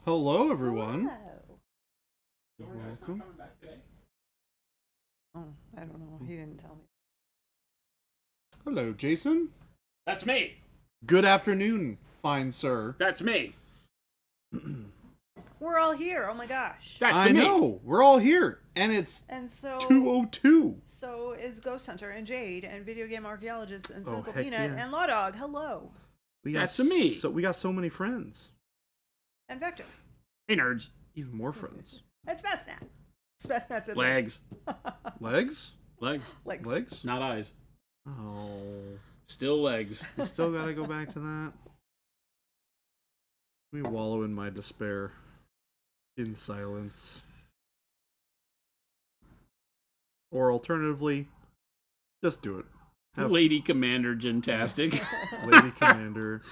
Hello, everyone. Hello. Welcome. Oh, I don't know. He didn't tell me. Hello, Jason. That's me. Good afternoon, fine sir. That's me. We're all here. Oh my gosh. That's I me. know. We're all here, and it's And so 2:02. so is Ghost Hunter and Jade and Video Game Archaeologist and Oh, Cynical heck Peanut yeah. and Law Dog. Hello. We That's me. So we got so many friends, And Vector. Hey, nerds. even more friends. It's Spetsnat. Spetsnat said Legs. Legs? Legs. Legs. Legs? Not eyes. Oh, Still legs. we still gotta go back to that. We wallow in my despair, in silence, or alternatively, just do it. Have Lady Commander Gentastic. Lady Commander.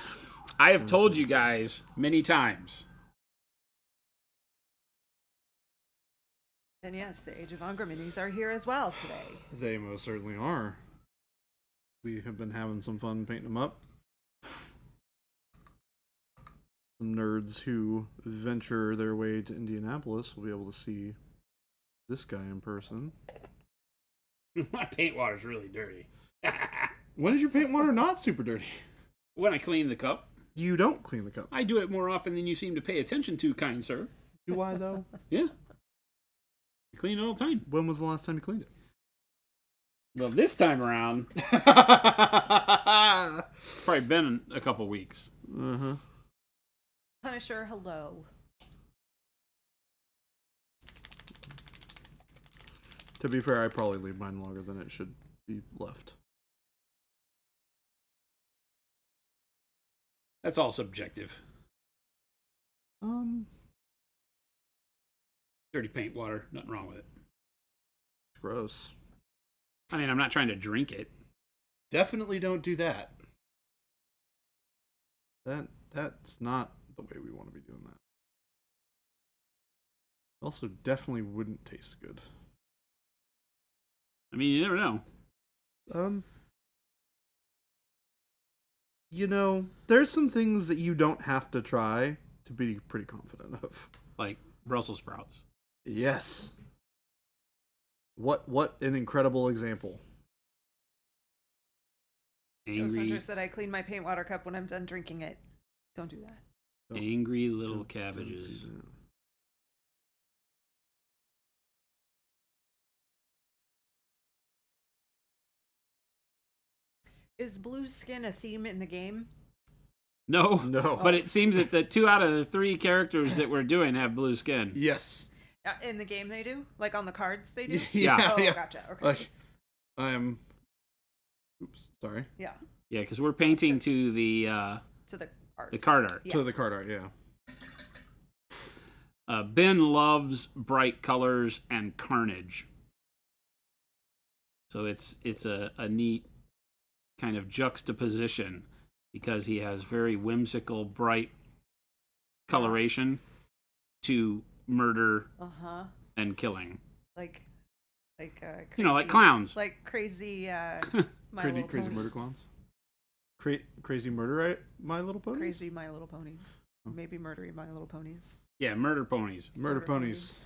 I have told you guys many times. And yes, the Age of Angra minis are here as well today. They most certainly are. We have been having some fun painting them up. Some nerds who venture their way to Indianapolis will be able to see this guy in person. My paint water's really dirty. When is your paint water not super dirty? When I clean the cup, You don't clean the cup. I do it more often than you seem to pay attention to, kind sir. Do I, though? Yeah. I clean it all the time. When was the last time you cleaned it? Well, this time around, probably been a couple weeks. Uh-huh. Punisher, hello. To be fair, I probably leave mine longer than it should be left. That's all subjective. Dirty paint water, nothing wrong with it. Gross. I mean, I'm not trying to drink it. Definitely don't do that. That's not the way we want to be doing that. Also, definitely wouldn't taste good. I mean, you never know. You know, there's some things that you don't have to try to be pretty confident of. Like Brussels sprouts. Yes. What an incredible example. Ghost Angry, Hunter said I clean my paint water cup when I'm done drinking it. Don't do that. angry little Don't do cabbages. that. Is blue skin a theme in the game? No, No. but it seems that the 2 out of the 3 characters that we're doing have blue skin. Yes. In the game they do? Like on the cards they do? Yeah. Oh, yeah. gotcha. Okay. Like, I'm. Oops. Sorry. Yeah. Yeah, because we're painting to the To the cards. card art. Yeah. To the card art. Yeah. Ben loves bright colors and carnage, so it's a neat kind of juxtaposition because he has very whimsical, bright coloration to murder Uh-huh. and killing. Like crazy, You know, like clowns. Like crazy My Crazy, Little crazy Ponies. murder clowns. Crazy murder, right? My Little Ponies. Crazy My Little Ponies. Oh. Maybe murdery My Little Ponies. Yeah, murder ponies. Murder ponies.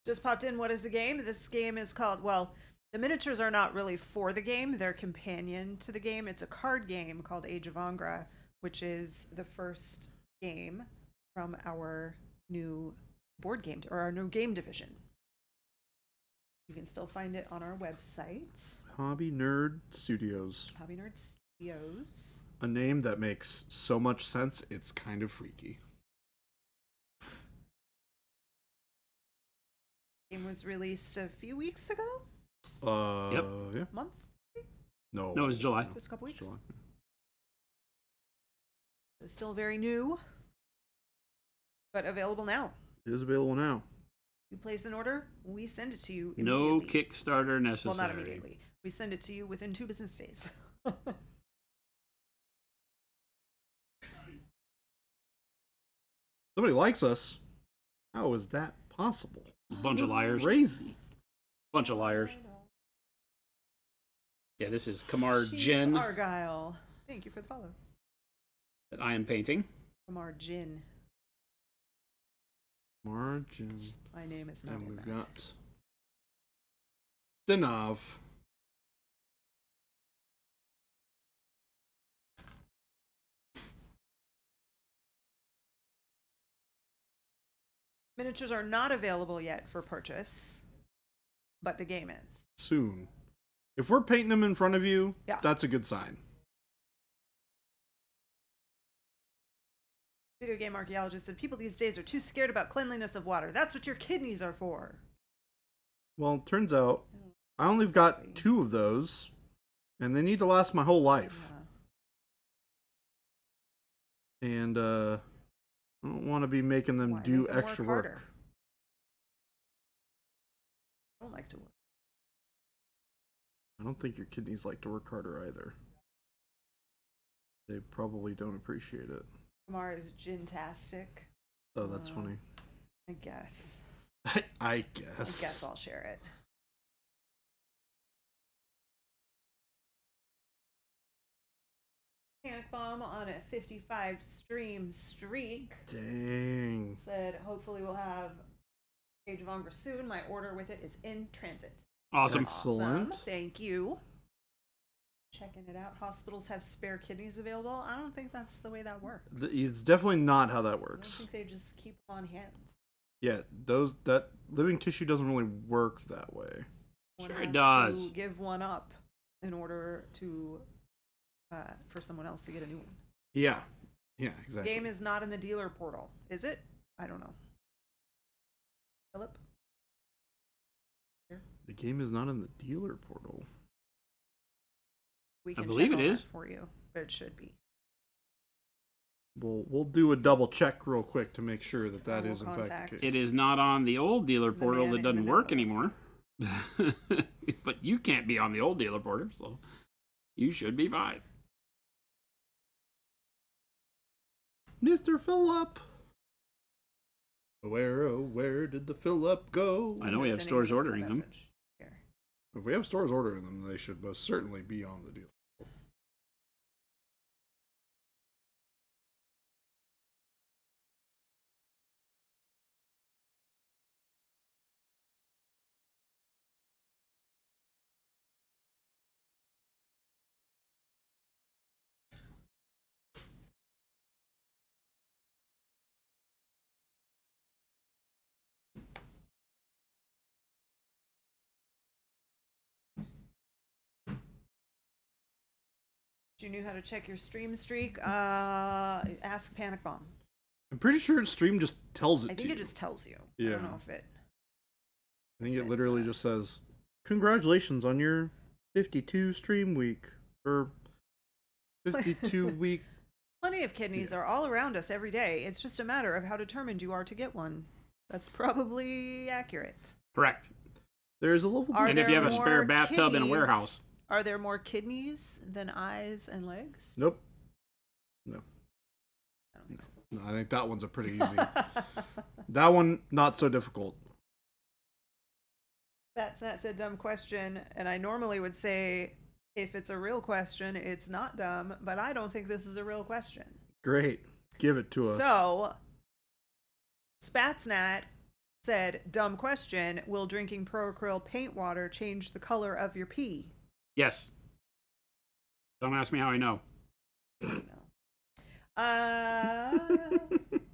Just popped in. What is the game? This game is called, well, the miniatures are not really for the game. They're companion to the game. It's a card game called Age of Angra, which is the first game from our new board game, or our new game division. You can still find it on our website, Hobby Nerd Studios. Hobby Nerd Studios. A name that makes so much sense, it's kind of freaky. Game was released a few weeks ago? Yep. Yeah. Month? No. No, it was July. Just a couple weeks? July. It's still very new, but available now. It is available now. You place an order, we send it to you No immediately. Kickstarter necessary. Well, not immediately. We send it to you within 2 business days. Somebody likes us. How is that possible? Bunch of liars. Crazy. Bunch of liars. Yeah, this is Kamar Chief Jin Argyle. Thank you for the follow. that I am painting. Kamar Jin. Margin. My name is not And in we've that. got Stenov. Miniatures are not available yet for purchase, but the game is. Soon. If we're painting them in front of you, Yeah. that's a good sign. Video game archaeologist said people these days are too scared about cleanliness of water. That's what your kidneys are for. Well, it turns out I only got 2 of those, and they need to last my whole life. Yeah. And I don't want to be making them Why do make them extra work work. harder? I don't like to work. I don't think your kidneys like to work harder either. They probably don't appreciate it. Kamar is gintastic. Oh, that's funny. I guess. I guess. I guess I'll share it. Panic Bomb on a 55 stream streak Dang. said, hopefully we'll have Age of Ongra soon. My order with it is in transit. Awesome. Excellent. Awesome. Thank you. Checking it out. Hospitals have spare kidneys available. I don't think that's the way that works. It's definitely not how that I don't works. think they just keep them on hand. Yeah, that living tissue doesn't really work that way. One Sure it has does. to give one up in order to for someone else to get a new one. Yeah. Yeah, exactly. Game is not in the dealer portal, is it? I don't know. Philip? The game is not in the dealer portal. We I can believe check it on is. that for you, but it should be. We'll do a double check real quick to make sure that that We'll is in fact contact- the case. It is not on the old dealer The portal man that in the doesn't middle work of it. anymore. But you can't be on the old dealer portal, so you should be fine. Mr. Phillip. Where did the Phillip go? I know we have Sending stores a ordering them. message here. If we have stores ordering them, they should most certainly be on the deal. If you knew how to check your stream streak, ask Panic Bomb. I'm pretty sure stream just tells it I to think you. it just tells you. I Yeah. don't know if it. I think it It's, literally just says, "Congratulations on your 52 stream week," or 52 week. Plenty of kidneys are all around us every day. It's just a matter of how determined you are to get one. That's probably accurate. Correct. There's a level. Are And if you there have a spare more bathtub in a kidneys- warehouse. Are there more kidneys than eyes and legs? Nope. No. I don't think so. No, I think that one's a pretty easy. That one not so difficult. Batsnat said dumb question, and I normally would say if it's a real question, it's not dumb, but I don't think this is a real question. Great. Give it to us. So, Spatsnat said, dumb question, will drinking Pro-Acryl paint water change the color of your pee? Yes. Don't ask me how I know. No.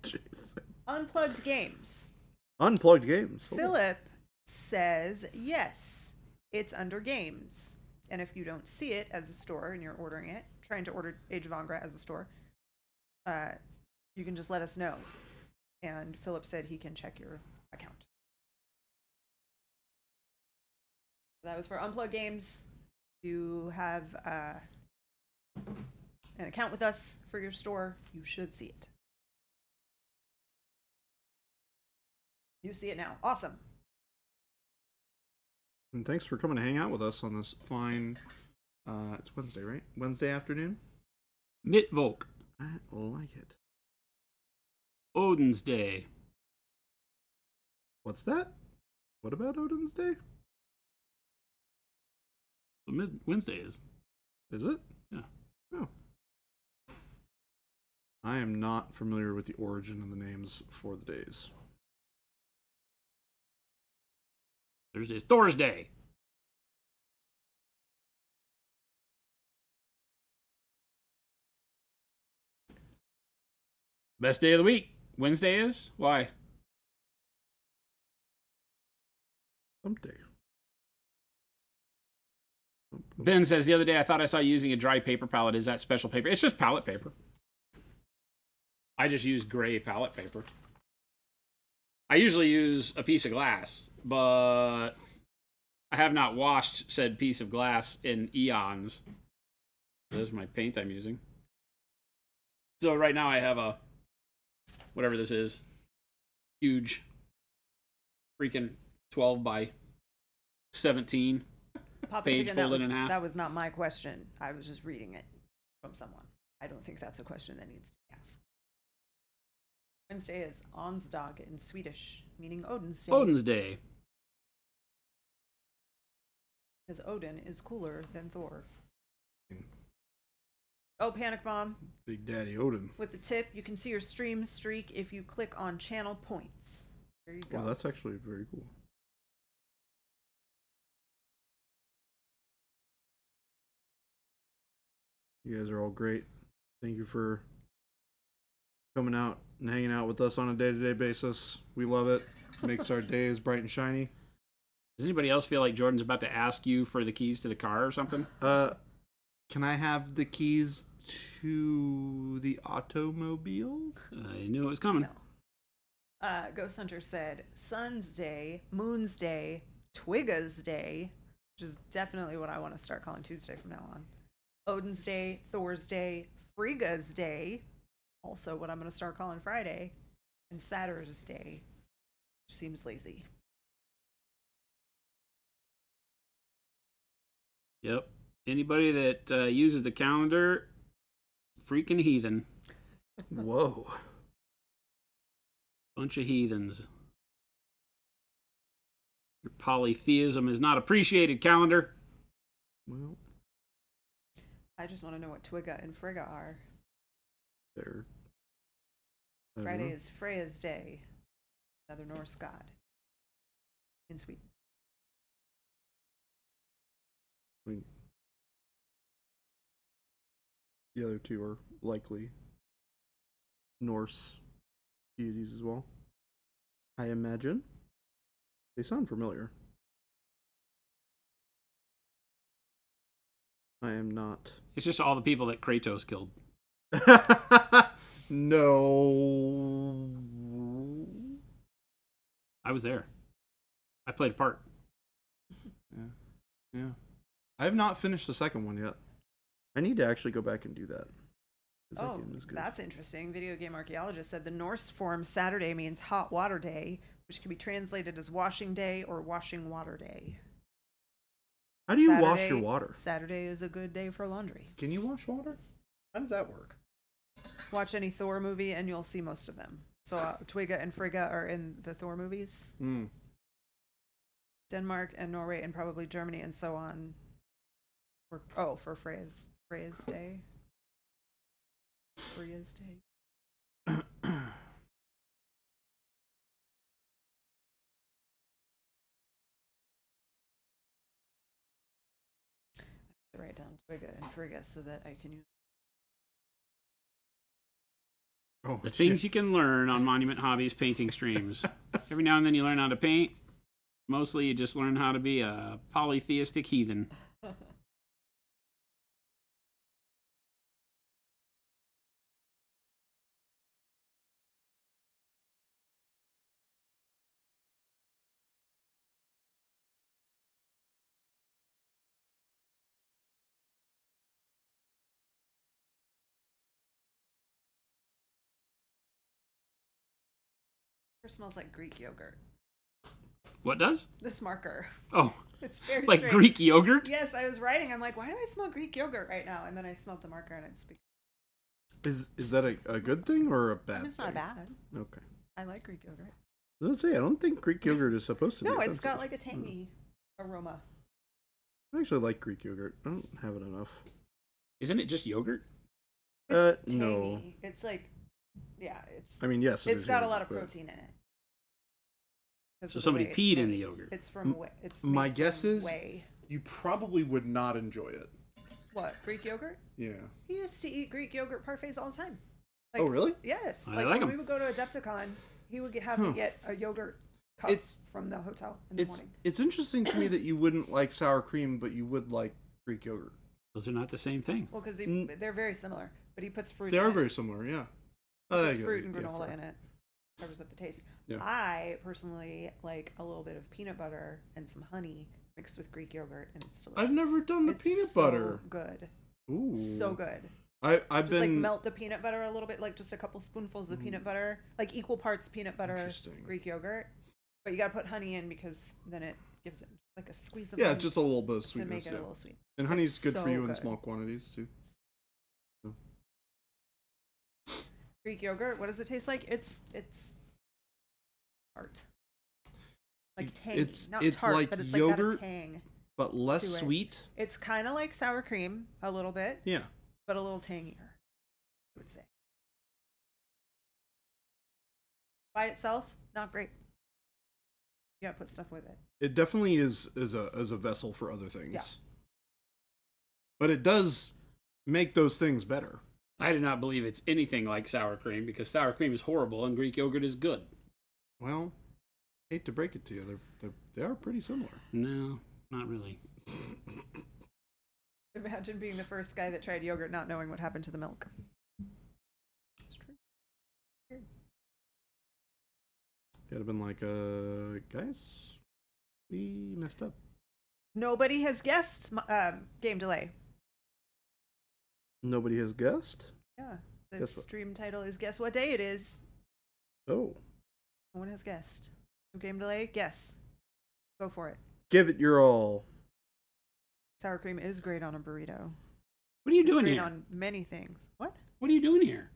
Jason. Unplugged games. Unplugged games. Oh. Philip says, yes, it's under games. And if you don't see it as a store and you're ordering it, trying to order Age of Ongra as a store, you can just let us know. And Philip said he can check your account. That was for Unplugged Games. You have an account with us for your store, you should see it. You see it now. Awesome. And thanks for coming to hang out with us on this fine. It's Wednesday, right? Wednesday afternoon. Mitvolk. I like it. Odin's Day. What's that? What about Odin's Day? Wednesday is. Is it? Yeah. Oh. I am not familiar with the origin of the names for the days. Thursday's Thor's Day. Best day of the week. Wednesday is? Why? Someday. Ben says the other day I thought I saw you using a dry paper palette. Is that special paper? It's just palette paper. I just use gray palette paper. I usually use a piece of glass, but I have not washed said piece of glass in eons. There's my paint I'm using. So right now I have a, whatever this is, huge freaking 12 by 17 Papa page Chicken, that folded was, in half. that was not my question. I was just reading it from someone. I don't think that's a question that needs to be asked. Wednesday is Onsdag in Swedish, meaning Odin's Day. Odin's Day. Because Odin is cooler than Thor. Oh, Panic Bomb. Big Daddy Odin. With the tip, you can see your stream streak if you click on channel points. There you go. Well, that's actually very cool. You guys are all great. Thank you for coming out and hanging out with us on a day-to-day basis. We love it. Makes our days bright and shiny. Does anybody else feel like Jordan's about to ask you for the keys to the car or something? Can I have the keys to the automobile? I knew it was coming. No. Ghost Hunter said Sun's Day, Moon's Day, Twigga's Day, which is definitely what I want to start calling Tuesday from now on. Odin's Day, Thor's Day, Frigga's Day, also what I'm going to start calling Friday, and Saturn's Day, which seems lazy. Yep. Anybody that uses the calendar, freaking heathen. Whoa. Bunch of heathens. Your polytheism is not appreciated, calendar. Well, I just want to know what Twigga and Frigga are. there. I don't Friday know. is Freya's Day, another Norse god in Sweden. I mean, the other two are likely Norse deities as well. I imagine. They sound familiar. I am not. It's just all the people that Kratos killed. No. I was there. I played a part. Yeah. Yeah. I have not finished the second one yet. I need to actually go back and do that. 'Cause that Oh, game is good. that's interesting. Video game archaeologist said the Norse form Saturday means hot water day, which can be translated as washing day or washing water day. How do you wash Saturday- your water? Saturday is a good day for laundry. Can you wash water? How does that work? Watch any Thor movie and you'll see most of them. So Twigga and Frigga are in the Thor movies. Mm. Denmark and Norway and probably Germany and so on. For Freya's Day. Freya's Day. Write down Twigga and Frigga so that I can use. Oh, The things you can learn on Monument Hobbies painting streams. Every now and then you learn how to paint. Mostly you just learn how to be a polytheistic heathen. It smells like Greek yogurt. What does? This marker. Oh, It's very like strange. Greek yogurt? Yes, I was writing. I'm like, why do I smell Greek yogurt right now? And then I smelled the marker and it's Is that a good thing or a bad it's thing? not bad. Okay. I like Greek yogurt. I was gonna say, I don't think Greek yogurt is supposed to be No, it's offensive. got like a tangy aroma. I actually like Greek yogurt. I don't have it enough. Isn't it just yogurt? It's No. tangy. It's like, yeah, it's I mean, yes. it's got a yogurt, lot of but protein in it. 'cause So of the somebody way it's peed in made. the yogurt. It's from whey. It's my made guess from is- whey. You probably would not enjoy it. What, Greek yogurt? Yeah. He used to eat Greek yogurt parfaits all the time. Oh, really? Yes. I Like like when 'em. we would go to Adepticon, he would have me get a yogurt cup It's- from the hotel in the morning. It's interesting to me that you wouldn't like sour cream, but you would like Greek yogurt. Those are not the same thing. Well, because Mm. they're very similar, but he puts fruit. They in are it. very similar, yeah. He Oh, puts there you go. fruit and Yeah, granola fair. in it. Covers up the taste. Yeah. I personally like a little bit of peanut butter and some honey mixed with Greek yogurt, and it's delicious. I've never done the It's peanut so butter. Good. Ooh. So good. I've Just been like melt the peanut butter a little bit, like just a couple spoonfuls of peanut butter, like equal parts peanut butter, Interesting. Greek yogurt. But you gotta put honey in because then it gives it like a squeeze of yeah, honey just a little bit of to sweetness. make it Yeah. a little sweet. And honey's It's good so for you in good. small quantities too. Greek yogurt, what does it taste like? It's tart. Like tangy. Not it's tart, like but it's like got a yogurt, tang. but less to it. sweet. It's kind of like sour cream a little bit, Yeah. but a little tangier, I would say. By itself, not great. You gotta put stuff with it. It definitely is a vessel for other things. Yeah. But it does make those things better. I do not believe it's anything like sour cream because sour cream is horrible and Greek yogurt is good. Well, hate to break it to you, they are pretty similar. No, not really. Imagine being the first guy that tried yogurt not knowing what happened to the milk. It's true. Could have been like, guys, we messed up. Nobody has guessed game delay. Nobody has guessed. Yeah. The Guess what? stream title is Guess What Day It Is. Oh, No one has guessed. No game delay? Guess. Go for it. give it your all. Sour cream is great on a burrito. What are you It's doing great here? on many things. What? What are you doing here?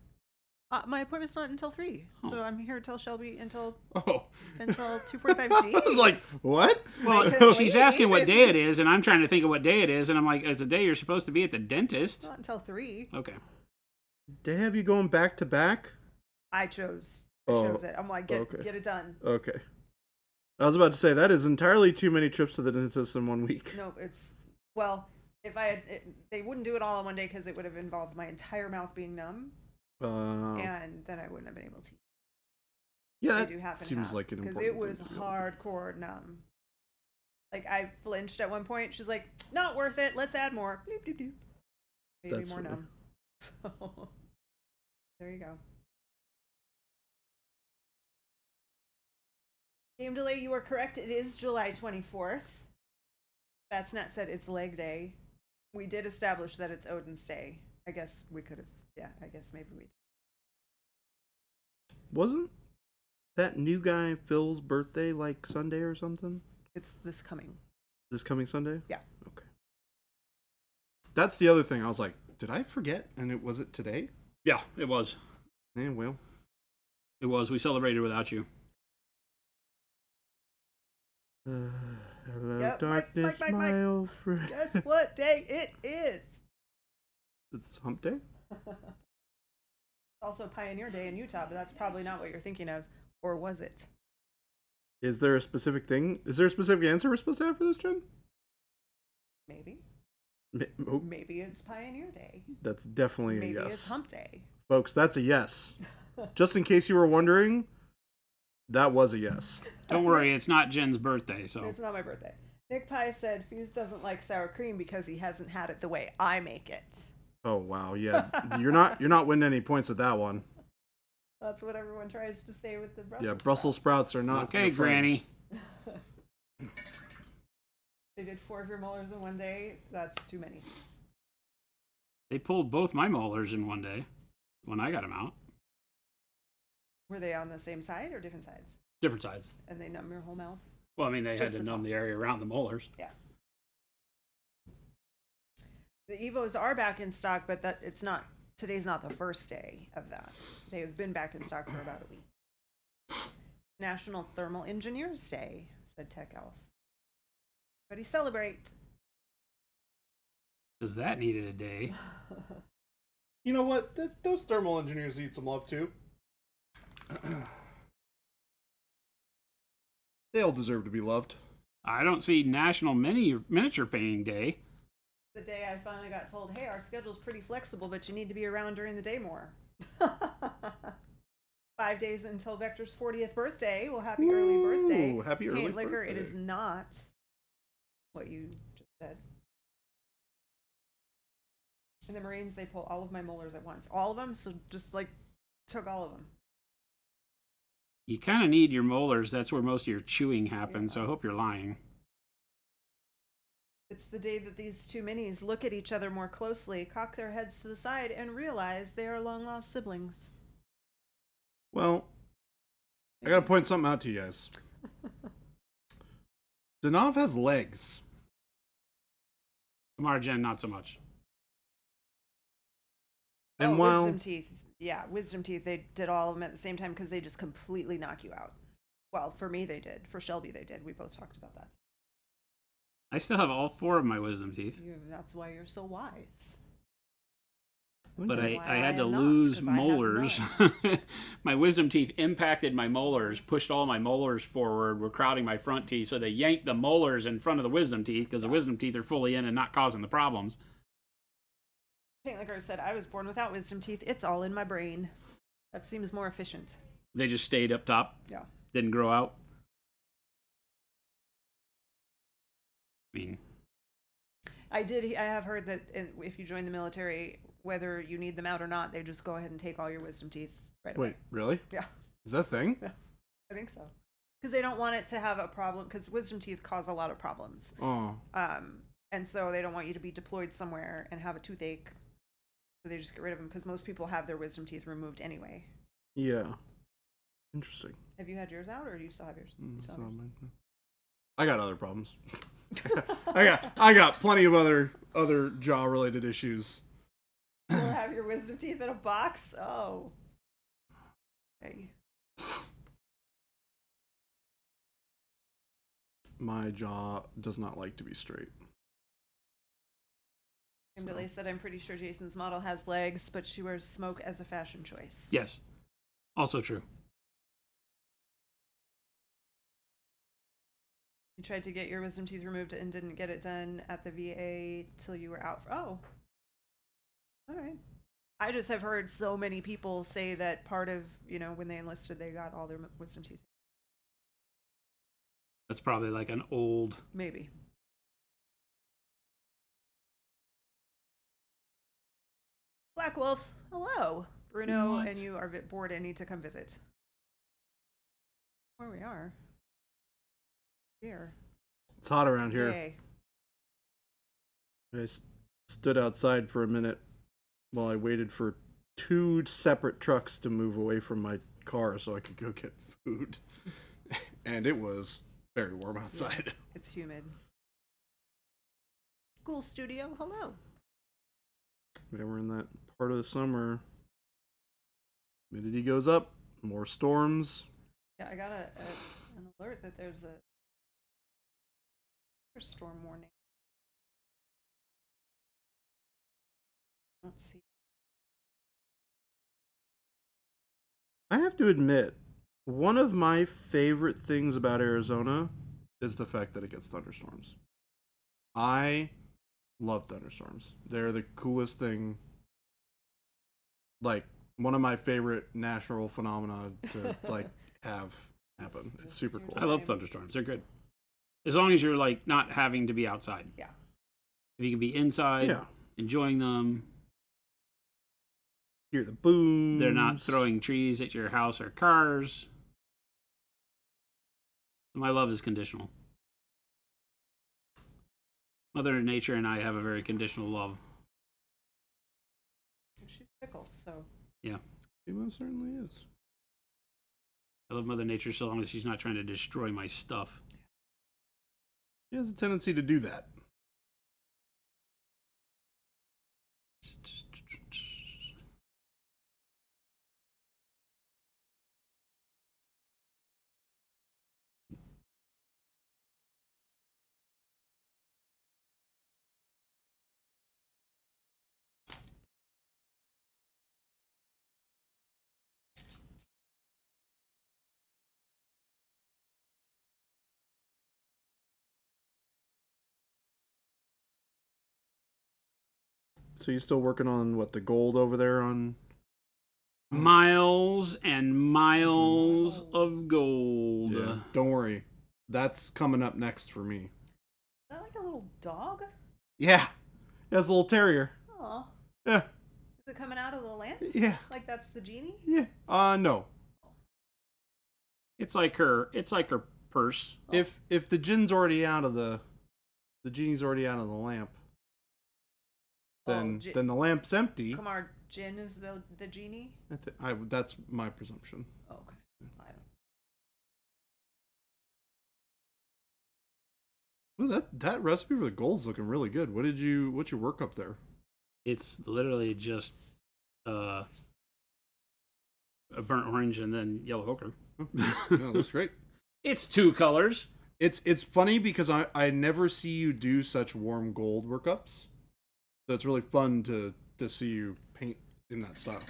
My appointment's not until 3. Oh. So I'm here till Shelby until Oh, 2:45. I was like, what? Well, could she's leave asking what if day you- it is, and I'm trying to think of what day it is, and I'm like, it's a day you're supposed to be at the dentist. Not until 3. Okay. They have you going back to back? I chose Oh, it. I'm like, okay. get it done. Okay. I was about to say that is entirely too many trips to the dentist in 1 week. No, it's well. If I had, they wouldn't do it all in one day because it would have involved my entire mouth being numb, and then I wouldn't have been able to. yeah, I that do half and seems half, like an because important it was thing to do. hardcore numb. Like I flinched at one point. She's like, "Not worth it. Let's add more." Bloop, bloop, bloop. Maybe That's more funny. numb. So there you go. Game delay. You are correct. It is July 24th. Batsnet said it's leg day. We did establish that it's Odin's day. I guess we could have. Yeah, I guess maybe we. Wasn't that new guy Phil's birthday like Sunday or something? It's this coming. This coming Sunday? Yeah. Okay. That's the other thing. I was like, did I forget? And was it today? Yeah, it was. Yeah, well. It was. We celebrated without you. Hello, Yep, darkness, Mike. my old friend. Guess what day it is? It's hump day? Also Pioneer Day in Utah, but that's probably not what you're thinking of. Or was it? Is there a specific thing? Is there a specific answer we're supposed to have for this, Jen? Maybe. Oh, Maybe it's Pioneer Day. that's definitely Maybe a yes. it's Hump Day. Folks, that's a yes. Just in case you were wondering, that was a yes. Don't worry, it's not Jen's birthday, so. It's not my birthday. Nick Pye said Fuse doesn't like sour cream because he hasn't had it the way I make it. Oh wow, yeah. You're not winning any points with that one. That's what everyone tries to say with the Brussels Yeah, Brussels sprouts are not Okay, your friends. Granny. They did 4 of your molars in one day. That's too many. They pulled both my molars in one day when I got them out. Were they on the same side or different sides? Different sides. And they numb your whole mouth? Well, I mean, they Just had to the numb top. the area around the molars. Yeah. The Evos are back in stock, but today's not the first day of that. They have been back in stock for about a week. National Thermal Engineers Day, said Tech Elf. Everybody celebrate. Because that needed a day. You know what? Those thermal engineers need some love too. They all deserve to be loved. I don't see National Miniature Painting Day. The day I finally got told, hey, our schedule's pretty flexible, but you need to be around during the day more. 5 days until Vector's 40th birthday. Well, happy early birthday. Ooh, happy early Paint Liquor, it birthday. is not what you just said. In the Marines, they pull all of my molars at once. All of them, so just like took all of them. You kind of need your molars. That's where most of your chewing happens, Yeah. so I hope you're lying. It's the day that these two minis look at each other more closely, cock their heads to the side, and realize they are long lost siblings. Well, I gotta point something out to you guys. Denov has legs. Margen, not so much. And while Wisdom teeth. Yeah, wisdom teeth. They did all of them at the same time because they just completely knock you out. Well, for me, they did. For Shelby, they did. We both talked about that. I still have all 4 of my wisdom teeth. That's why you're so wise. But Why I had I to am not, lose 'cause I have molars. My wisdom teeth impacted my molars, pushed all my molars forward, were crowding my front teeth, so they yanked the molars in front of the wisdom teeth because the wisdom teeth are fully in and not causing the problems. Paint Liquor said, I was born without wisdom teeth. It's all in my brain. That seems more efficient. They just stayed up top, Yeah. didn't grow out. I mean, I have heard that if you join the military, whether you need them out or not, they just go ahead and take all your wisdom teeth right away. wait, really? Yeah. Is that a thing? I think so. Because they don't want it to have a problem, because wisdom teeth cause a lot of problems. Oh, And so they don't want you to be deployed somewhere and have a toothache. So they just get rid of them, because most people have their wisdom teeth removed anyway. yeah. Interesting. Have you had yours out, or do you still have yours? You still have yours? I got other problems. I got plenty of other jaw related issues. You don't have your wisdom teeth in a box? Oh. Okay. My jaw does not like to be straight. Kimberly said, I'm pretty sure Jason's model has legs, but she wears smoke as a fashion choice. yes. Also true. You tried to get your wisdom teeth removed and didn't get it done at the VA till you were out. Oh. All right. I just have heard so many people say that part of, when they enlisted, they got all their wisdom teeth. That's probably like an old. Maybe. Black Wolf, hello. Bruno What? and you are bored and need to come visit. Where we are. Here. It's hot around here. Yay. I stood outside for a minute while I waited for 2 separate trucks to move away from my car so I could go get food. And it was very warm outside. It's humid. Cool Studio, hello. Yeah, we're in that part of the summer. Humidity goes up, more storms. Yeah, I got an alert that there's a storm warning. Don't see. I have to admit, one of my favorite things about Arizona is the fact that it gets thunderstorms. I love thunderstorms. They're the coolest thing. Like, one of my favorite natural phenomena to have happen. It's super cool. I love thunderstorms. They're good. As long as you're like not having to be outside. Yeah. If you can be inside, Yeah. enjoying them, Hear the booms. they're not throwing trees at your house or cars. My love is conditional. Mother Nature and I have a very conditional love. She's fickle, so. Yeah. It most certainly is. I love Mother Nature so long as she's not trying to destroy my stuff. She has a tendency to do that. So you still working on what, the gold over there on? Miles and miles of gold. Yeah. Don't worry, that's coming up next for me. Is that like a little dog? Yeah. That's a little terrier. Aw. Yeah. Is it coming out of the lamp? Yeah. Like that's the genie? Yeah. No. It's like her purse. If the genie's already out of the lamp, then then the lamp's empty. Kamar, Jin is the genie? That's my presumption. Oh, okay. I don't. Ooh, that recipe for the gold's looking really good. What's your work up there? It's literally just a burnt orange and then yellow ochre. No, that's great. It's 2 colors. It's funny because I never see you do such warm gold workups. So it's really fun to see you paint in that style.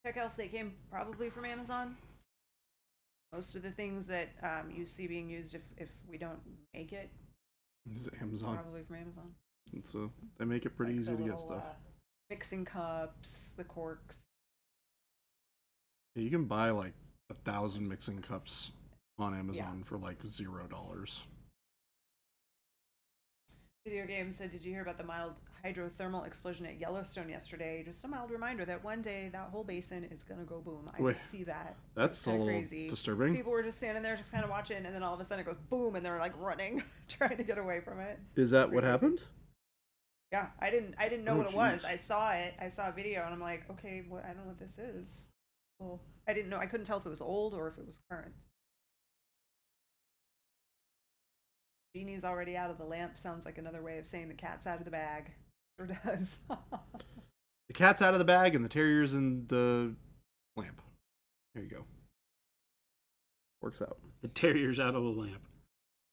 Tech Elf, they came probably from Amazon. Most of the things that you see being used, if we don't make it, This is Amazon. probably from Amazon. So they make it pretty Like easy the to get little, stuff. Mixing cups, the corks. Yeah, you can buy like 1,000 mixing cups on Amazon for like $0. Video game said, did you hear about the mild hydrothermal explosion at Yellowstone yesterday? Just a mild reminder that one day that whole basin is going to go boom. I Wait, could see that. That's It's a kinda little crazy. disturbing. People were just standing there just kind of watching, and then all of a sudden it goes boom, and they're like running, trying to get away from it. Is that what Crazy. happened? Yeah, I didn't know Oh, what it was. jeez. I saw it. I saw a video, and I'm like, okay, I don't know what this is. Well, I didn't know. I couldn't tell if it was old or if it was current. Genie's already out of the lamp sounds like another way of saying the cat's out of the bag. Sure does. The cat's out of the bag and the terrier's in the lamp. There you go. Works out. The terrier's out of the lamp.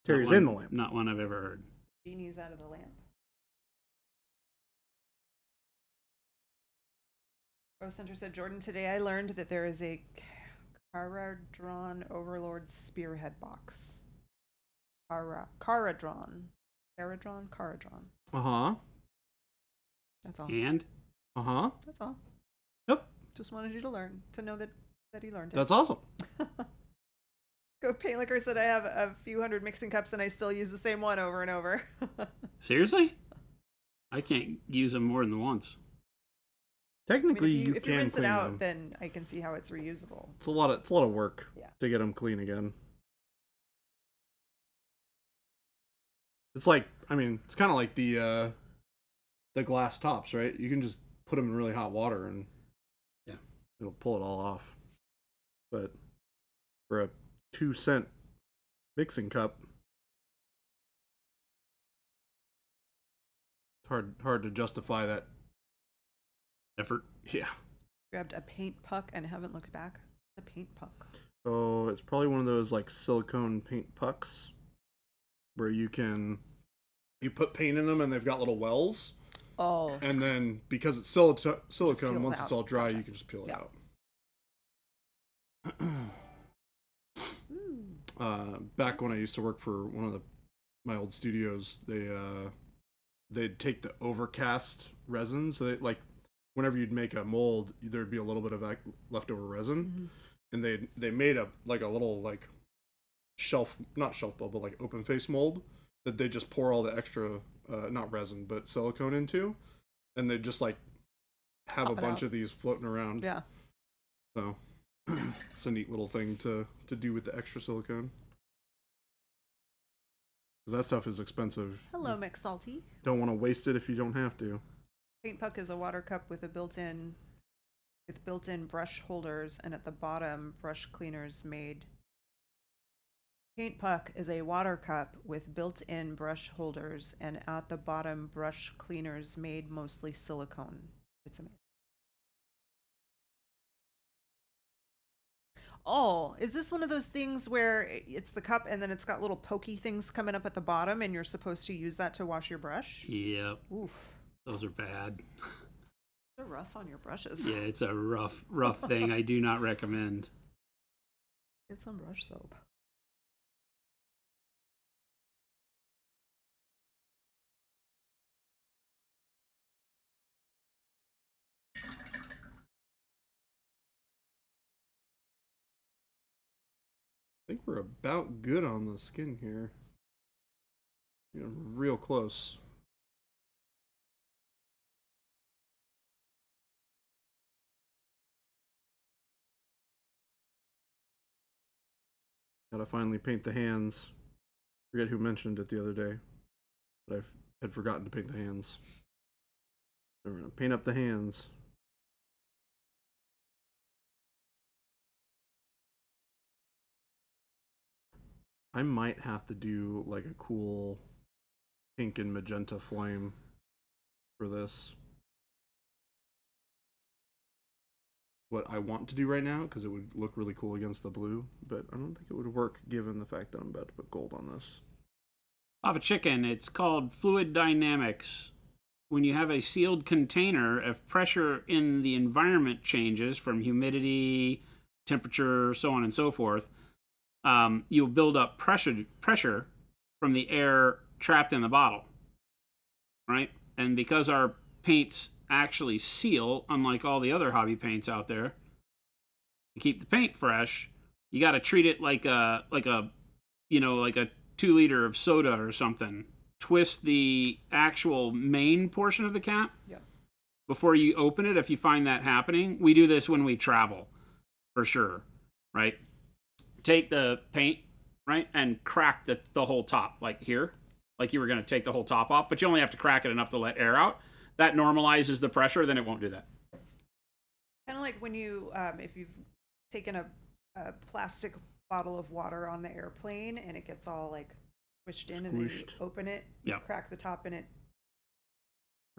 Terrier's Not one- in the lamp. Not one I've ever heard. Genie's out of the lamp. Rose Center said, Jordan, today I learned that there is a Caradron Overlord Spearhead box. Caradron. Caradron. Uh-huh. That's all. And Uh-huh. That's all. Yep. Just wanted you to know that he learned it. That's awesome. Go Paint Liquor said I have a few hundred mixing cups and I still use the same one over and over. seriously? I can't use them more than once. Technically, if you you can rinse it clean out, them. then I can see how it's reusable. It's a lot of work Yeah. to get them clean again. It's like, I mean, it's kind of like the glass tops, right? You can just put them in really hot water and Yeah. it'll pull it all off. But for a 2-cent mixing cup, it's hard to justify that Effort. Yeah. Grabbed a paint puck and haven't looked back. The paint puck. So it's probably one of those like silicone paint pucks where you put paint in them and they've got little wells. Oh. And then because it's silicone, peels once out. it's all dry, Gotcha. you can just peel it Yeah. out. Back when I used to work for one of my old studios, they'd take the overcast resin. So they, like whenever you'd make a mold, there'd be a little bit of leftover resin, and they made a little like not shelf mold, but like open face mold that they just pour all the extra not resin but silicone into, and they just like have Pop a it bunch out. of these floating around. Yeah. So it's a neat little thing to do with the extra silicone. Because that stuff is expensive. Hello, McSalty. Don't want to waste it if you don't have to. Paint puck is a water cup with built-in brush holders, and at the bottom, brush cleaners made. Paint puck is a water cup with built-in brush holders, and at the bottom, brush cleaners made mostly silicone. It's amazing. Oh, is this one of those things where it's the cup and then it's got little pokey things coming up at the bottom, and you're supposed to use that to wash your brush? Yep. Oof. Those are bad. They're rough on your brushes. Yeah, it's a rough thing. I do not recommend. Get some brush soap. think we're about good on the skin here. Real close. Gotta finally paint the hands. Forget who mentioned it the other day, but I had forgotten to paint the hands. So we're gonna paint up the hands. I might have to do like a cool pink and magenta flame for this. What I want to do right now, because it would look really cool against the blue, but I don't think it would work given the fact that I'm about to put gold on this. Papa Chicken, it's called fluid dynamics. When you have a sealed container, if pressure in the environment changes from humidity, temperature, so on and so forth, you'll build up pressure from the air trapped in the bottle, right? And because our paints actually seal, unlike all the other hobby paints out there, to keep the paint fresh, you got to treat it like a 2 liter of soda or something. Twist the actual main portion of the cap before you open it. If you find that happening, we do this when we travel, for sure, right? Take the paint, right, and crack the whole top, like here, like you were going to take the whole top off, but you only have to crack it enough to let air out. That normalizes the pressure, then it won't do that. Kind of like when you, if you've taken a plastic bottle of water on the airplane and it gets all like squished in, and then you open it, you crack the top, and it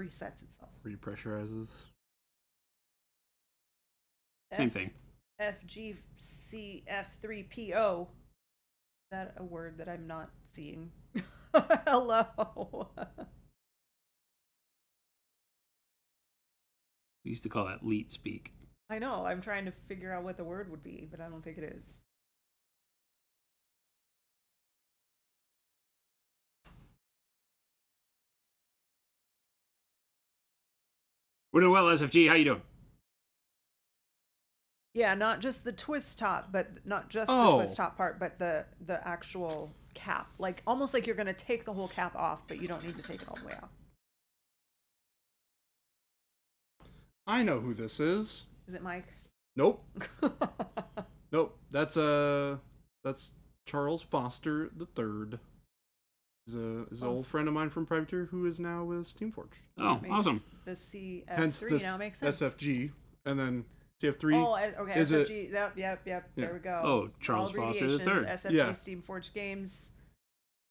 resets itself. Repressurizes. Same thing. FGCF3PO. Is that a word that I'm not seeing? Hello. We used to call that leet speak. I know. I'm trying to figure out what the word would be, but I don't think it is. We're doing well, SFG. How you doing? Yeah, not just the twist top, but not just the twist top part, but the actual cap. Like almost like you're going to take the whole cap off, but you don't need to take it all the way off. I know who this is. Is it Mike? Nope. Nope. That's Charles Foster III. He's an old friend of mine from Privateer who is now with Steamforged. Oh, awesome. The CF3 Hence this now makes sense. SFG, and then CF3. Oh, okay. is SFG. Yep. There we go. Oh, Charles Foster III. SFG Steamforged Games.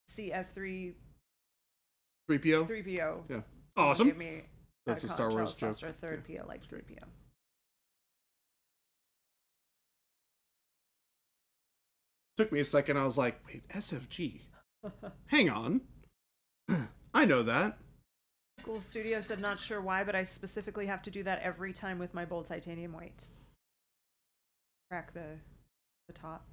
CF3. 3PO. 3PO. Yeah. Awesome. Give me That's a Star Wars Charles joke. Foster, third PO, like 3PO. Took me a second. I was like, wait, SFG. Hang on. I know that. School Studio said not sure why, but I specifically have to do that every time with my bold titanium white. Crack the top.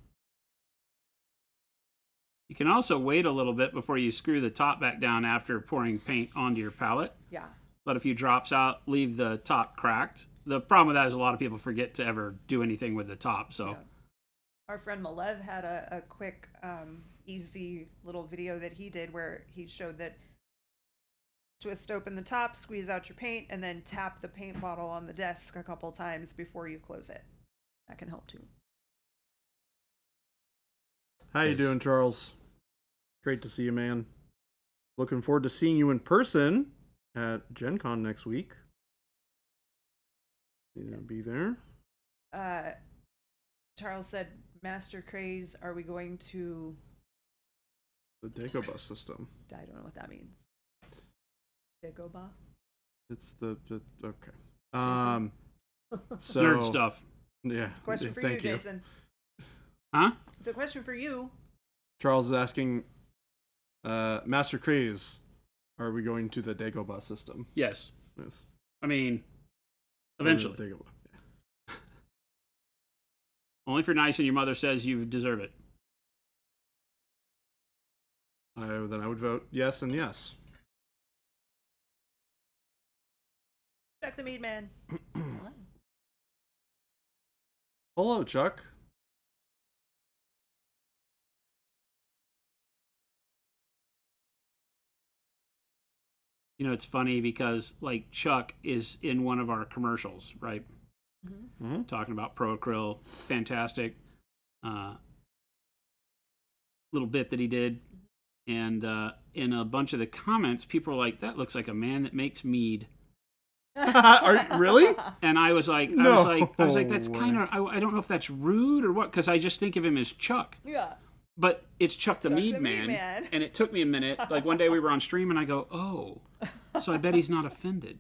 You can also wait a little bit before you screw the top back down after pouring paint onto your palette. Yeah. Let a few drops out, leave the top cracked. The problem with that is a lot of people forget to ever do anything with the top. So, Our friend Malev had a quick, easy little video that he did where he showed that twist open the top, squeeze out your paint, and then tap the paint bottle on the desk a couple times before you close it. That can help too. How you doing, Charles? Great to see you, man. Looking forward to seeing you in person at Gen Con next week. You gonna be there? Charles said, Master Craze, are we going to... The Dagobah system. I don't know what that means. Dagobah? It's the okay. So nerd stuff. Yeah. It's a question for thank you, Jason. Huh? It's a question for you. Charles is asking, Master Craze, are we going to the Dagobah system? Yes. Yes. I mean, eventually. Dagobah. Only if you're nice and your mother says you deserve it. Then I would vote yes and yes. Check the mead man. Hello, Chuck. it's funny because like Chuck is in one of our commercials, right? Mm-hmm. Talking about Pro Acryl, fantastic little bit that he did. And in a bunch of the comments, people were like, "That looks like a man that makes mead." Are you, really? And I was like, No that's way. kind of, I don't know if that's rude or what, because I just think of him as Chuck. Yeah. But it's Chuck the Chuck Mead the Man, Mead Man. and it took me a minute. Like one day we were on stream, and I go, "Oh, so I bet he's not offended."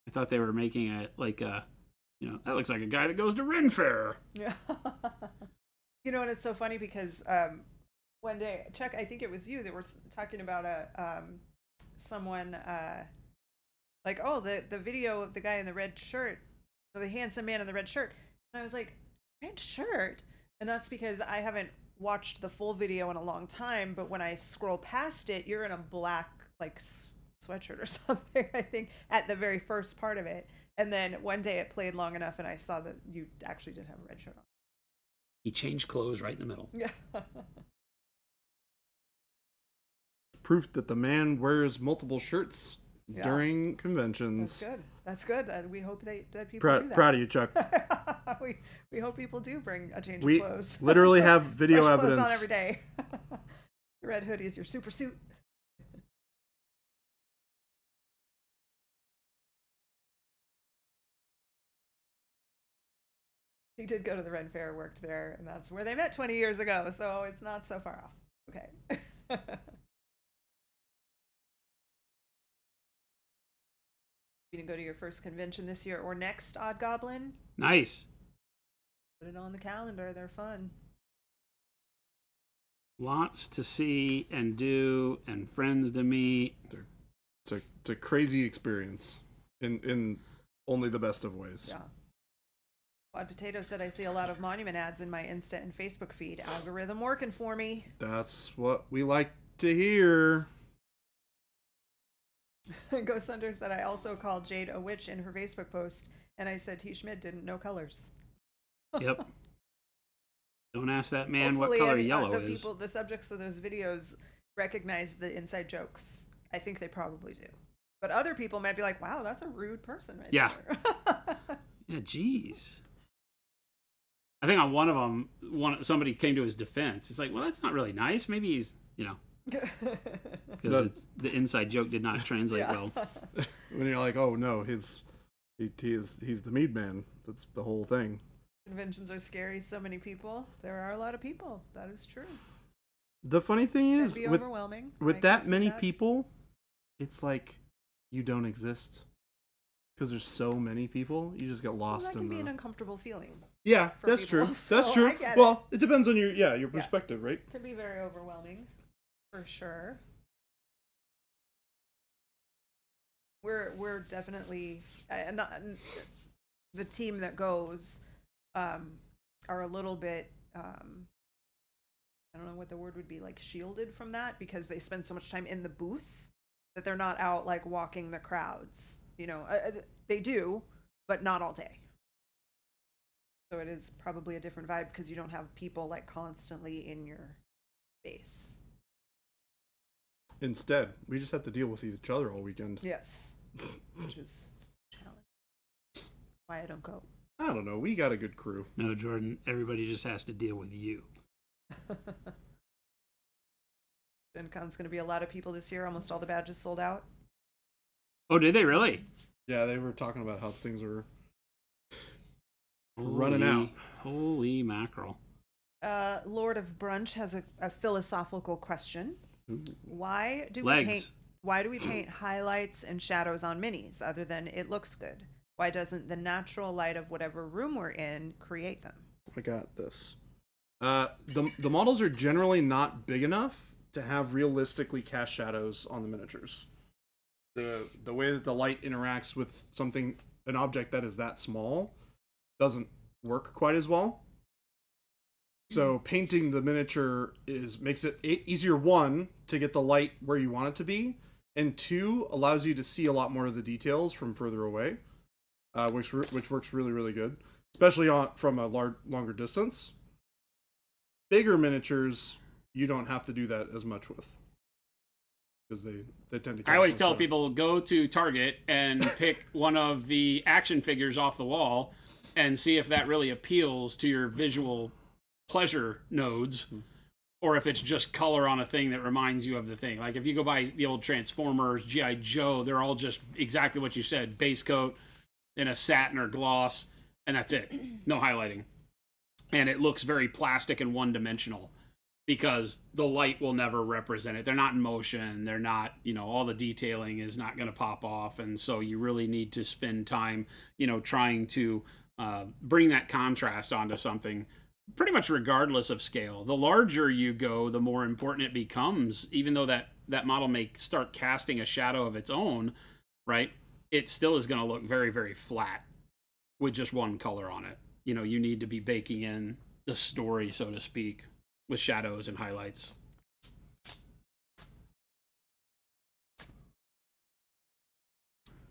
I thought they were making it like a, that looks like a guy that goes to Ren Fair. Yeah. And it's so funny because one day, Chuck, I think it was you that were talking about someone like, oh, the video of the guy in the red shirt, or the handsome man in the red shirt, and I was like, red shirt, and that's because I haven't watched the full video in a long time. But when I scroll past it, you're in a black like sweatshirt or something, I think, at the very first part of it. And then one day it played long enough, and I saw that you actually did have a red shirt on. He changed clothes right in the middle. Yeah. Proof that the man wears multiple shirts Yeah. during conventions. That's good. That's good. We hope that people do that. Proud of you, Chuck. we hope people do bring a change We of clothes. literally have video Fresh evidence. clothes on every day. Your red hoodie is your super suit. He did go to the Ren Fair, worked there, and that's where they met 20 years ago, so it's not so far off. Okay. You gonna go to your first convention this year or next, Odd Goblin? Nice. Put it on the calendar. They're fun. Lots to see and do, and friends to meet. It's a crazy experience in only the best of ways. Yeah. Quad Potato said, I see a lot of Monument ads in my Insta and Facebook feed. Algorithm working for me. That's what we like to hear. Ghost Thunder said, I also called Jade a witch in her Facebook post, and I said T. Schmidt didn't know colors. Yep. Don't ask that man Hopefully, what color any- yellow the is. people, the subjects of those videos recognize the inside jokes. I think they probably do. But other people might be like, wow, that's a rude person right Yeah. there. Yeah, jeez. I think on one of them, somebody came to his defense. It's like, well, that's not really nice. Maybe he's, because the inside joke did not translate Yeah. well. When you're like, oh no, he's the Mead Man. That's the whole thing. Conventions are scary. So many people. There are a lot of people. That is true. The funny thing Can is, be with overwhelming. I with can that see many that. people, it's like you don't exist because there's so many people. You just get Well, lost that can in be the. an uncomfortable feeling. Yeah, for that's people, true. so That's true. I get Well, it depends on your perspective, right? Can be very overwhelming, for sure. We're definitely the team that goes are a little bit I don't know what the word would be, like shielded from that because they spend so much time in the booth that they're not out like walking the crowds. They do, but not all day. So it is probably a different vibe because you don't have people like constantly in your face. Instead, we just have to deal with each other all weekend. Yes, which is a challenge. Why I don't go. I don't know. We got a good crew. No, Jordan, everybody just has to deal with you. Gen Con's going to be a lot of people this year. Almost all the badges sold out. Oh, did they really? Yeah, they were talking about how things are running Holy- out. Holy mackerel. Lord of Brunch has a philosophical question. Ooh. Why do Legs. we paint highlights and shadows on minis other than it looks good? Why doesn't the natural light of whatever room we're in create them? I got this. The models are generally not big enough to have realistically cast shadows on the miniatures. The way that the light interacts with an object that is that small doesn't work quite as well. So painting the miniature makes it easier, one, to get the light where you want it to be, and two, allows you to see a lot more of the details from further away, which works really, really good, especially from a longer distance. Bigger miniatures you don't have to do that as much with, because they tend to. I always cast tell much people, go to Target and pick one of the action figures off the wall and see if that really appeals to your visual pleasure nodes, or if it's just color on a thing that reminds you of the thing. Like if you go buy the old Transformers, G.I. Joe, they're all just exactly what you said, base coat in a satin or gloss, and that's it. No highlighting. And it looks very plastic and one-dimensional because the light will never represent it. They're not in motion. They're not, all the detailing is not going to pop off. And so you really need to spend time, trying to bring that contrast onto something, pretty much regardless of scale. The larger you go, the more important it becomes. Even though that model may start casting a shadow of its own, right? It still is going to look very, very flat with just one color on it. You need to be baking in the story, so to speak, with shadows and highlights.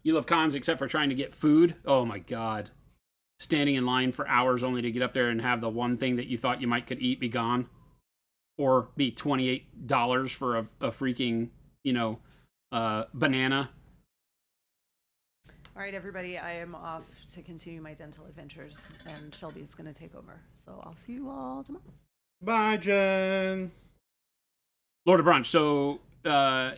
You love cons except for trying to get food? Oh my god. Standing in line for hours only to get up there and have the one thing that you thought you might could eat be gone. Or be $28 for a freaking, banana. All right, everybody, I am off to continue my dental adventures, and Shelby's going to take over. So I'll see you all tomorrow. Bye, Jen. Lord of Brunch, so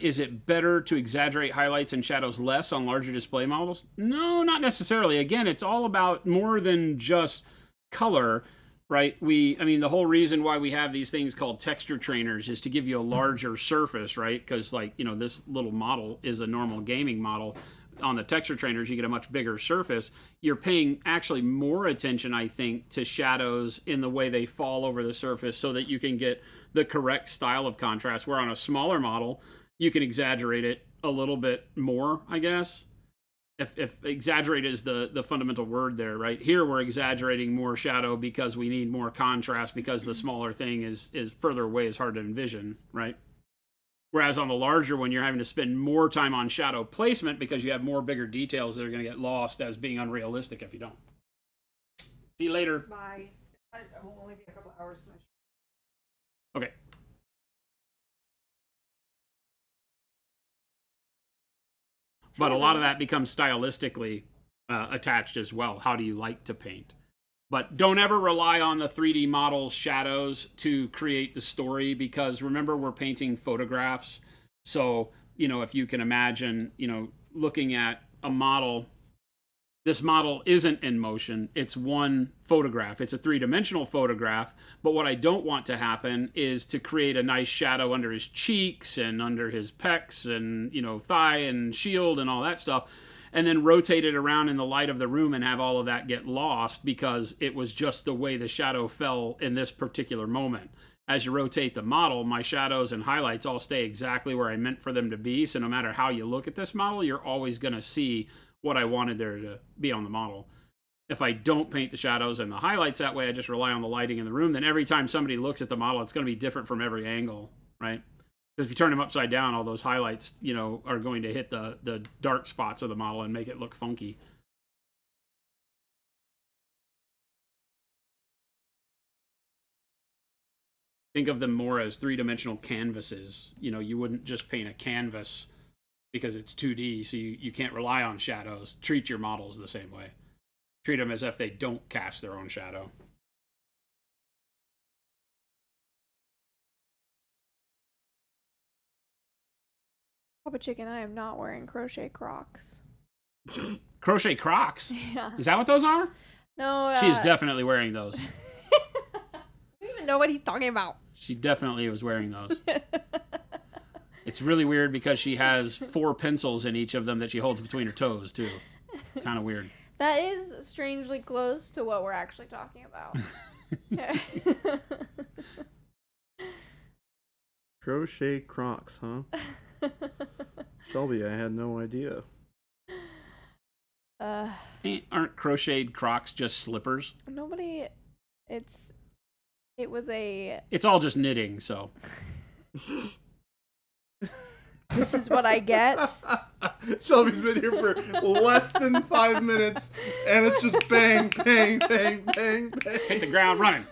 is it better to exaggerate highlights and shadows less on larger display models? No, not necessarily. Again, it's all about more than just color, right? The whole reason why we have these things called texture trainers is to give you a larger surface, right? Because, this little model is a normal gaming model. On the texture trainers, you get a much bigger surface. You're paying actually more attention, I think, to shadows in the way they fall over the surface so that you can get the correct style of contrast, where on a smaller model, you can exaggerate it a little bit more, I guess. If exaggerate is the fundamental word there, right? Here we're exaggerating more shadow because we need more contrast because the smaller thing is further away, is hard to envision, right? Whereas on the larger one, you're having to spend more time on shadow placement because you have more bigger details that are going to get lost as being unrealistic if you don't. See you later. Bye. I will only be a couple hours. Okay. But a lot of that becomes stylistically attached as well. How do you like to paint? But don't ever rely on the 3D models' shadows to create the story, because remember, we're painting photographs. So, if you can imagine, looking at a model, this model isn't in motion. It's one photograph. It's a three-dimensional photograph. But what I don't want to happen is to create a nice shadow under his cheeks and under his pecs and, thigh and shield and all that stuff, and then rotate it around in the light of the room and have all of that get lost because it was just the way the shadow fell in this particular moment. As you rotate the model, my shadows and highlights all stay exactly where I meant for them to be. So no matter how you look at this model, you're always going to see what I wanted there to be on the model. If I don't paint the shadows and the highlights that way, I just rely on the lighting in the room, then every time somebody looks at the model, it's going to be different from every angle, right? Because if you turn them upside down, all those highlights, are going to hit the dark spots of the model and make it look funky. Think of them more as three-dimensional canvases. You wouldn't just paint a canvas because it's 2D, so you can't rely on shadows. Treat your models the same way. Treat them as if they don't cast their own shadow. Papa Chicken, I am not wearing crochet Crocs. Crochet Crocs? Yeah. Is that what those are? No. She is definitely wearing those. I don't even know what he's talking about. She definitely was wearing those. It's really weird because she has 4 pencils in each of them that she holds between her toes, too. Kind of weird. That is strangely close to what we're actually talking about. Crochet Crocs, huh? Shelby, I had no idea. Aren't crocheted Crocs just slippers? Nobody. It was a. It's all just knitting, so. This is what I get. Shelby's been here for less than 5 minutes, and it's just bang, bang, bang, bang, bang. Hit the ground running.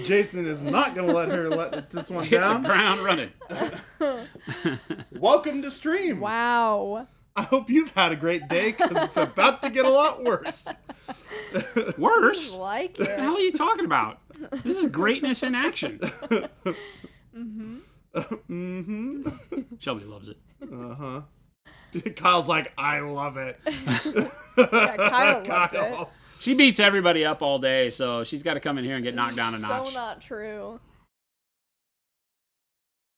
Jason is not going to let her let this one Hit the down. ground running. Welcome to stream. Wow. I hope you've had a great day, because it's about to get a lot worse. Worse? Like What the hell it. are you talking about? This is greatness in action. Mm-hmm. Mm-hmm. Shelby loves it. Uh-huh. Kyle's like, I love it. Yeah, Kyle loves it. She beats everybody up all day, so she's got to come in here and get knocked down a notch. So not true.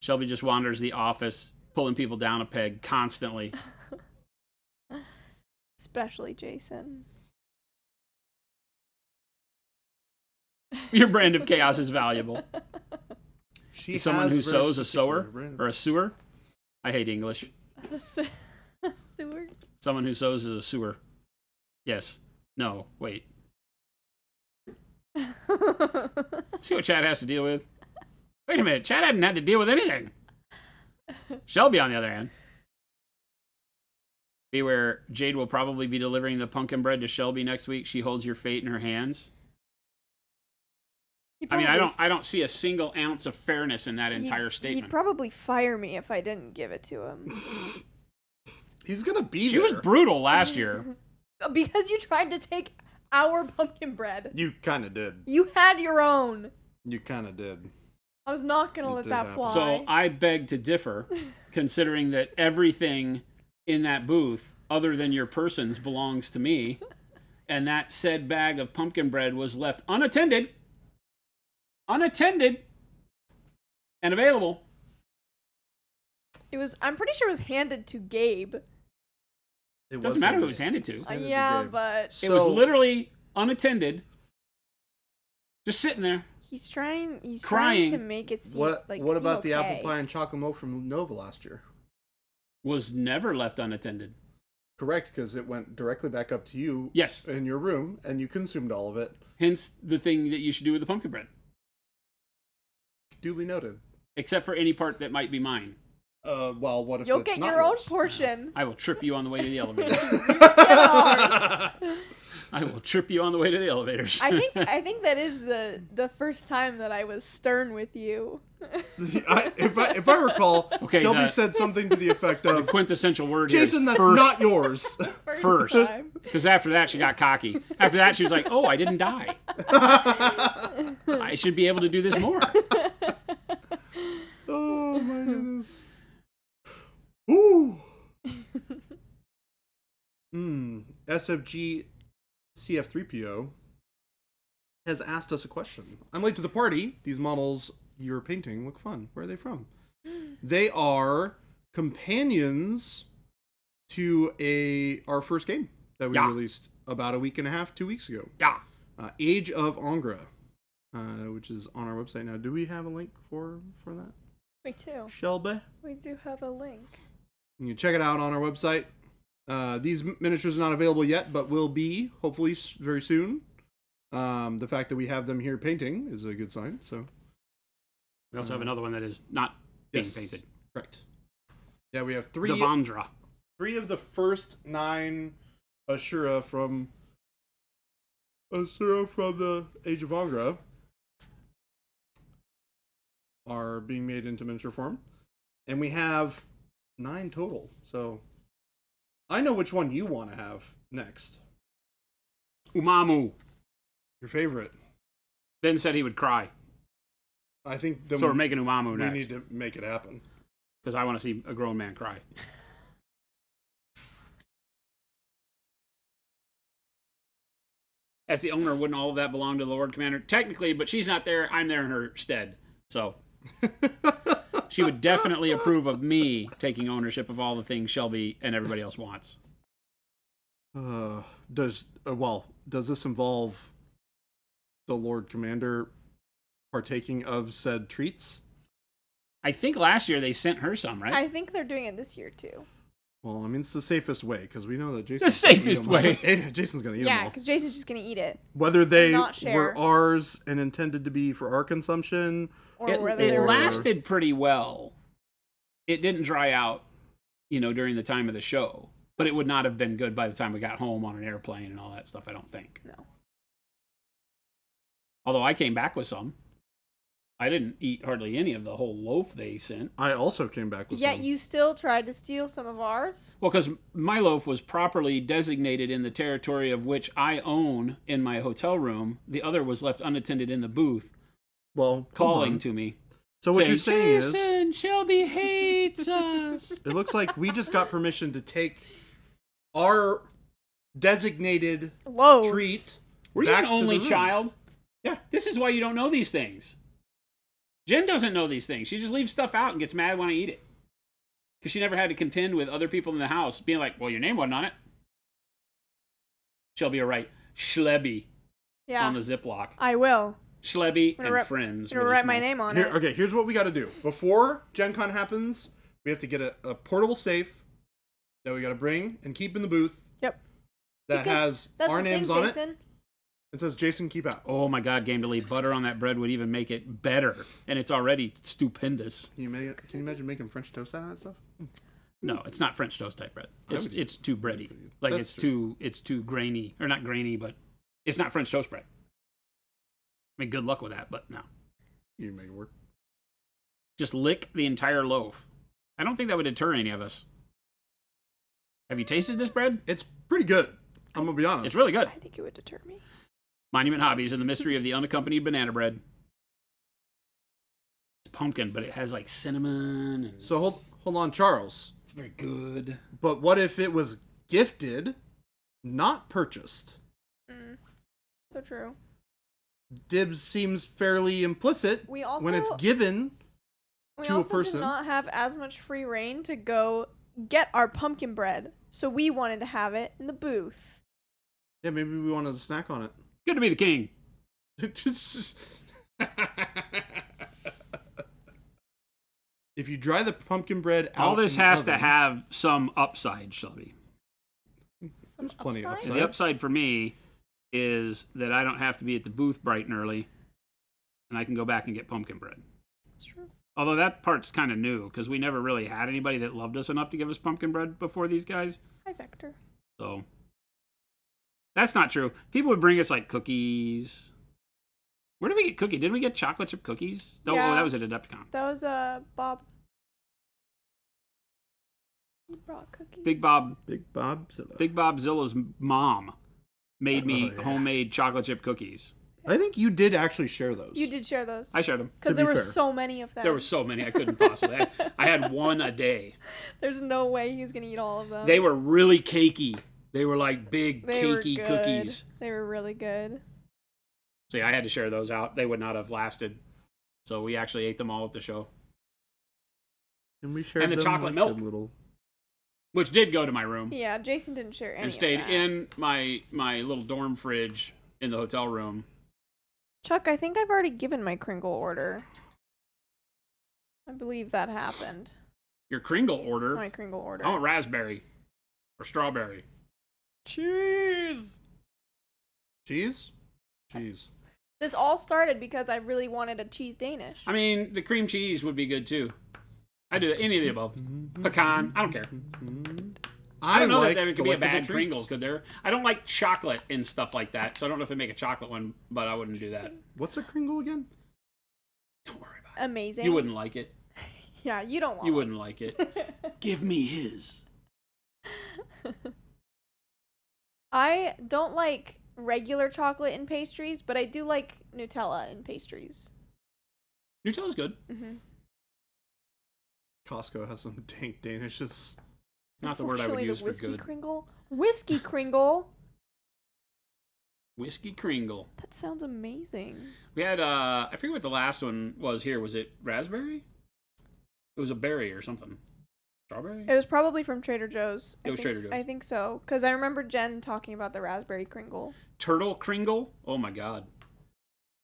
Shelby just wanders the office, pulling people down a peg constantly. Especially Jason. Your brand of chaos is valuable. She Is someone has who very sews a particular sewer brand. or a sewer? I hate English. Sewer. Someone who sews is a sewer. Yes. No. Wait. See what Chad has to deal with? Wait a minute. Chad hadn't had to deal with anything. Shelby, on the other hand. Beware, Jade will probably be delivering the pumpkin bread to Shelby next week. She holds your fate in her hands. I mean, I don't see a single ounce of fairness in that entire statement. He'd probably fire me if I didn't give it to him. He's gonna be She there. was brutal last year. Because you tried to take our pumpkin bread. You kind of did. You had your own. You kind of did. I was not going to It let did that happen. fly. So I beg to differ, considering that everything in that booth, other than your persons, belongs to me, and that said bag of pumpkin bread was left unattended, and available. I'm pretty sure it was handed to Gabe. It Doesn't matter who it was handed to. Handed to Yeah, Gabe. but It was So- literally unattended, just sitting there. he's trying Crying. to make it seem What like What seem about the okay. apple pie and chocolate milk from Nova last year? Was never left unattended. Correct, because it went directly back up to you Yes. in your room, and you consumed all of it. Hence the thing that you should do with the pumpkin bread, Duly noted. except for any part that might be mine. Well, what if You'll it's get not your own yours? portion. I will trip you on the way to the elevator. ours. I will trip you on the way to the elevators. I think that is the first time that I was stern with you. If I recall, Okay, Shelby the- said something to the effect the of, quintessential word Jason, here that's is first. not yours. First. time. Because after that, she got cocky. After that, she was like, oh, I didn't die. I should be able to do this more. Oh, my goodness. Ooh. SFG CF3PO has asked us a question. I'm late to the party. These models you're painting look fun. Where are they from? They are companions to our first game that we Yeah. released about a week and a half, 2 weeks ago. Yeah. Age of Angra, which is on our website now. Do we have a link for that? Shelby? We do have a link. You can check it out on our website. These miniatures are not available yet, but will be hopefully very soon. The fact that we have them here painting is a good sign. So We also have another one that is not being yes, painted. correct. Yeah, we have three Devandra. of the first 9 Asura from the Age of Angra are being made into miniature form, and we have 9 total. So I know which one you want to have next. Umamu. Your favorite. Ben said he would cry. I think then So we're making Umamu we next. need to make it happen. Because I want to see a grown man cry. As the owner, wouldn't all of that belong to the Lord Commander? Technically, but she's not there. I'm there in her stead. So she would definitely approve of me taking ownership of all the things Shelby and everybody else wants. Does this involve the Lord Commander partaking of said treats? I think last year they sent her some, right? I think they're doing it this year too. Well, I mean, it's the safest way, because we know that Jason's The safest way. Jason's going to eat Yeah, them all. because Jason's just gonna eat it, Whether they not share. were ours and intended to be for our consumption. or It whether they're lasted ours. pretty well. it didn't dry out, during the time of the show. But it would not have been good by the time we got home on an airplane and all that stuff, I don't think. No. Although I came back with some. I didn't eat hardly any of the whole loaf they sent. I also came back with Yet some. you still tried to steal some of ours. Well, because my loaf was properly designated in the territory of which I own in my hotel room. The other was left unattended in the booth, Well, calling to me. So what you're saying Jason, Shelby hates us. it looks like we just got permission to take our designated Loaves. treat. Were you back an to the only room. child? Yeah. This is why you don't know these things. Jen doesn't know these things. She just leaves stuff out and gets mad when I eat it. Because she never had to contend with other people in the house being like, well, your name wasn't on it. Shelby, you're right. Schlebby Yeah. on the Ziploc. I will. Schlebby I'm gonna and write- friends. I'm gonna really write my small. name on Here, it. okay, here's what we got to do. Before Gen Con happens, we have to get a portable safe that we got to bring and keep in the booth. Yep. That Because has That's our the names thing, on it. Jason. It says Jason, keep out. Oh my God, Game to Leave. Butter on that bread would even make it better. And it's already stupendous. Can you imagine making French toast out of that stuff? No, it's not French toast type bread. I It's would- it's too bready. Like That's it's too grainy. Or not grainy, but it's not French toast bread. I mean, good luck with that, but no. You can make it work. Just lick the entire loaf. I don't think that would deter any of us. Have you tasted this bread? It's pretty good. I'm gonna be honest. It's really good. I think it would deter me. Monument Hobbies and the Mystery of the Unaccompanied Banana Bread. It's pumpkin, but it has like cinnamon and So hold on, Charles. it's very good. But what if it was gifted, not purchased? So true. Dibs seems fairly implicit We also when it's given. we to a also person. did not have as much free reign to go get our pumpkin bread, so we wanted to have it in the booth. Yeah, maybe we wanted to snack on Good to be the king. it. If you dry the pumpkin bread out, All this in the has to oven- have some upside, Shelby. Some There's plenty of upside? upside. The upside for me is that I don't have to be at the booth bright and early, and I can go back and get pumpkin bread. That's true. Although that part's kind of new because we never really had anybody that loved us enough to give us pumpkin bread before these guys. Hi, Vector. So that's not true. People would bring us like cookies. Where did we get cookie? Didn't we get chocolate chip cookies? No, Yeah. oh, that was at Adepticon. That was Bob. He brought cookies. Big Bob Big Bob Zilla. Big Bob Zilla's mom made me Oh, yeah. homemade chocolate chip cookies. I think you did actually share those. You did share those. I shared them. Because to there be were fair. so many of them. There were so many I couldn't possibly. I had one a day. There's no way he was gonna eat all of them. They were really cakey. They were like big They were cakey good. cookies. They were really good. So yeah, I had to share those out. They would not have lasted. So we actually ate them all at the show, And we shared And the them chocolate like a milk. little. which did go to my room Yeah, Jason didn't share any and of stayed that. in my little dorm fridge in the hotel room. Chuck, I think I've already given my Kringle order. I believe that happened. Your Kringle order. My Kringle order. I want raspberry or strawberry. Cheese! Cheese? Cheese. This all started because I really wanted a cheese Danish. I mean, the cream cheese would be good too. I do any of the above. Pecan, I don't care. I don't know like that there could be a delectable bad treats. Kringle, could there? I don't like chocolate and stuff like that, so I don't know if they make a chocolate one, but I wouldn't do that. What's a Kringle again? Don't worry about it. Amazing. You wouldn't like it. Yeah, you don't want You one. wouldn't like it. Give me his. I don't like regular chocolate in pastries, but I do like Nutella in pastries. Nutella's good. Mm-hmm. Costco has some dank Danishes. Not the word I would use for Whiskey good. Kringle? Whiskey Kringle? Whiskey Kringle. That sounds amazing. We had, I forget what the last one was here. Was it raspberry? It was a berry or something. Strawberry? It was probably from Trader Joe's. It was Trader Joe's. I think so. Because I remember Jen talking about the raspberry Kringle. Turtle Kringle? Oh my god.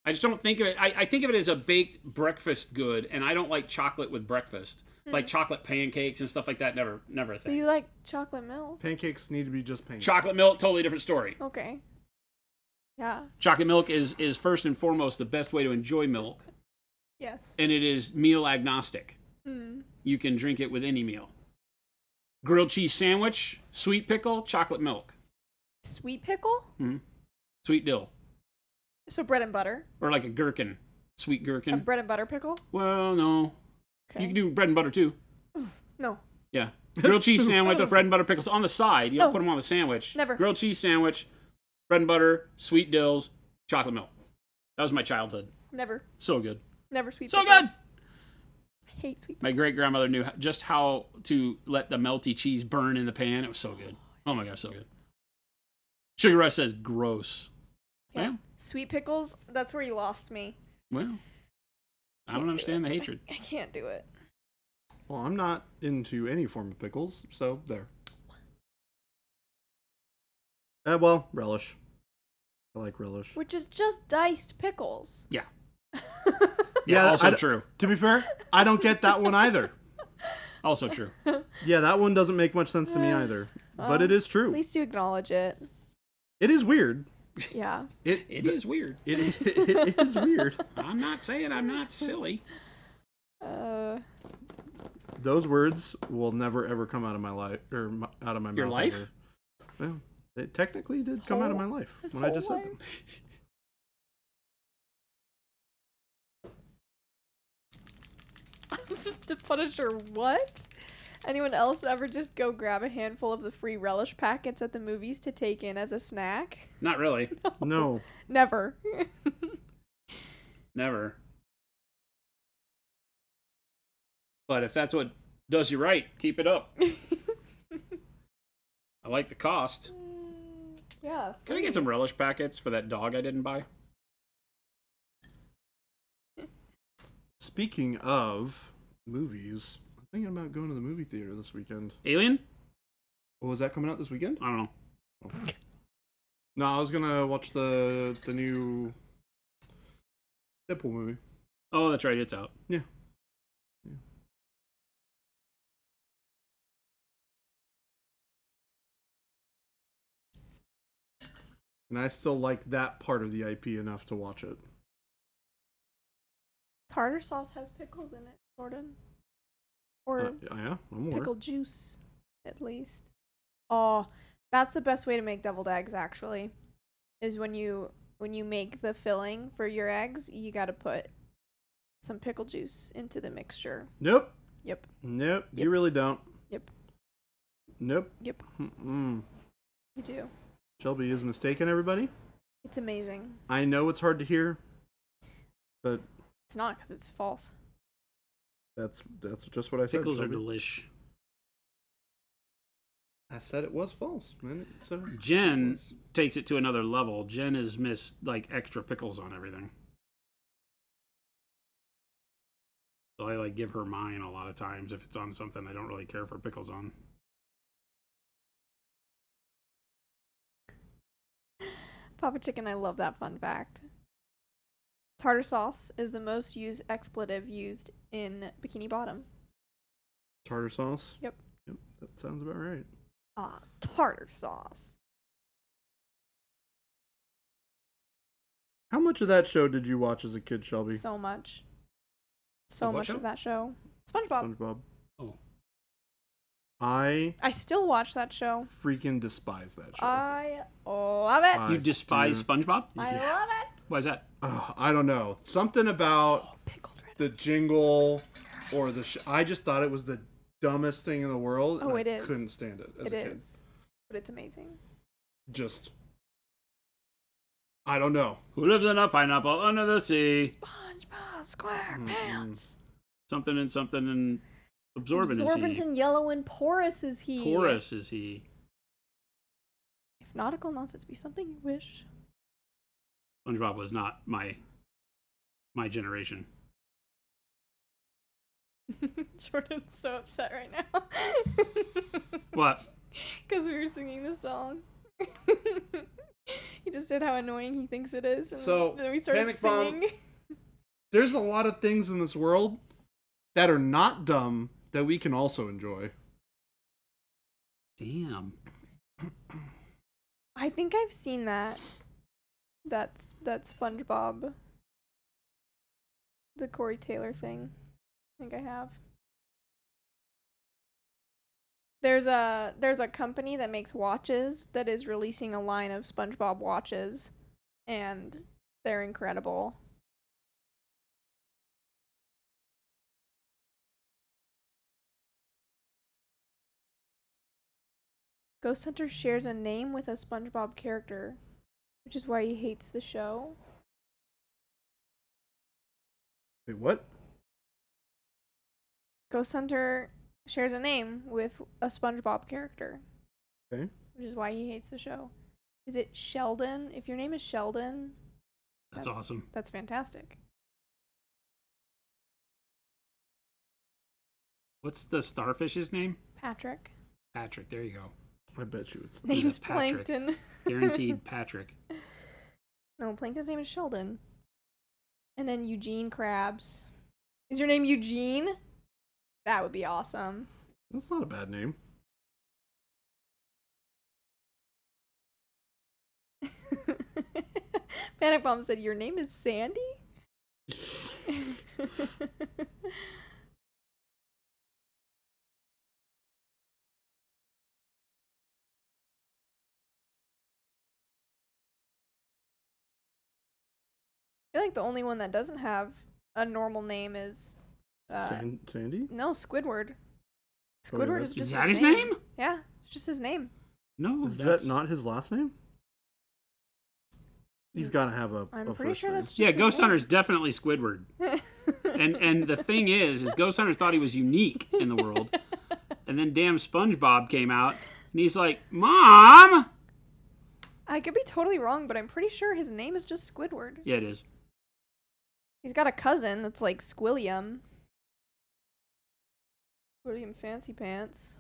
I just don't think of it. I think of it as a baked breakfast good, and I don't like chocolate with breakfast. Like chocolate pancakes and stuff like that, never a But thing. you like chocolate milk? Pancakes need to be just pancakes. Chocolate milk, totally different story. Okay. Yeah. Chocolate milk is first and foremost the best way to enjoy milk, Yes. and it is meal agnostic. Mm. You can drink it with any meal. Grilled cheese sandwich, sweet pickle, chocolate milk, Sweet pickle? sweet dill, So bread and butter. or like a gherkin, sweet A gherkin. bread and butter pickle? Well, no, Okay. you can do bread and butter too. No. Yeah, grilled cheese sandwich, bread and butter pickles on the side. You don't No. put them on the sandwich. Never. Grilled cheese sandwich, bread and butter, sweet dills, chocolate milk. That was my childhood. Never. So good. Never sweet So pickles. good. I hate sweet My pickles. great grandmother knew just how to let the melty cheese burn in the pan. It was so good. Oh my gosh, so good. Sugar Rush says gross. Yeah. Well, Sweet pickles, that's where you lost me. well, I Can't don't do understand it. the hatred. I can't do it. Well, I'm not into any form of pickles, so there. Well, relish. I like relish. Which is just diced pickles. Yeah. Yeah, also I d- true. To be fair, I don't get that one either. Also true. Yeah, that one doesn't make much sense to me either. But it is At true. least you acknowledge it. It is weird. Yeah. It is weird. It is weird. I'm not saying I'm not silly. Those words will never ever come out of my life out of my Your mouth. life? Ever. Well, they technically did come out of my life his when I whole just said life. them. The Punisher, what? Anyone else ever just go grab a handful of the free relish packets at the movies to take in as a snack? Not really. No. Never. Never. But if that's what does you right, keep it up. I like the cost. Yeah. Can I get some relish packets for that dog I didn't buy? Speaking of movies, I'm thinking about going to the movie theater this weekend. Alien? Oh, was that coming out this weekend? I don't know. No, I was gonna watch the new Deadpool movie. Oh, that's right. It's out. Yeah. And I still like that part of the IP enough to watch it. Tartar sauce has pickles in it, Jordan. Or Yeah, I'm more. pickle juice, at least. Oh, that's the best way to make deviled eggs, actually. Is when you make the filling for your eggs, you gotta put some pickle juice into the mixture. Nope. Yep. Nope. Yep. You really don't. Yep. Nope. Yep. Mm-mm. You do. Shelby is mistaken, everybody. It's amazing. I know it's hard to hear, but It's not because it's false. that's just what I said. Pickles are Shelby. delish. I said it was false, man. So Jen takes it to another level. Jen has missed like extra pickles on everything. So I like give her mine a lot of times if it's on something I don't really care for pickles on. Papa Chicken, I love that fun fact. Tartar sauce is the most used expletive used in Bikini Bottom. tartar sauce. Yep. Yep. That sounds about right. Ah, tartar sauce. How much of that show did you watch as a kid, Shelby? So much. So Of what much show? of that show. SpongeBob. SpongeBob. Oh. I I still watch that show. freaking despise that show. I love it. I You despise do. SpongeBob? I Yeah. love it. Why is that? I don't know. Something about Pickled red. the jingle or the I just thought it was the dumbest thing in the world. and Oh, I it is. couldn't stand it as It a kid. is. But it's amazing. Just I don't know. Who lives in a pineapple under the sea? SpongeBob SquarePants. Mm-mm. Something and absorbent, Absorbent is he? and yellow and porous is he. Porous is he? If nautical nonsense be something you wish. SpongeBob was not my generation. Jordan's so upset right now. What? Because we were singing the song. He just said how annoying he thinks it is. And So, then we started Panic Bomb- singing. There's a lot of things in this world that are not dumb that we can also enjoy. Damn. I think I've seen that. That's SpongeBob. The Corey Taylor thing. I think I have. There's a company that makes watches that is releasing a line of SpongeBob watches, and they're incredible. Ghost Hunter shares a name with a SpongeBob character, which is why he hates the show. Wait, what? Ghost Hunter shares a name with a SpongeBob character. Okay. Which is why he hates the show. Is it Sheldon? If your name is Sheldon, That's awesome. That's fantastic. What's the starfish's name? Patrick. Patrick. There you go. I bet you it's. He's a Name's Patrick. Plankton. Guaranteed Patrick. No, Plankton's name is Sheldon. And then Eugene Krabs. Is your name Eugene? That would be awesome. That's not a bad name. Panic Bomb said, "Your name is Sandy?" I feel like the only one that doesn't have a normal name is Sandy? no, Squidward. Oh, yeah, Squidward that's- is just Is that his his name? Yeah, it's just his name. No, Is that's that not his last name? He's got to have a. I'm a pretty first sure name. that's just Yeah, his Ghost name. Hunter's definitely Squidward. And the thing is Ghost Hunter thought he was unique in the world. And then damn SpongeBob came out and he's like, "Mom!" I could be totally wrong, but I'm pretty sure his name is just Squidward. Yeah, it is. He's got a cousin that's like Squilliam. Squilliam Fancy Pants.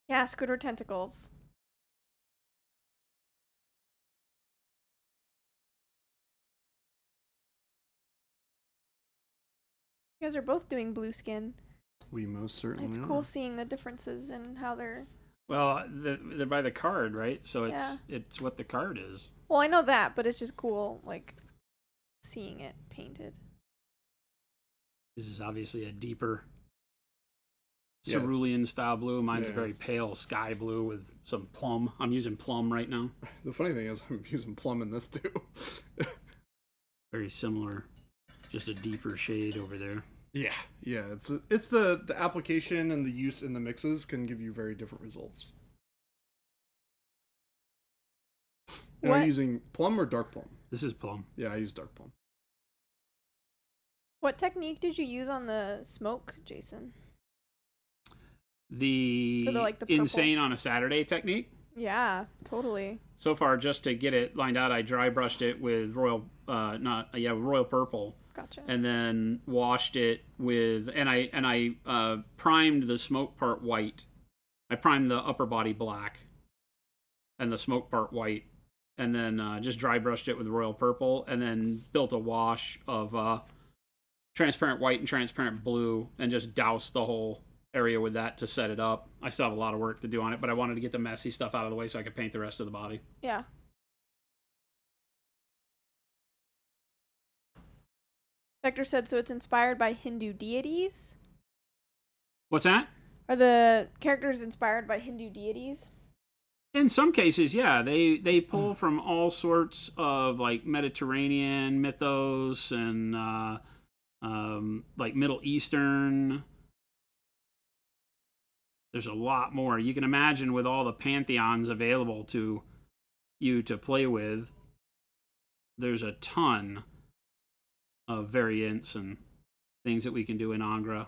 Yeah, Squidward tentacles. You guys are both doing blue skin. We most certainly It's are. cool seeing the differences in how they're. Well, they're by the card, right? So Yeah. it's what the card is. Well, I know that, but it's just cool, like, seeing it painted. This is obviously a deeper Yeah. cerulean style blue. Mine's a Yeah. very pale sky blue with some plum. I'm using plum right now. The funny thing is, I'm using plum in this too. Very similar, just a deeper shade over there. Yeah, it's the application and the use in the mixes can give you very different results. And are What? you using plum or dark plum? This is plum. Yeah, I use dark plum. What technique did you use on the smoke, Jason? The, For the, like, the purple. insane on a Saturday technique. Yeah, totally. So far, just to get it lined out, I dry brushed it with royal purple, Gotcha. and then washed it with and I primed the smoke part white. I primed the upper body black, and the smoke part white, and then just dry brushed it with royal purple, and then built a wash of transparent white and transparent blue, and just doused the whole area with that to set it up. I still have a lot of work to do on it, but I wanted to get the messy stuff out of the way so I could paint the rest of the body. Yeah. Vector said, so it's inspired by Hindu deities? What's that? Are the characters inspired by Hindu deities? In some cases, yeah, they pull from all sorts of like Mediterranean mythos and like Middle Eastern. There's a lot more. You can imagine with all the pantheons available to you to play with, there's a ton of variants and things that we can do in Angra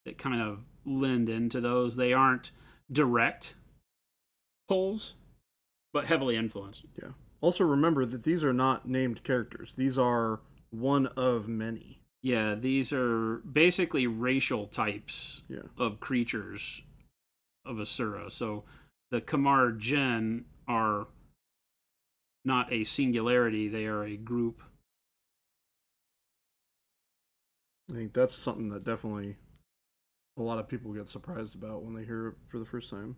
that kind of lend into those. They aren't direct pulls, but heavily influenced. Yeah. Also remember that these are not named characters. These are one of many. Yeah, these are basically racial types Yeah. of creatures of Asura. So the Kamar Jinn are not a singularity, they are a group. I think that's something that definitely a lot of people get surprised about when they hear it for the first time.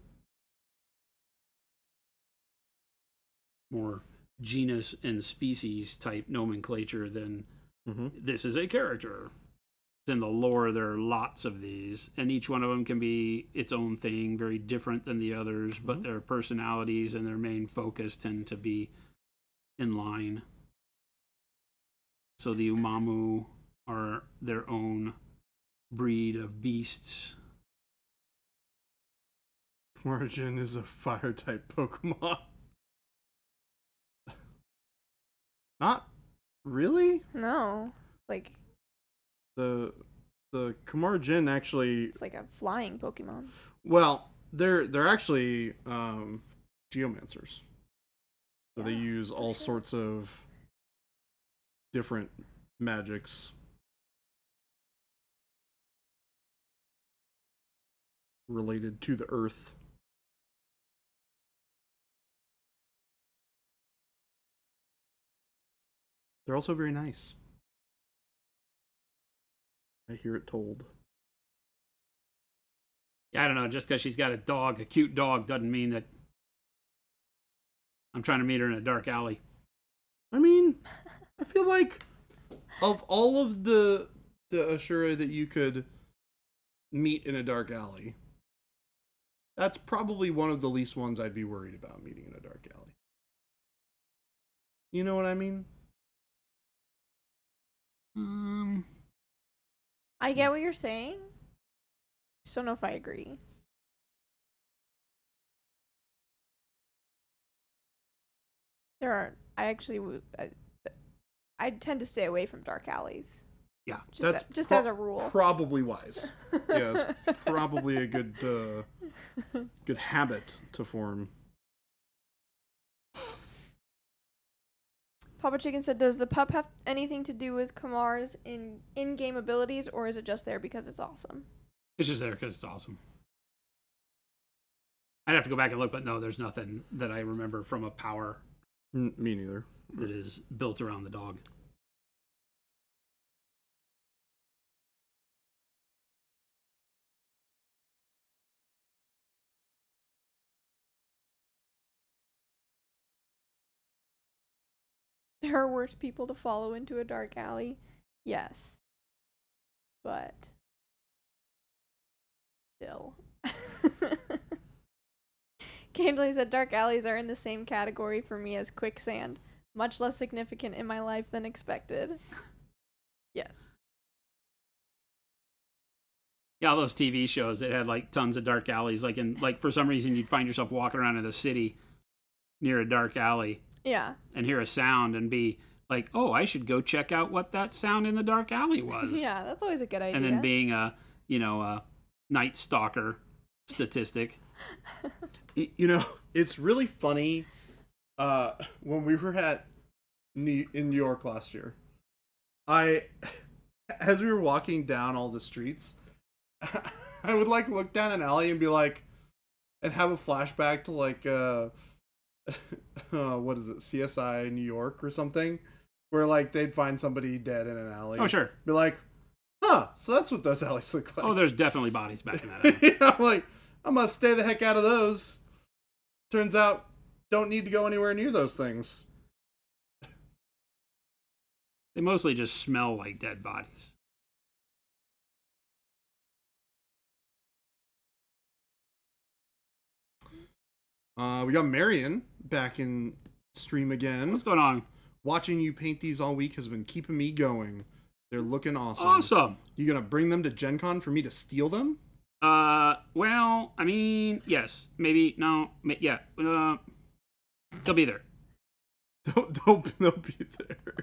More genus and species type nomenclature than this is a character. In the lore, there are lots of these, and each one of them can be its own thing, very different than the others, but their personalities and their main focus tend to be in line. So the Umamu are their own breed of beasts. Origin is a fire type Pokemon. Not really. No, like The Kamarjin actually, it's like a flying Pokemon. well, they're actually geomancers. So they Yeah, use for all sure. sorts of different magics related to the earth. They're also very nice. I hear it told. Yeah, I don't know. Just because she's got a cute dog, doesn't mean that I'm trying to meet her in a dark alley. I mean, I feel like of all of the Ashura that you could meet in a dark alley, that's probably one of the least ones I'd be worried about meeting in a dark alley. You know what I mean? I get what you're saying. Just don't know if I agree. There are. I actually would. I tend to stay away from dark alleys. Yeah, Just as a rule. Probably wise. Yeah, it's probably a good good habit to form. Papa Chicken said, "Does the pup have anything to do with Kamar's in-game abilities, or is it just there because it's awesome?" it's just there because it's awesome. I'd have to go back and look, but no, there's nothing that I remember from a power Me neither. that is built around the dog. There are worse people to follow into a dark alley. Yes. But still. Gameplay said dark alleys are in the same category for me as quicksand. Much less significant in my life than expected. Yes. Yeah, all those TV shows that had like tons of dark alleys, like for some reason you'd find yourself walking around in the city near a dark alley Yeah. and hear a sound and be like, oh, I should go check out what that sound in the dark alley was. Yeah, that's always a good idea. And then being a night stalker statistic. You know, it's really funny. When we were in New York last year, as we were walking down all the streets, I would like look down an alley and be like, and have a flashback to like, what is it, CSI New York or something, where like they'd find somebody dead in an alley. Oh, sure. Be like, huh? So that's what those alleys look like. Oh, there's definitely bodies back in that alley. Yeah, I'm like, I'm gonna stay the heck out of those. Turns out, don't need to go anywhere near those things. They mostly just smell like dead bodies. We got Marion back in stream again. What's going on? Watching you paint these all week has been keeping me going. They're looking awesome. Awesome. You gonna bring them to Gen Con for me to steal them? Well, I mean, yes, maybe, no, yeah, they'll be there. They'll be there.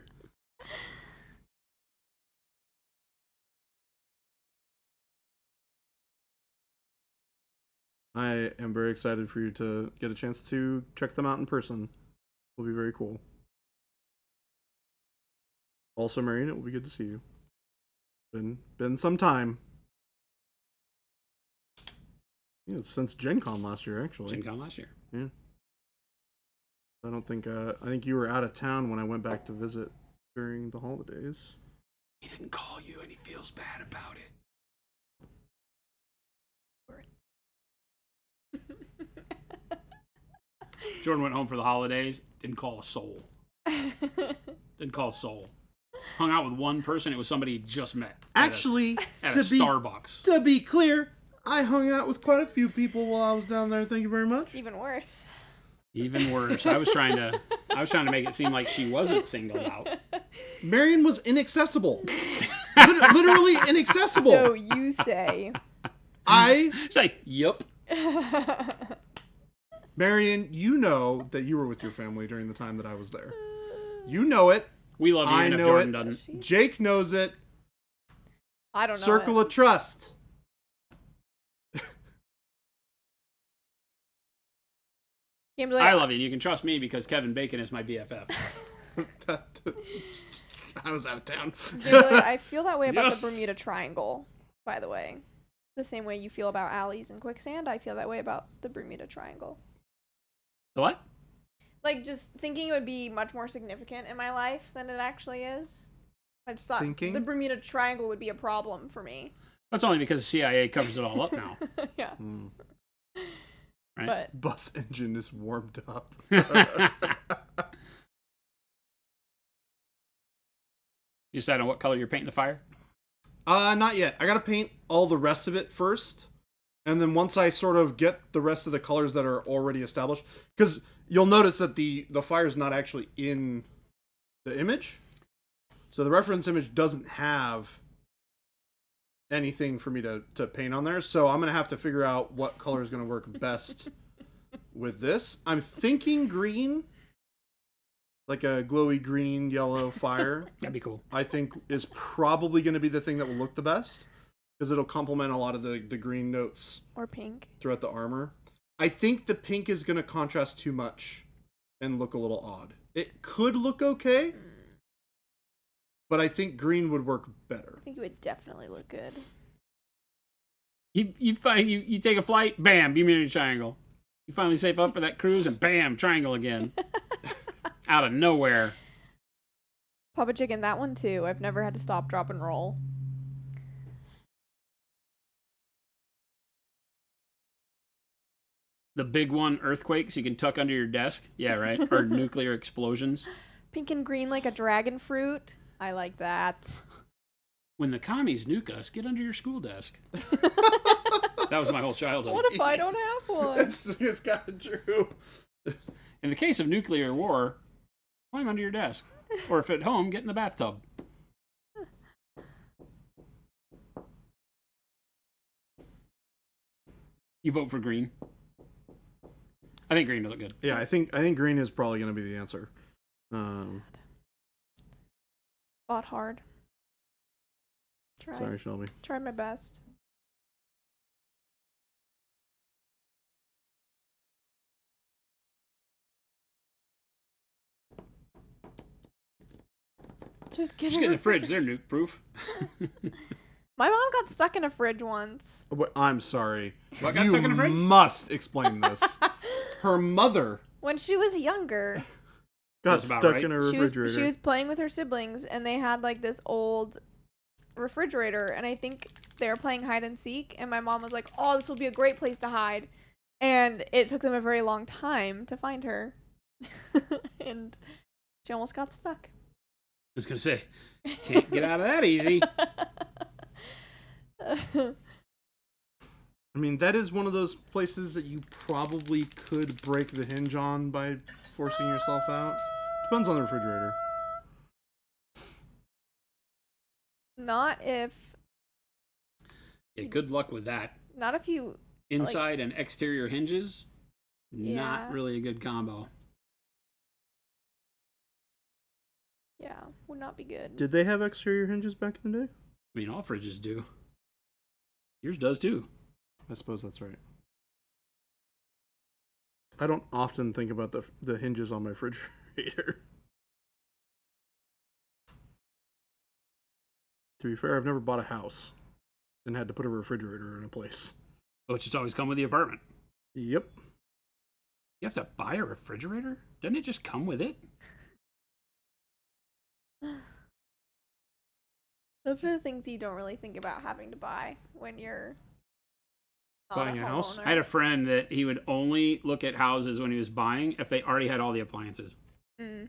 I am very excited for you to get a chance to check them out in person. It'll be very cool. Also, Marion, it will be good to see you. Been some time. Yeah, since Gen Con last year, actually. Gen Con last year. Yeah. I don't think I think you were out of town when I went back to visit during the holidays. He didn't call you and he feels bad about it. Jordan went home for the holidays. Didn't call a soul. Didn't call a soul. Hung out with one person. It was somebody he just met. Actually, at a Starbucks. to be clear, I hung out with quite a few people while I was down there. Thank you very much. Even worse. Even worse. I was trying to make it seem like she wasn't singled out. Marion was inaccessible. Literally inaccessible. So you say. She's like, yup. Marion, you know that you were with your family during the time that I was there. You know it. We love you I even if know Jordan it. doesn't. Jake knows it. I don't know. Circle of trust. Game's like, I love you. You can trust me because Kevin Bacon is my BFF. I was out of town. Game's like, I feel that way about Yes. the Bermuda Triangle, by the way. The same way you feel about alleys and quicksand, I feel that way about the Bermuda Triangle. The what? Like, just thinking it would be much more significant in my life than it actually is. I just thought Thinking? the Bermuda Triangle would be a problem for me. That's only because the CIA covers it all up now. Yeah. Hmm. Right? But Bus engine is warmed up. You decide on what color you're painting the fire? Not yet. I gotta paint all the rest of it first. And then once I sort of get the rest of the colors that are already established, because you'll notice that the fire's not actually in the image. So the reference image doesn't have anything for me to paint on there. So I'm going to have to figure out what color is going to work best with this. I'm thinking green, like a glowy green, yellow fire. That'd be cool. I think is probably going to be the thing that will look the best because it'll complement a lot of the green notes or pink. throughout the armor. I think the pink is going to contrast too much and look a little odd. It could look okay, but I think green would work better. I think it would definitely look good. You take a flight, bam, Bermuda Triangle. You finally save up for that cruise, and bam, triangle again. Out of nowhere. Papa Chicken, that one too. I've never had to stop, drop, and roll. The big one, earthquakes, you can tuck under your desk. Yeah, right. Or nuclear explosions. Pink and green like a dragon fruit. I like that. When the commies nuke us, get under your school desk. That was my whole childhood. What if I don't have one? It's kind of true. In the case of nuclear war, climb under your desk. Or if at home, get in the bathtub. You vote for green. I think green would look good. Yeah, I think green is probably going to be the answer. Fought hard. Sorry, Shelby. Tried my best. Just Just get in the fridge. They're nuke proof. My mom got stuck in a fridge once. I'm sorry. What got You stuck in the fridge? must explain this. Her mother When she was younger, got That's about stuck right. in a she was refrigerator. playing with her siblings, and they had like this old refrigerator, and I think they were playing hide and seek, and my mom was like, "Oh, this will be a great place to hide," and it took them a very long time to find her, and she almost got stuck. I was going to say, can't get out of that easy. I mean, that is one of those places that you probably could break the hinge on by forcing yourself out. Depends on the refrigerator. Not if Yeah, good luck with that. you. Inside and exterior hinges, Yeah. not really a good combo. Yeah, would not be good. Did they have exterior hinges back in the day? I mean, all fridges do. Yours does too. I suppose that's right. I don't often think about the hinges on my refrigerator. To be fair, I've never bought a house and had to put a refrigerator in a place. Which has always come with the apartment. Yep. You have to buy a refrigerator? Doesn't it just come with it? Those are the things you don't really think about having to buy when you're not Buying a house? homeowner. I had a friend that he would only look at houses when he was buying if they already had all the appliances. Mm.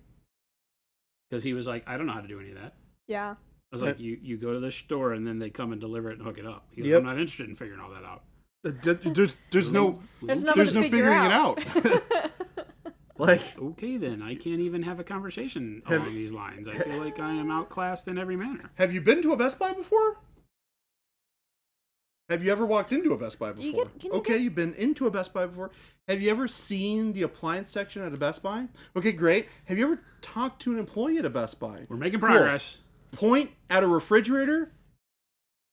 Because he was like, I don't know how to do any of that. Yeah. I was like, you go to the store and then they come and deliver it and hook it up. He goes, Yep. I'm not interested in figuring all that out. There's no There's nothing there's to no figure figuring it out. like Okay, then I can't even have a conversation Have- along these lines. I feel like I am outclassed in every manner. have you been to a Best Buy before? Have you ever walked into a Best Buy Do you before? can you Okay, you've been into a Best Buy before. Have you ever seen the appliance section at a Best Buy? Okay, great. Have you ever talked to an employee at a Best Buy? We're making Cool. progress. Point at a refrigerator,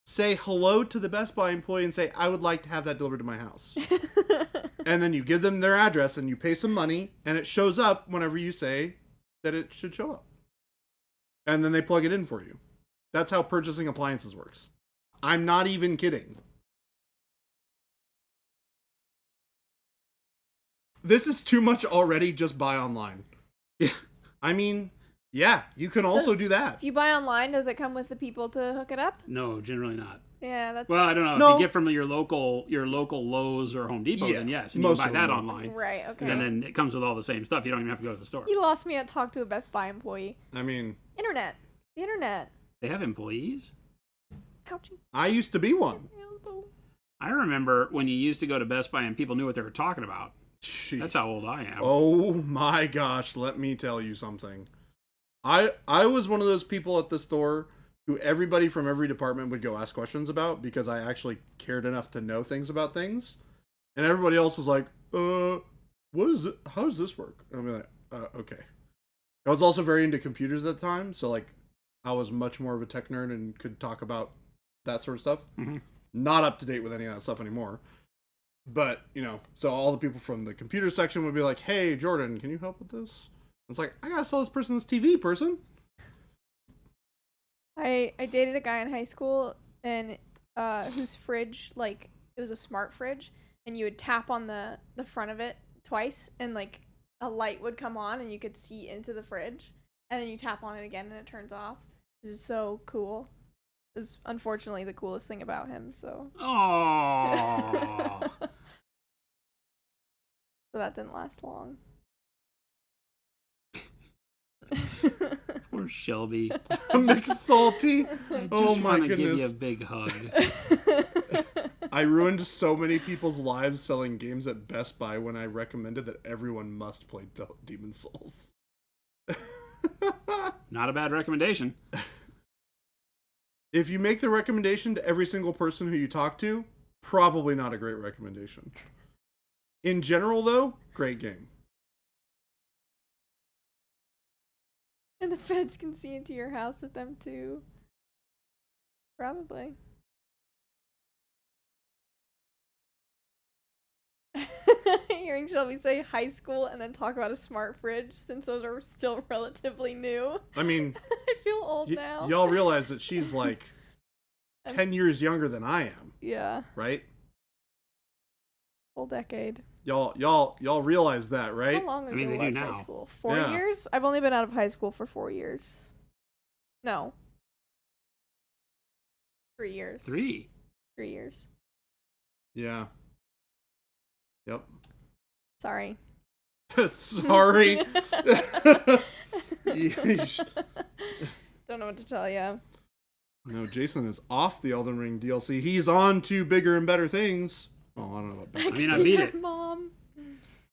say hello to the Best Buy employee and say, I would like to have that delivered to my house. And then you give them their address and you pay some money and it shows up whenever you say that it should show up. And then they plug it in for you. That's how purchasing appliances works. I'm not even kidding. This is too much already, just buy online. Yeah. I mean, yeah, you can also do that. If you buy online, does it come with the people to hook it up? No, generally not. Yeah, that's Well, I don't know. No. If you get from your local Lowe's or Home Depot, Yeah, then yes, and you most can buy of them that will. online. right. Okay. And then it comes with all the same stuff. You don't even have to go to the store. You lost me at talk to a Best Buy employee. I mean, Internet. The internet. They have employees. Ouchie. I used to be one. Elbow. I remember when you used to go to Best Buy and people knew what they were talking about. Jeez. That's how old I am. Oh my gosh, let me tell you something. I was one of those people at the store who everybody from every department would go ask questions about because I actually cared enough to know things about things. And everybody else was like, what is it? How does this work? And I'm like, okay. I was also very into computers at the time, so like I was much more of a tech nerd and could talk about that sort of stuff. Mhm. Not up to date with any of that stuff anymore. But, you know, so all the people from the computer section would be like, hey, Jordan, can you help with this? It's like, I gotta sell this person this TV, person. I dated a guy in high school and whose fridge, like, it was a smart fridge, and you would tap on the front of it twice and like a light would come on and you could see into the fridge, and then you tap on it again and it turns off. It was so cool. It was unfortunately the coolest thing about him, so Oh. so that didn't last long. Poor Shelby. McSalty. I just Oh my want to give you a goodness. big hug. I ruined so many people's lives selling games at Best Buy when I recommended that everyone must play Demon's Souls. Not a bad recommendation. If you make the recommendation to every single person who you talk to, probably not a great recommendation. In general, though, great game. And the feds can see into your house with them too. Probably. Hearing Shelby say high school and then talk about a smart fridge, since those are still relatively new. I mean, I feel old now. y'all realize that she's like I'm- 10 years younger than I am, Yeah, right? full decade. Y'all realize that, right? How long ago mean, they do was now. high school? 4 Yeah. years? I've only been out of high school for 4 years. No. 3 years. 3. 3 years. Yeah. Yep. Sorry. Sorry. Yeesh. Don't know what to tell you. No, Jason is off the Elden Ring DLC. He's on to bigger and better things. Oh, I don't know about better. I mean, I beat it. Mom.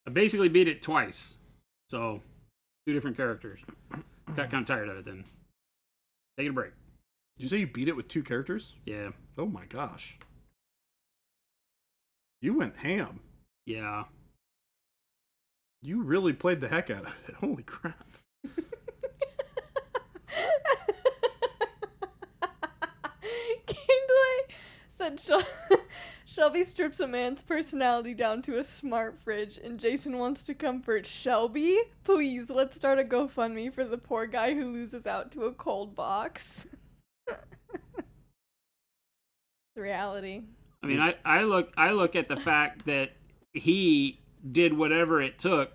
I basically beat it twice. So, 2 different characters. Got kind of tired of it then. Take a break. Did you say you beat it with 2 characters? Yeah. Oh my gosh. You went ham. Yeah. You really played the heck out of it. Holy crap. Kingsley said Shelby strips a man's personality down to a smart fridge, and Jason wants to comfort Shelby. Please, let's start a GoFundMe for the poor guy who loses out to a cold box. The reality. I mean, I look at the fact that he did whatever it took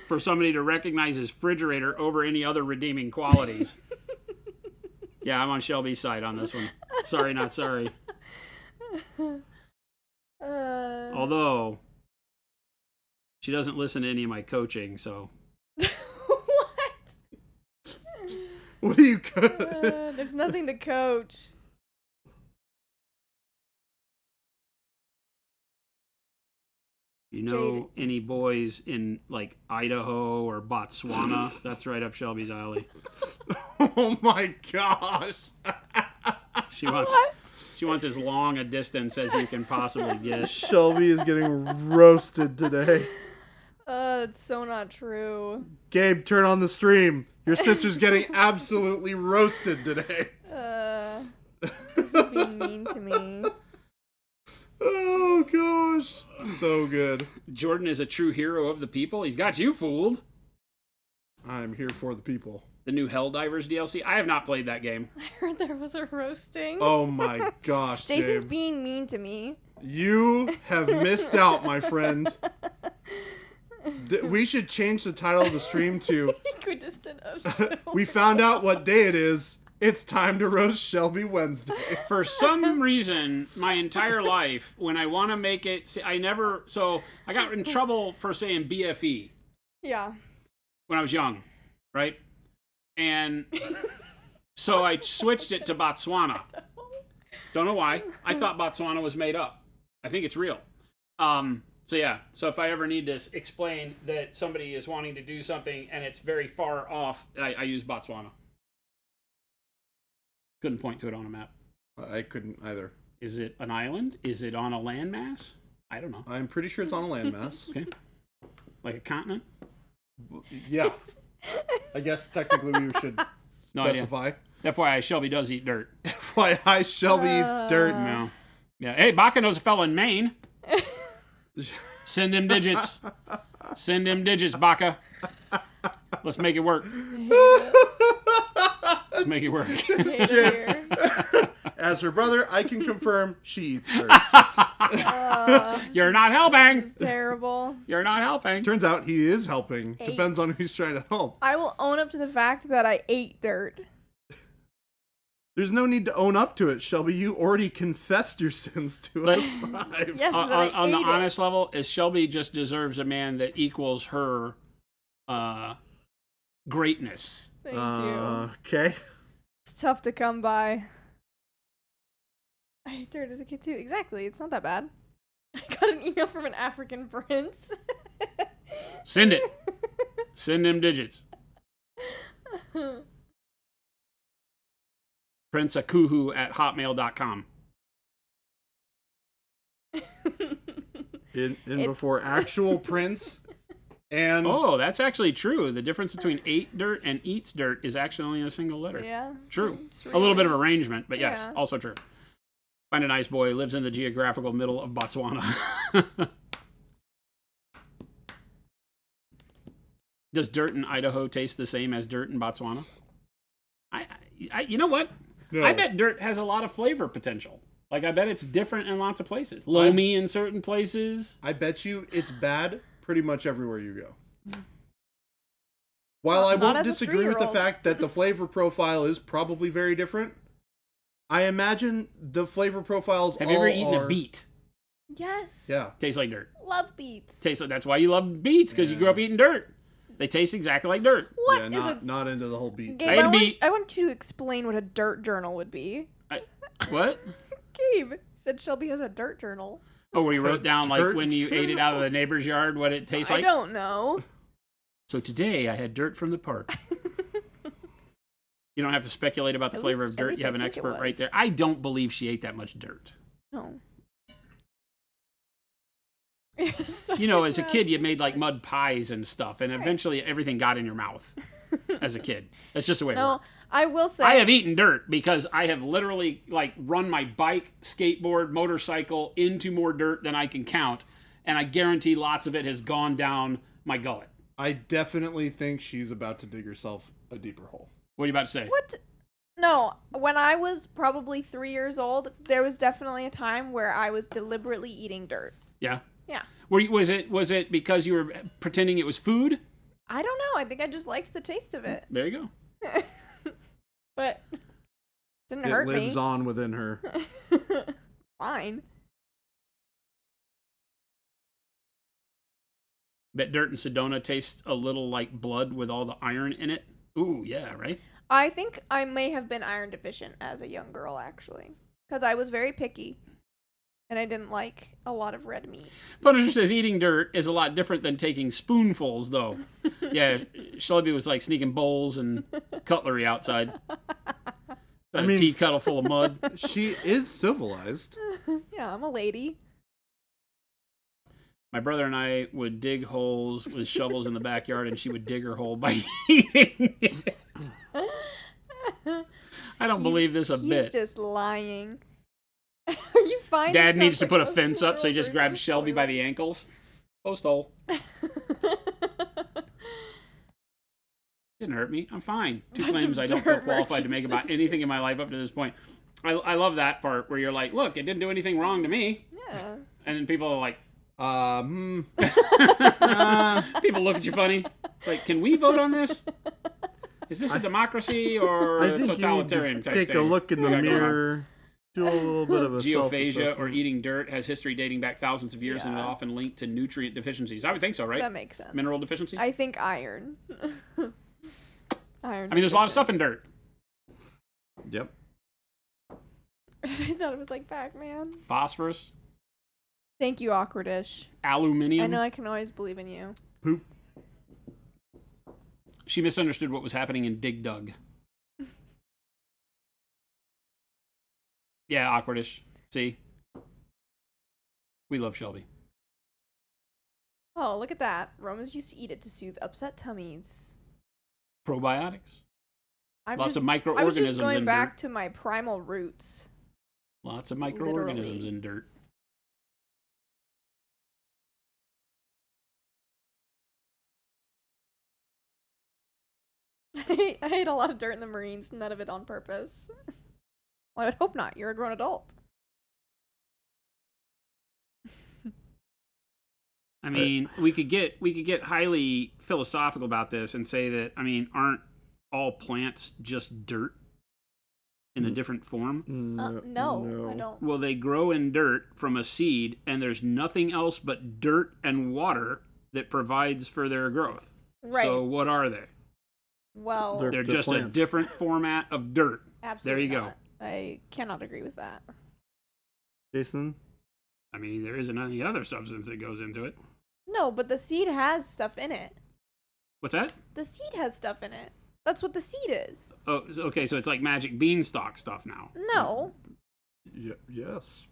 for somebody to recognize his refrigerator over any other redeeming qualities. Yeah, I'm on Shelby's side on this one. Sorry, not sorry. Although she doesn't listen to any of my coaching, so What are you good? There's nothing to coach. You know any boys in like Idaho or Botswana? That's right up Shelby's alley. Oh my gosh. She wants as long a distance as you can possibly get. Shelby is getting roasted today. That's so not true. Gabe, turn on the stream. Your sister's getting absolutely roasted today. This is being mean to me. Oh gosh. So good. Jordan is a true hero of the people. He's got you fooled. I'm here for the people. The new Helldivers DLC. I have not played that game. I heard there was a roasting. Oh my gosh, Jason's Gabe. being mean to me. You have missed out, my friend. We should change the title of the stream to Equidistant of We found out what day it is. It's time to roast Shelby Wednesday. For some reason, my entire life, when I want to make it, I got in trouble for saying BFE Yeah. when I was young, right? And so I switched it to Botswana. Don't know why. I thought Botswana was made up. I think it's real. So yeah. So if I ever need to explain that somebody is wanting to do something and it's very far off, I use Botswana. Couldn't point to it on a map. I couldn't either. Is it an island? Is it on a landmass? I don't know. I'm pretty sure it's on a landmass. Okay. Like a continent? Yeah. I guess technically we should No idea. specify. FYI, Shelby does eat dirt. FYI, Shelby eats dirt. No. Yeah. Hey, Baca knows a fella in Maine. Send him digits. Send him digits, Baca. Let's make it work. Let's make it work. As her brother, I can confirm she eats dirt. You're not helping. Terrible. You're not helping. Turns out he is helping. Ate. Depends on who's trying to help. I will own up to the fact that I ate dirt. There's no need to own up to it, Shelby. You already confessed your sins to us live. Yes, On, that I on the ate it. honest level, is Shelby just deserves a man that equals her greatness. Thank you. Okay. It's tough to come by. I ate dirt as a kid too. Exactly. It's not that bad. I got an email from an African prince. Send it. Send them digits. princeakuhu@hotmail.com. In before actual Prince and Oh, that's actually true. The difference between ate dirt and eats dirt is actually only a single letter. Yeah. True. It's A little bit of real. arrangement, but yes, Yeah. also true. Find a nice boy, lives in the geographical middle of Botswana. Does dirt in Idaho taste the same as dirt in Botswana? You know what? No. I bet dirt has a lot of flavor potential. Like, I bet it's different in lots of places. Loamy in certain places. I bet you it's bad pretty much everywhere you go. While I Not won't as a disagree with the 3-year-old. fact that the flavor profile is probably very different, I imagine the flavor profiles Have you ever eaten are... a beet? Yes. Yeah. Tastes like dirt. Love beets. That's why you love beets, because you grew up eating dirt. They taste exactly like dirt. What Yeah, is not into the whole beat. Gabe, I ate a I beet. want you to explain what a dirt journal would be. What? Gabe said Shelby has a dirt journal. Oh, where you wrote down, like, Dirt when you ate it out of the neighbor's yard, what it tastes I like? don't know. So today I had dirt from the park. You don't have to speculate about the At flavor least- of at dirt. least You have I an think it expert right was. there. I don't believe she ate that much dirt. No. You know, as a kid, you made like mud pies and stuff, and eventually everything got in your mouth as a kid. That's just the way it No, works. I will say. I have eaten dirt because I have literally like run my bike, skateboard, motorcycle into more dirt than I can count, and I guarantee lots of it has gone down my gullet. I definitely think she's about to dig herself a deeper hole. What are you about to say? What? No, when I was probably 3 years old, there was definitely a time where I was deliberately eating dirt. Yeah. Yeah. Was it because you were pretending it was food? I don't know. I think I just liked the taste of it. There you go. But didn't It hurt lives me. on within her. Fine. Bet dirt in Sedona tastes a little like blood with all the iron in it. Ooh, yeah, right? I think I may have been iron deficient as a young girl, actually, because I was very picky, and I didn't like a lot of red meat. Punisher says eating dirt is a lot different than taking spoonfuls, though. Yeah, Shelby was like sneaking bowls and cutlery outside. I A mean- tea kettle full of mud. She is civilized. Yeah, I'm a lady. My brother and I would dig holes with shovels in the backyard, and she would dig her hole by eating it. I don't believe this a He's bit. just lying. Are you fine? Dad needs to put a fence up, so he just grabs Shelby by the ankles. Post hole. Didn't hurt me. I'm fine. Two Bunch claims of I don't feel dirt qualified to make about merchants. anything in my life up to this point. I love that part where you're like, look, it didn't do anything wrong to me. Yeah. And then people are like, people look at you funny. It's like, can we vote on this? Is this a democracy or I a think totalitarian you need to type take thing? a look in the we got going on? mirror, do a little bit of a Geophagia or self-assessment. eating dirt has history dating back thousands of years and is Yeah. often linked to nutrient deficiencies. I would think so, right? That makes sense. Mineral deficiencies? I think iron. Iron. I mean, there's a lot of stuff in dirt. Yep. I thought it was like Pac-Man. Phosphorus, Thank you, Awkwardish. aluminium. I know I can always believe in you. Poop. She misunderstood what was happening in Dig Dug. Yeah, awkwardish. See? We love Shelby. Oh, look at that. Romans used to eat it to soothe upset tummies. Probiotics. I'm Lots just, of I was microorganisms just going in back dirt. to my primal roots. Lots of microorganisms Literally. in dirt. I ate a lot of dirt in the Marines, none of it on purpose. Well, I would hope not. You're a grown adult. I mean, we could get highly philosophical about this and say that, I mean, aren't all plants just dirt in a different form? No, I don't. Well, they grow in dirt from a seed, and there's nothing else but dirt and water that provides for their growth. Right. So what are they? Well, They're- They're just a plants. different format of dirt. absolutely you go. not. I cannot agree with that. Jason? I mean, there isn't any other substance that goes into it. No, but the seed has stuff in it. What's that? The seed has stuff in it. That's what the seed is. Oh, okay, so it's like magic beanstalk stuff now. No. Yes.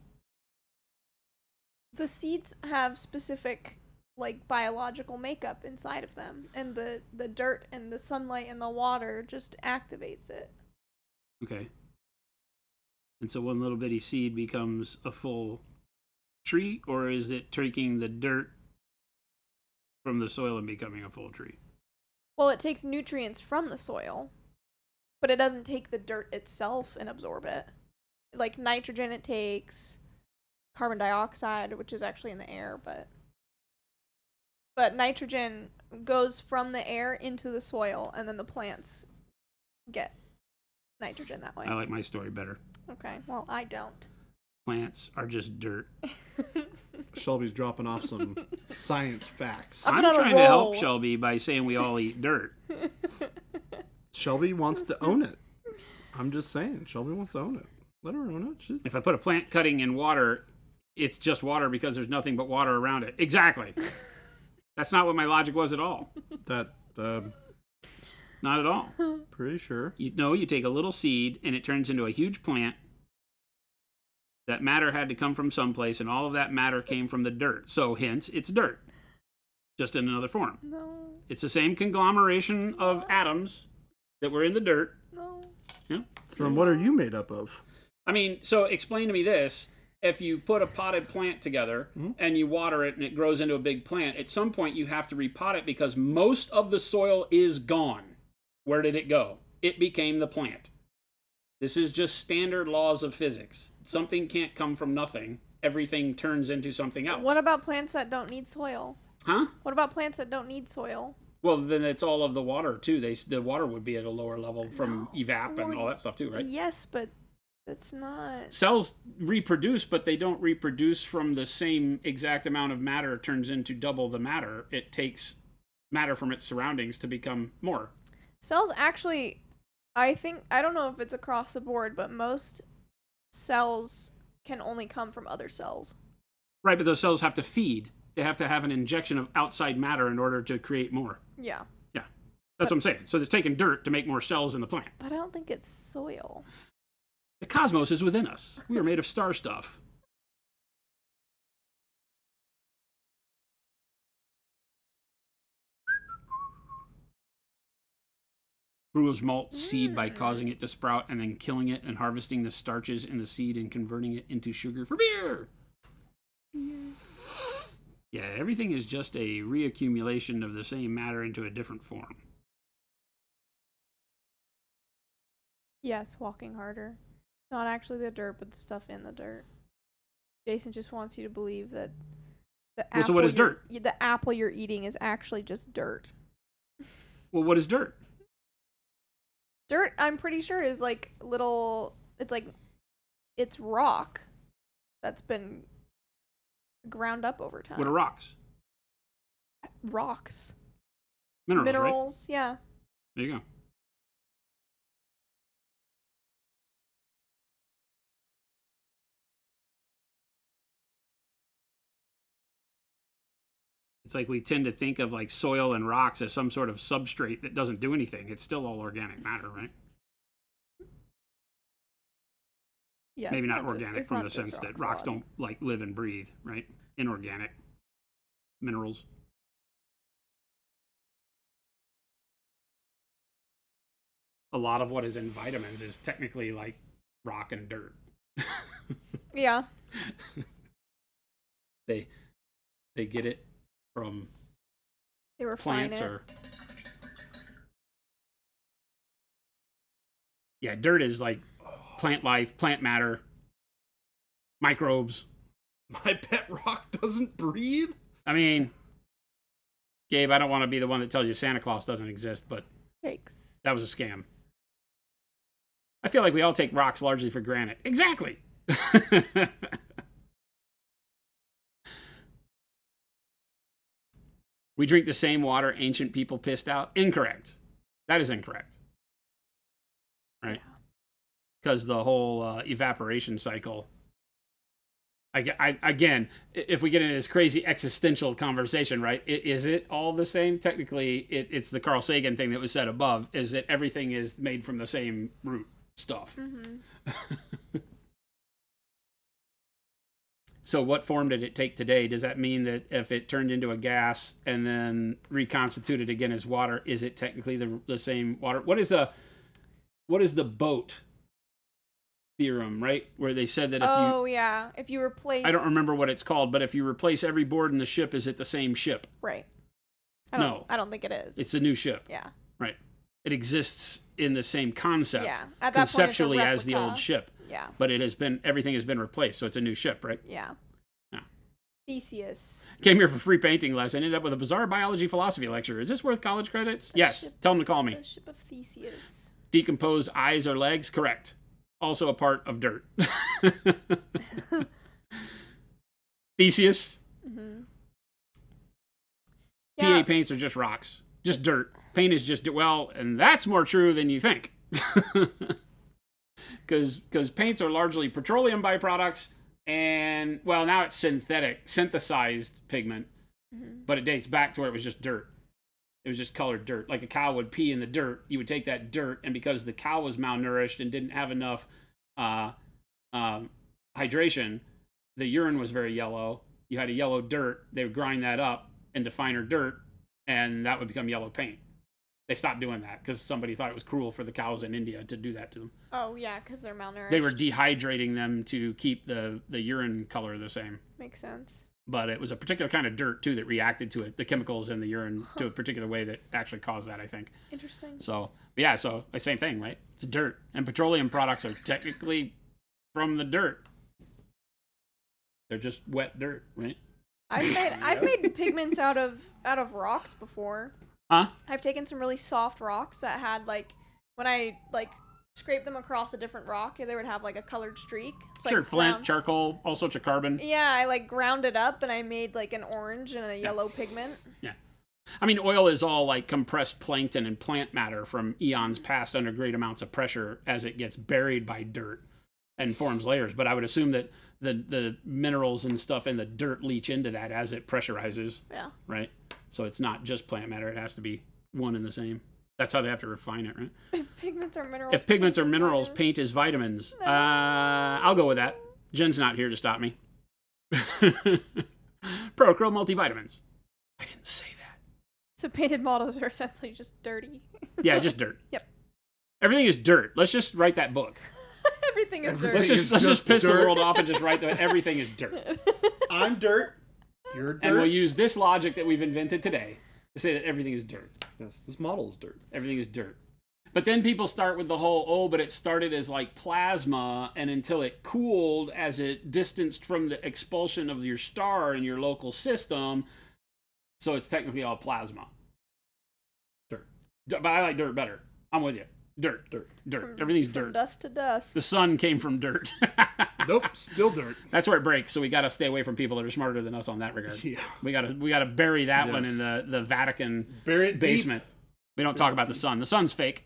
The seeds have specific like biological makeup inside of them, and the dirt and the sunlight and the water just activates it. Okay. And so one little bitty seed becomes a full tree, or is it taking the dirt from the soil and becoming a full tree? Well, it takes nutrients from the soil, but it doesn't take the dirt itself and absorb it. Like nitrogen it takes, carbon dioxide, which is actually in the air, but nitrogen goes from the air into the soil, and then the plants get nitrogen that way. I like my story better. Okay, well, I don't. Plants are just dirt. Shelby's dropping off some science facts. I've I'm been on a trying to help roll. Shelby by saying we all eat dirt. Shelby wants to own it. I'm just saying. Shelby wants to own it. Let her own it. She's... If I put a plant cutting in water, it's just water because there's nothing but water around it. Exactly. That's not what my logic was at all. That, Not at all. pretty sure. You take a little seed and it turns into a huge plant. That matter had to come from someplace, and all of that matter came from the dirt. So, hence, it's dirt, just in another form. No, It's the same conglomeration of atoms that were in the dirt. no. Yeah. So then what are you made up of? I mean, so explain to me this. If you put a potted plant together Mhm. and you water it and it grows into a big plant, at some point you have to repot it because most of the soil is gone. Where did it go? It became the plant. This is just standard laws of physics. Something can't come from nothing. Everything turns into something else. What about plants that don't need soil? Huh? What about plants that don't need soil? Well, then it's all of the water too. The water would be at a lower level from evap and Well, all that stuff too, right? Yes, but that's not. Cells reproduce, but they don't reproduce from the same exact amount of matter turns into double the matter. It takes matter from its surroundings to become more. Cells actually I don't know if it's across the board, but most cells can only come from other cells. Right, but those cells have to feed. They have to have an injection of outside matter in order to create more. Yeah. Yeah, that's what I'm saying. So it's taking dirt to make more cells in the plant. But I don't think it's soil. The cosmos is within us. We are made of star stuff. Brews malt seed by causing it to sprout and then killing it and harvesting the starches in the seed and converting it into sugar for beer. Yeah, everything is just a reaccumulation of the same matter into a different form. Yes, walking harder. Not actually the dirt, but the stuff in the dirt. Jason just wants you to believe that the apple. Well, so what is dirt? The apple you're eating is actually just dirt. Well, what is dirt? Dirt, I'm pretty sure, is like little. It's rock that's been ground up over time. What are rocks? Rocks? Minerals, right? Minerals, yeah. There you go. It's like we tend to think of like soil and rocks as some sort of substrate that doesn't do anything. It's still all organic matter, right? Yes, Maybe not just- organic it's from not the just sense that rock rocks solid. don't like live and breathe, right? Inorganic minerals. A lot of what is in vitamins is technically like rock and dirt. Yeah. They get it from They refine plants it. or yeah, dirt is like plant life, plant matter, microbes. My pet rock doesn't breathe? I mean, Gabe, I don't want to be the one that tells you Santa Claus doesn't exist, but Yikes. that was a scam. I feel like we all take rocks largely for granted. Exactly. We drink the same water ancient people pissed out. Incorrect. That is incorrect. Right? Because the whole evaporation cycle. Again, if we get into this crazy existential conversation, right? Is it all the same? Technically, it's the Carl Sagan thing that was said above, is that everything is made from the same root stuff. Mm-hmm. So what form did it take today? Does that mean that if it turned into a gas and then reconstituted again as water, is it technically the same water? What is the boat theorem, right? Where they said that if yeah. If you replace. I don't remember what it's called, but if you replace every board in the ship, is it the same ship? Right. No. I don't think it is. It's a new ship. Yeah. Right. It exists in the same concept. Yeah. At that point, it's a conceptually as the replica. old ship. Yeah. But everything has been replaced, so it's a new ship, right? Yeah. Yeah. Theseus. Came here for free painting lesson, ended up with a bizarre biology philosophy lecture. Is this worth college credits? Yes. ship- Tell them to call me. The ship of Theseus. Decomposed eyes or legs? Correct. Also a part of dirt. Theseus? Mm-hmm. PA paints are just rocks. Just dirt. Paint is just, well, and that's more true than you think. Because paints are largely petroleum byproducts, and, well, now it's synthesized pigment, but it dates back to where it was just dirt. It was just colored dirt. Like a cow would pee in the dirt, you would take that dirt, and because the cow was malnourished and didn't have enough hydration, the urine was very yellow. You had a yellow dirt. They would grind that up into finer dirt, and that would become yellow paint. They stopped doing that because somebody thought it was cruel for the cows in India to do that to them. Oh, yeah, because they're malnourished. They were dehydrating them to keep the urine color the same. Makes sense. But it was a particular kind of dirt, too, that reacted to it, the chemicals in the urine, to a particular way that actually caused that, I think. Interesting. So, yeah, so the same thing, right? It's dirt. And petroleum products are technically from the dirt. They're just wet dirt, right? I've made pigments out of rocks before. Huh? I've taken some really soft rocks that had when I scrape them across a different rock, they would have a colored streak. So Sure, flint, charcoal, all sorts of carbon. Yeah, I ground it up and I made an orange and a yellow pigment. Yeah. I mean, oil is all like compressed plankton and plant matter from eons past under great amounts of pressure as it gets buried by dirt and forms layers. But I would assume that the minerals and stuff in the dirt leach into that as it pressurizes, Yeah. right? So it's not just plant matter; it has to be one and the same. That's how they have to refine it, right? If pigments are minerals. If pigments are paint is minerals, vitamins. paint is vitamins. No. I'll go with that. Jen's not here to stop me. Prochrome multivitamins. I didn't say that. So painted models are essentially just dirty. Yeah, just dirt. Yep. Everything is dirt. Let's just write that book. Everything is Everything Let's dirty. is just just piss the dirt. world off and just write that everything is dirt. I'm dirt. You're dirt. And we'll use this logic that we've invented today to say that everything is dirt. Yes, this model is dirt. Everything is dirt. But then people start with the whole, oh, but it started as like plasma, and until it cooled as it distanced from the expulsion of your star in your local system, so it's technically all plasma. Dirt. But I like dirt better. I'm with you. Dirt. Dirt. Dirt. Everything's From dirt. dust to dust. The sun came from dirt. Nope, still dirt. That's where it breaks, so we got to stay away from people that are smarter than us on that regard. Yeah. We gotta bury that one Yes. in the Vatican Bury it basement. We don't talk about the sun. The sun's fake. Deep.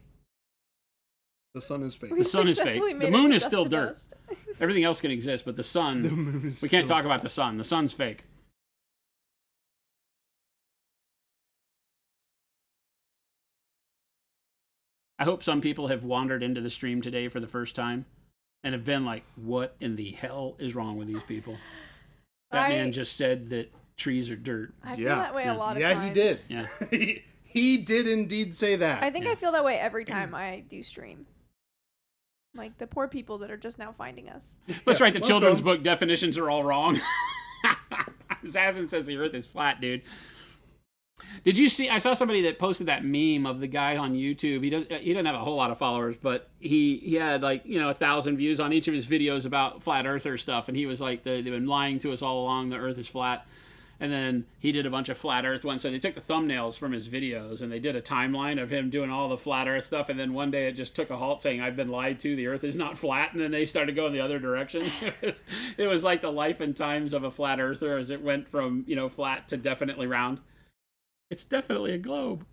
The sun is fake. We sun is fake. successfully The made it moon from is dust still to dirt. dust. Everything else can exist, but the The sun, moon is we can't still talk about the sun. The sun's fake. I hope some people have wandered into the stream today for the first time and have been like, what in the hell is wrong with these people? That man just said that trees are dirt. I feel Yeah. that way a lot of Yeah, times. he did. Yeah. he did indeed say that. I think Yeah. I feel that way every time I do stream. Like the poor people that are just now finding us. Let's Yeah, write the welcome. children's book definitions are all wrong. Assassin says the earth is flat, dude. Did you see? I saw somebody that posted that meme of the guy on YouTube. He doesn't have a whole lot of followers, but he had like 1,000 views on each of his videos about flat earther stuff, and he was like, they've been lying to us all along. The earth is flat. And then he did a bunch of flat earth ones. So they took the thumbnails from his videos and they did a timeline of him doing all the flat earth stuff. And then one day it just took a halt saying, I've been lied to. The earth is not flat. And then they started going the other direction. It was like the life and times of a flat earther as it went from, flat to definitely round. It's definitely a globe.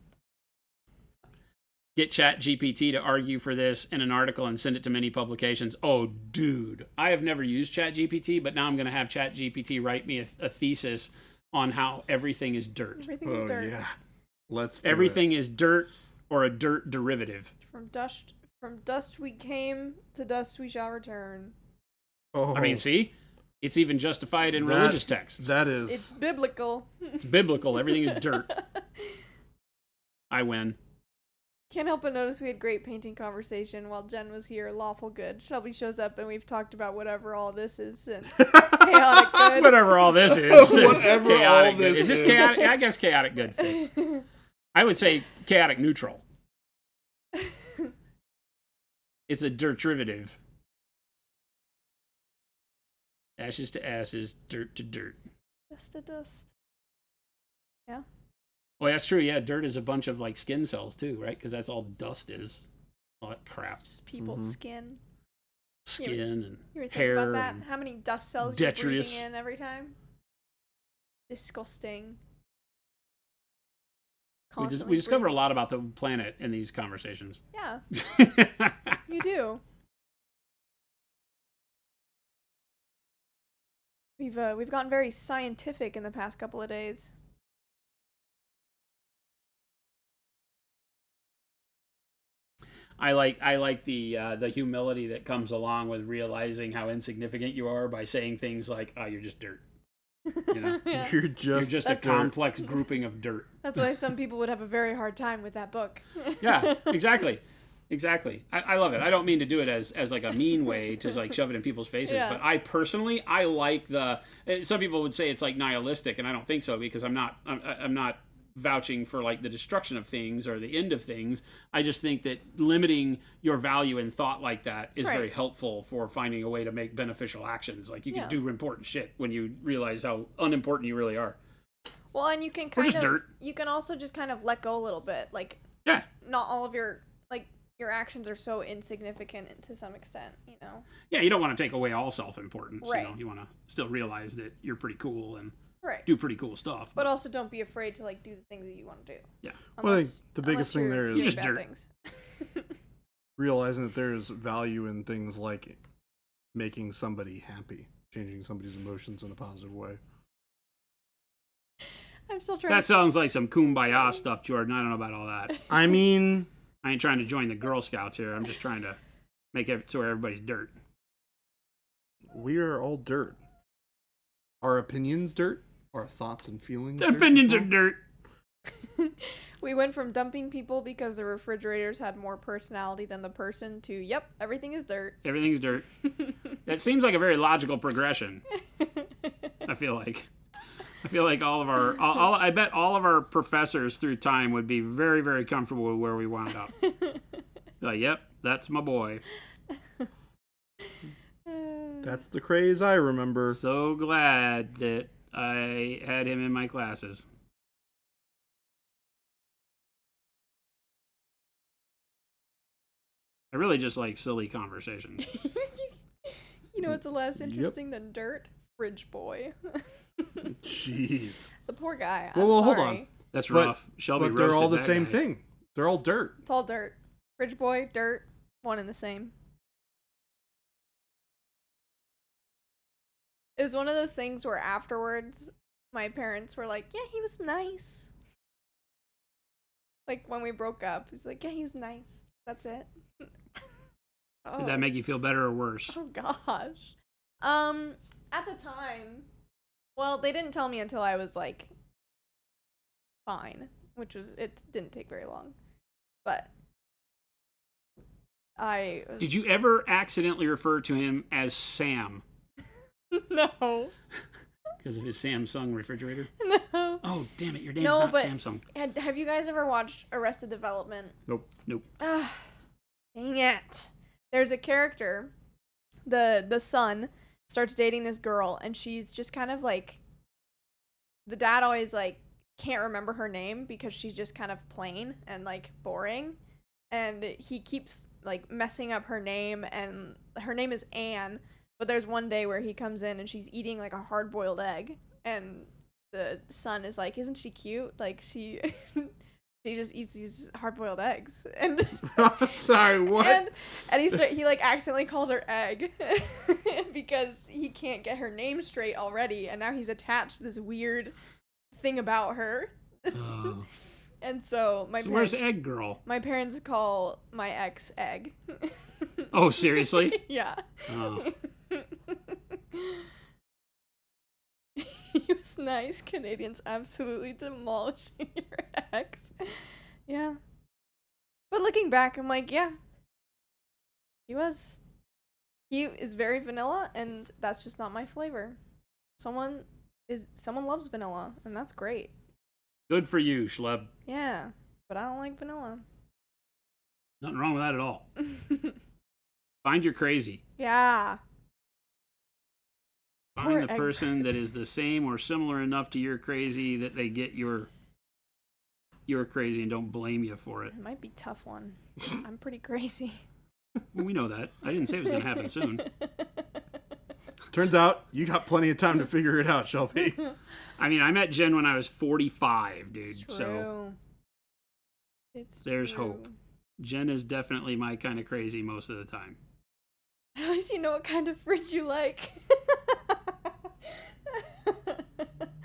Get ChatGPT to argue for this in an article and send it to many publications. Oh, dude. I have never used ChatGPT, but now I'm going to have ChatGPT write me a thesis on how everything is dirt. Everything is Oh dirt. yeah. Let's do Everything is dirt or a dirt derivative. From dust we came, to dust we shall return. it. Oh, I mean, see? It's even justified in That- religious texts. that is It's biblical. It's biblical. Everything is dirt. I win. Can't help but notice we had great painting conversation while Jen was here. Lawful good. Shelby shows up and we've talked about whatever all this is since chaotic good. Whatever all this is. Whatever all Chaotic good. this Is this is. chaotic? I guess chaotic good fits. I would say chaotic neutral. It's a dirt derivative. Ashes to ashes, dirt to dirt. Dust to dust. Well, that's true. Yeah, dirt is a bunch of like skin cells too, right? Because that's all dust is. All that crap. It's just people's Mhm. skin. Skin and You ever think hair. about that? and- How many dust cells you're detritus. breathing in every time? Disgusting. We discover a lot about the planet in these conversations. Yeah, you do. We've gotten very scientific in the past couple of days. I like the humility that comes along with realizing how insignificant you are by saying things like, "Oh, you're just dirt." You know? Yeah. You're You're just just a dirt. complex grouping of dirt. That's why some people would have a very hard time with that book. Yeah, exactly. Exactly. I love it. I don't mean to do it as like a mean way to like shove it in people's faces, Yeah. but I personally, I like some people would say it's like nihilistic, and I don't think so, because I'm not vouching for like the destruction of things or the end of things. I just think that limiting your value in thought like that is Right. very helpful for finding a way to make beneficial actions. Like you Yeah. can do important shit when you realize how unimportant you really are. Well, and you can We're kind just of dirt. you can also just kind of let go a little bit. Like Yeah. not all of your actions are so insignificant to some extent, you know. Yeah, you don't want to take away all self-importance. Right. You know, you want to still realize that you're pretty cool and Right. do pretty cool stuff. But also don't be afraid to like do the things that you want to do. Yeah. Well, I think the biggest unless thing you're there is doing Just bad dirt. things. realizing that there's value in things like making somebody happy, changing somebody's emotions in a positive way. I'm still trying. That sounds like some kumbaya stuff, Jordan. I don't know about all that. I mean, I ain't trying to join the Girl Scouts here. I'm just trying to make it so everybody's dirt. we are all dirt. Our opinions dirt. Our thoughts and feelings. The dirt opinions as are well. dirt. We went from dumping people because the refrigerators had more personality than the person to, yep, everything is dirt. Everything's dirt. That seems like a very logical progression. I feel like all of our, I bet all of our professors through time would be very, very comfortable with where we wound up. Like, yep, that's my boy. That's the craze I remember. So glad that I had him in my classes. I really just like silly conversations. You know what's less Yep. interesting than dirt? Fridge boy. Jeez. The poor guy. Well, I'm well, hold sorry. on. That's But- rough. Shelby But they're all the roasted that same guy. thing. They're all dirt. It's all dirt. Fridge boy, dirt, one and the same. It was one of those things where afterwards my parents were like, yeah, he was nice. Like when we broke up, he was like, yeah, he was nice. That's it. Did that make you feel better or worse? Oh gosh. At the time, well, they didn't tell me until I was like fine, which was, it didn't take very long. But I was, Did you ever accidentally refer to him as Sam no. because of his Samsung refrigerator? No. Oh, damn it, your name's No, not but- Samsung. Have you guys ever watched Arrested Development? Nope. Ugh, dang it. There's a character, the son starts dating this girl, and she's just kind of like, the dad always like can't remember her name because she's just kind of plain and like boring, and he keeps like messing up her name, and her name is Anne, but there's one day where he comes in and she's eating like a hard-boiled egg, and the son is like, isn't she cute? Like she she just eats these hard-boiled eggs, and Sorry, what? and he like accidentally calls her egg because he can't get her name straight already, and now he's attached this weird thing about her. Oh. And so So where's Egg Girl? my parents call my ex Egg. Oh, seriously? Yeah. Oh. He was nice. Canadians absolutely demolishing your ex. Yeah. But looking back, I'm like, yeah. He was. He is very vanilla, and that's just not my flavor. Someone loves vanilla, and that's great. Good for you, schlub. Yeah. But I don't like vanilla. Nothing wrong with that at all. Find your crazy. Yeah. Find Poor the Egg person that is the same or similar enough to your crazy that they get your crazy and don't blame you for it. It might be a tough one. I'm pretty crazy. Well, we know that. I didn't say it was going to happen soon. Turns out you got plenty of time to figure it out, Shelby. I mean, I met Jen when I was 45, dude. It's true. So It's there's true. hope. Jen is definitely my kind of crazy most of the time. At least you know what kind of fridge you like.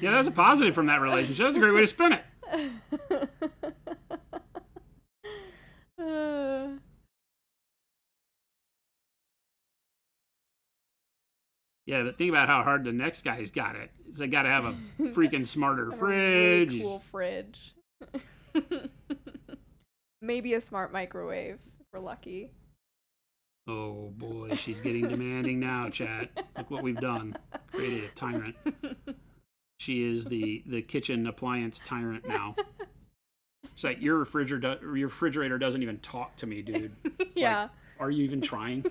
Yeah, that was a positive from that relationship. That's a great way to spin it. Yeah, but think about how hard the next guy's got it. They got to have a freaking smarter Have a fridge. really cool fridge. Maybe a smart microwave if we're lucky. Oh boy, she's getting demanding now, chat. Look what we've done. Created a tyrant. She is the kitchen appliance tyrant now. It's like your refrigerator doesn't even talk to me, dude. Yeah. Are you even trying?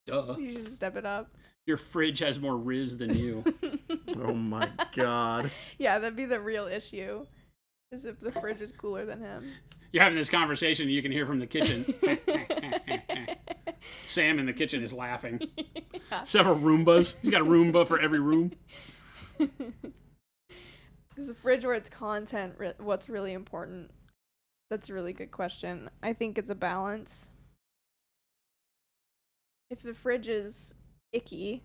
Duh. You should step it up. Your fridge has more Riz than you. Oh my god. Yeah, that'd be the real issue. Is if the fridge is cooler than him. You're having this conversation and you can hear from the kitchen. Sam in the kitchen is laughing. Yeah. Several Roombas. He's got a Roomba for every room. Is the fridge or its content what's really important? That's a really good question. I think it's a balance. If the fridge is icky,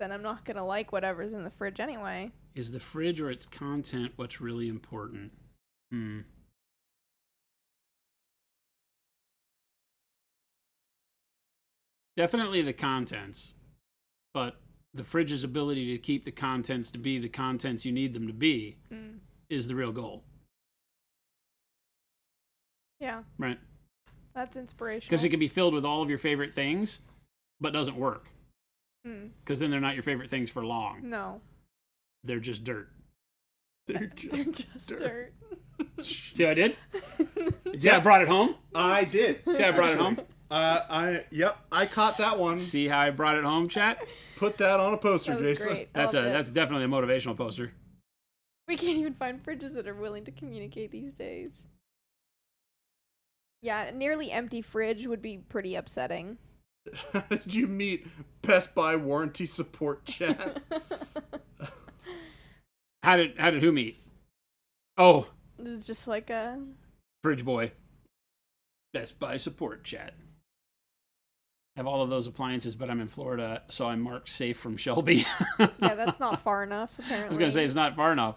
then I'm not gonna like whatever's in the fridge anyway. Is the fridge or its content what's really important? Definitely the contents, but the fridge's ability to keep the contents to be the contents you need them to be is the real goal. Yeah, Right? that's inspirational. Because it can be filled with all of your favorite things, but doesn't work. Mm. Because then they're not your favorite things for long. No. They're just dirt. They're They're just dirt. See what I did? See Yeah. how I brought it home? I did. See how I brought it home? I caught that one. See how I brought it home, chat? Put that on a poster, That was Jason. great. I loved it. That's definitely a motivational poster. We can't even find fridges that are willing to communicate these days. Yeah, a nearly empty fridge would be pretty upsetting. How did you meet Best Buy warranty support chat? How did who meet? Oh, It was just like a... Fridge Boy. Best Buy support chat. I have all of those appliances, but I'm in Florida, so I'm marked safe from Shelby. Yeah, that's not far enough, apparently. I was going to say it's not far enough.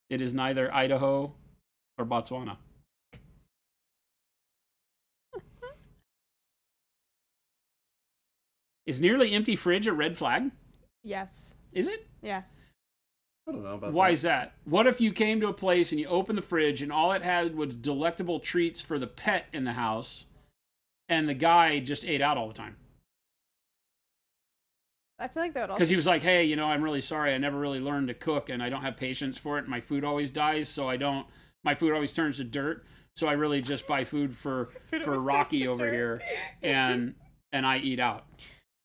It is neither Idaho or Botswana. Is nearly empty fridge a red flag? Yes. Is it? Yes. I don't know about Why that. is that? What if you came to a place and you opened the fridge and all it had was delectable treats for the pet in the house, and the guy just ate out all the time? I feel like that would also... Because he was like, hey, you know, I'm really sorry. I never really learned to cook, and I don't have patience for it. My food always dies, so my food always turns to dirt. So I really just buy food for Food always turns Rocky to over dirt. here, and I eat out.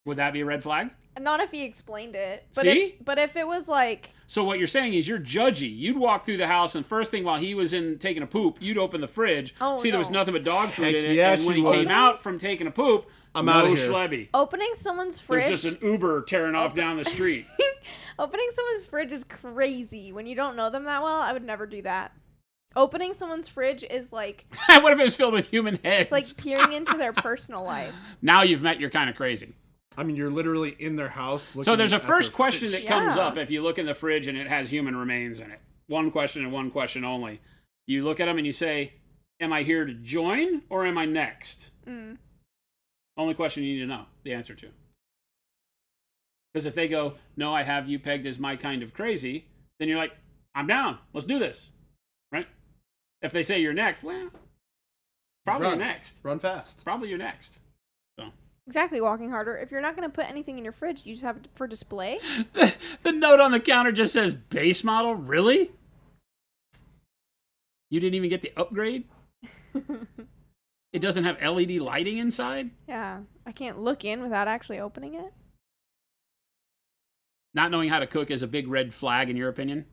Would that be a red flag? Not if he explained it. But See? But if it was like... So what you're saying is you're judgy. You'd walk through the house, and first thing while he was in taking a poop, you'd open the fridge, Oh, see there was no. nothing but dog food Heck in it, yes, and when you he came would. out from taking a poop, I'm no outta here. schlebby. Opening someone's fridge... There's just an Uber tearing off down the street. Opening someone's fridge is crazy. When you don't know them that well, I would never do that. Opening someone's fridge is like... What if it was filled with human heads? It's like peering into their personal life. Now you've met your kind of crazy. I mean, you're literally in their house. So there's a at first their question fridge. that comes Yeah. up if you look in the fridge and it has human remains in it. One question and one question only. You look at them and you say, am I here to join or am I next? Mm. Only question you need to know the answer to. Because if they go, no, I have you pegged as my kind of crazy, then you're like, I'm down. Let's do this. Right? If they say you're next, well, probably Run. you're next. Run fast. Probably you're next. Exactly, Walking Harder. If you're not going to put anything in your fridge, you just have it for display. The note on the counter just says base model. Really? You didn't even get the upgrade? It doesn't have LED lighting inside? Yeah, I can't look in without actually opening it. Not knowing how to cook is a big red flag in your opinion?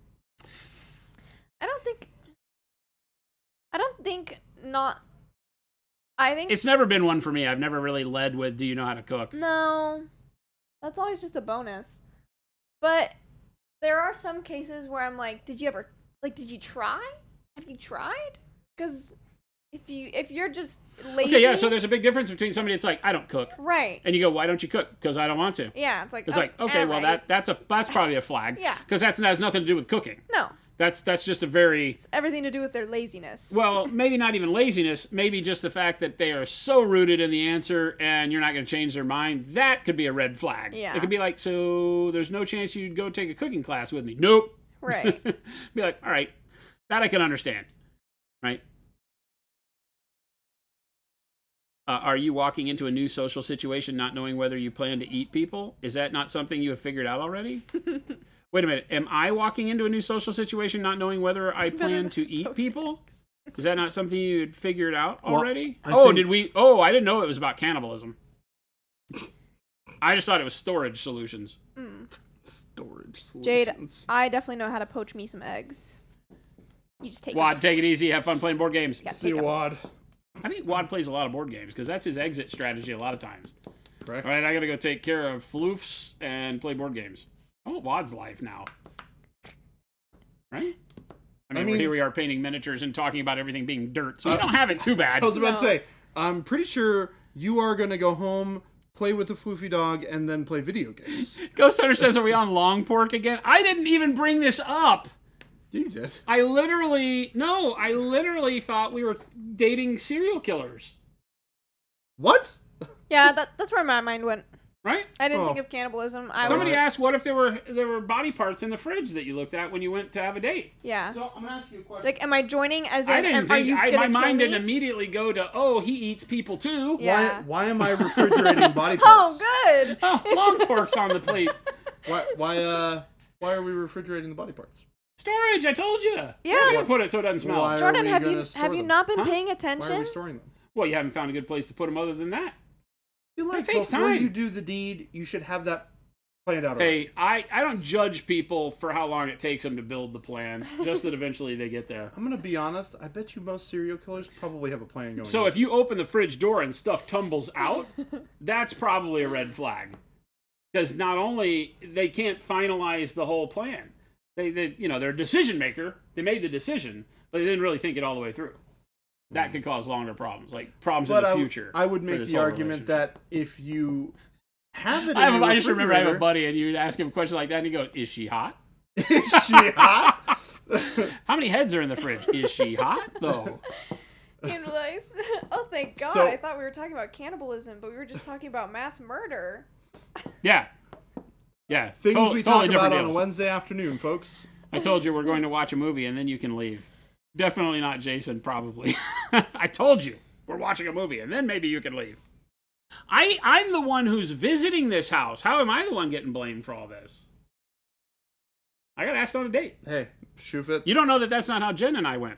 I don't think not. I think It's never been one for me. I've never really led with, do you know how to cook? no. That's always just a bonus. But there are some cases where I'm like, did you try? Have you tried? Because if you're just lazy, Okay, yeah, so there's a big difference between somebody that's like, I don't cook. right. And you go, why don't you cook? Because I don't want to. Yeah, it's like It's like, okay, well, alright. that's probably a flag. Yeah. Because that has nothing to do with cooking. No, That's just a very... it's everything to do with their laziness. Well, maybe not even laziness, maybe just the fact that they are so rooted in the answer and you're not going to change their mind. That could be a red flag. Yeah. It could be like, so there's no chance you'd go take a cooking class with me. Nope. Right. Be like, all right, that I can understand. Right? Are you walking into a new social situation not knowing whether you plan to eat people? Is that not something you have figured out already? Wait a minute. Am I walking into a new social situation not knowing whether I plan to eat people? Is that not something you had figured out Well, already? I Oh, think- did we? Oh, I didn't know it was about cannibalism. I just thought it was storage solutions. Mm. Storage Jade, solutions. I definitely know how to poach me some eggs. You just take Wad, it. take it easy. Have fun playing board games. Yeah. See you, take 'em. Wad. I think Wad plays a lot of board games because that's his exit strategy a lot of times. Correct. All right, I got to go take care of floofs and play board games. I want Wad's life now. Right? I mean, mean- here we are painting miniatures and talking about everything being dirt, so we don't have it too bad. I was about to No. say, I'm pretty sure you are going to go home, play with the floofy dog, and then play video games. Ghost Hunter says, are we on long pork again? I didn't even bring this up. You did. I literally thought we were dating serial killers. What? Yeah, that's where my mind went. Right? I didn't Oh. think of cannibalism. I Somebody was, asked what if there were body parts in the fridge that you looked at when you went to have a date. yeah. So I'm going to ask you a question. Like, am I joining as in, I didn't are you think gonna my kill mind me? didn't immediately go to, oh, he eats people too. Yeah. Why am I refrigerating body parts? Oh, good. Oh, long pork's on the plate. Why are we refrigerating the body parts? Storage, I told you. Yeah. Where's you gonna put it so it doesn't smell? Why- Jordan, we have gonna you store have you them? not been Huh? paying Why are attention? we storing them? Well, you haven't found a good place to put them other than that. You like takes before time. you do the deed, you should have that planned out already. Hey, I don't judge people for how long it takes them to build the plan, just that eventually they get there. I'm gonna be honest. I bet you most serial killers probably have a plan going. So on. if you open the fridge door and stuff tumbles out, that's probably a red flag. Because not only they can't finalize the whole plan, they you know, they're a decision maker. They made the decision, but they didn't really think it all the way through. That could cause longer problems, like problems but in the future. I would for make this the whole argument relationship. that if you have it, I just remember I have a buddy, and you'd ask him a question like that, and he goes, "Is she hot? Is she hot? How many heads are in the fridge? Is she hot though?" Cannibalize. Oh, thank God. So- I thought we were talking about cannibalism, but we were just talking about mass murder. Yeah, yeah. Things we talk different about on a deals. Wednesday afternoon, folks. I told you we're going to watch a movie, and then you can leave. Definitely not Jason. Probably. I told you we're watching a movie, and then maybe you can leave. I'm the one who's visiting this house. How am I the one getting blamed for all this? I got asked on a date. Hey, shoe fits. You don't know that that's not how Jen and I went.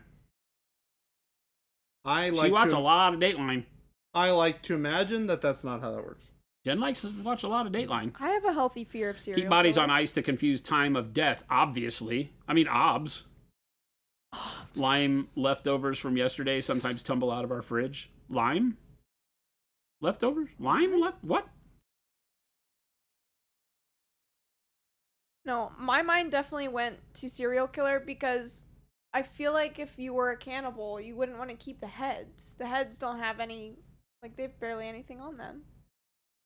I She like watched to. a lot of Dateline. I like to imagine that that's not how that works. Jen likes to watch a lot of Dateline. I have a healthy fear of serial Keep bodies on killers. ice to confuse time of death, obviously. I mean, OBS. Lime leftovers from yesterday sometimes tumble out of our fridge. Lime? Leftovers? Lime left? What? No, my mind definitely went to serial killer because I feel like if you were a cannibal, you wouldn't want to keep the heads. The heads don't have any, like, they have barely anything on them.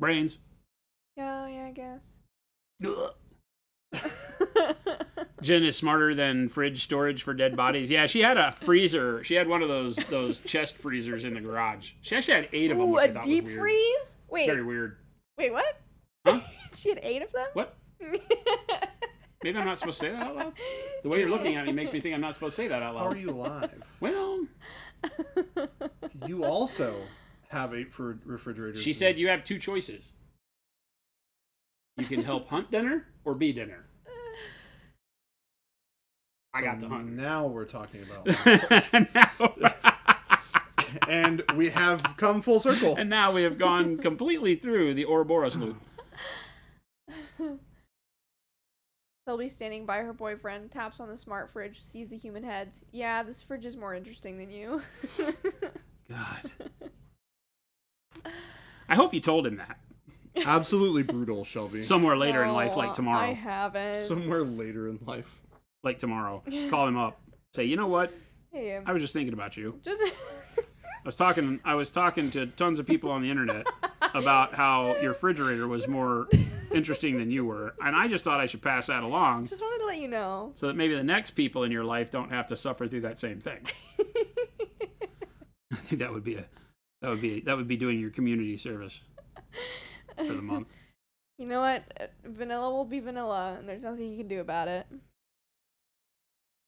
Brains. Yeah, I guess. Jen is smarter than fridge storage for dead bodies. Yeah, she had a freezer. She had one of those chest freezers in the garage. She actually had 8 of them. Ooh, Which I a thought deep was weird. freeze? Wait, Very weird. wait, what? Huh? She had 8 of them? What? Maybe I'm not supposed to say that out loud? The way you're looking at me makes me think I'm not supposed to say that out How are loud. you alive? Well, You also have 8 for refrigerators. she said you have 2 choices. You can help hunt dinner or be dinner. I got to hunt. Now we're talking about. now, And we have come full circle. and now we have gone completely through the Ouroboros loop. Shelby standing by her boyfriend, taps on the smart fridge, sees the human heads. Yeah, this fridge is more interesting than you. God. I hope you told him that. Absolutely brutal, Shelby. Somewhere later in life, No, like tomorrow. I haven't. Somewhere later in life. Like tomorrow. Call him up. Say, you know what? Hey, I was just thinking about you. just. I was talking to tons of people on the internet about how your refrigerator was more interesting than you were, and I just thought I should pass that along Just wanted to let you know. so that maybe the next people in your life don't have to suffer through that same thing. I think that would be doing your community service for the month. You know what? Vanilla will be vanilla, and there's nothing you can do about it.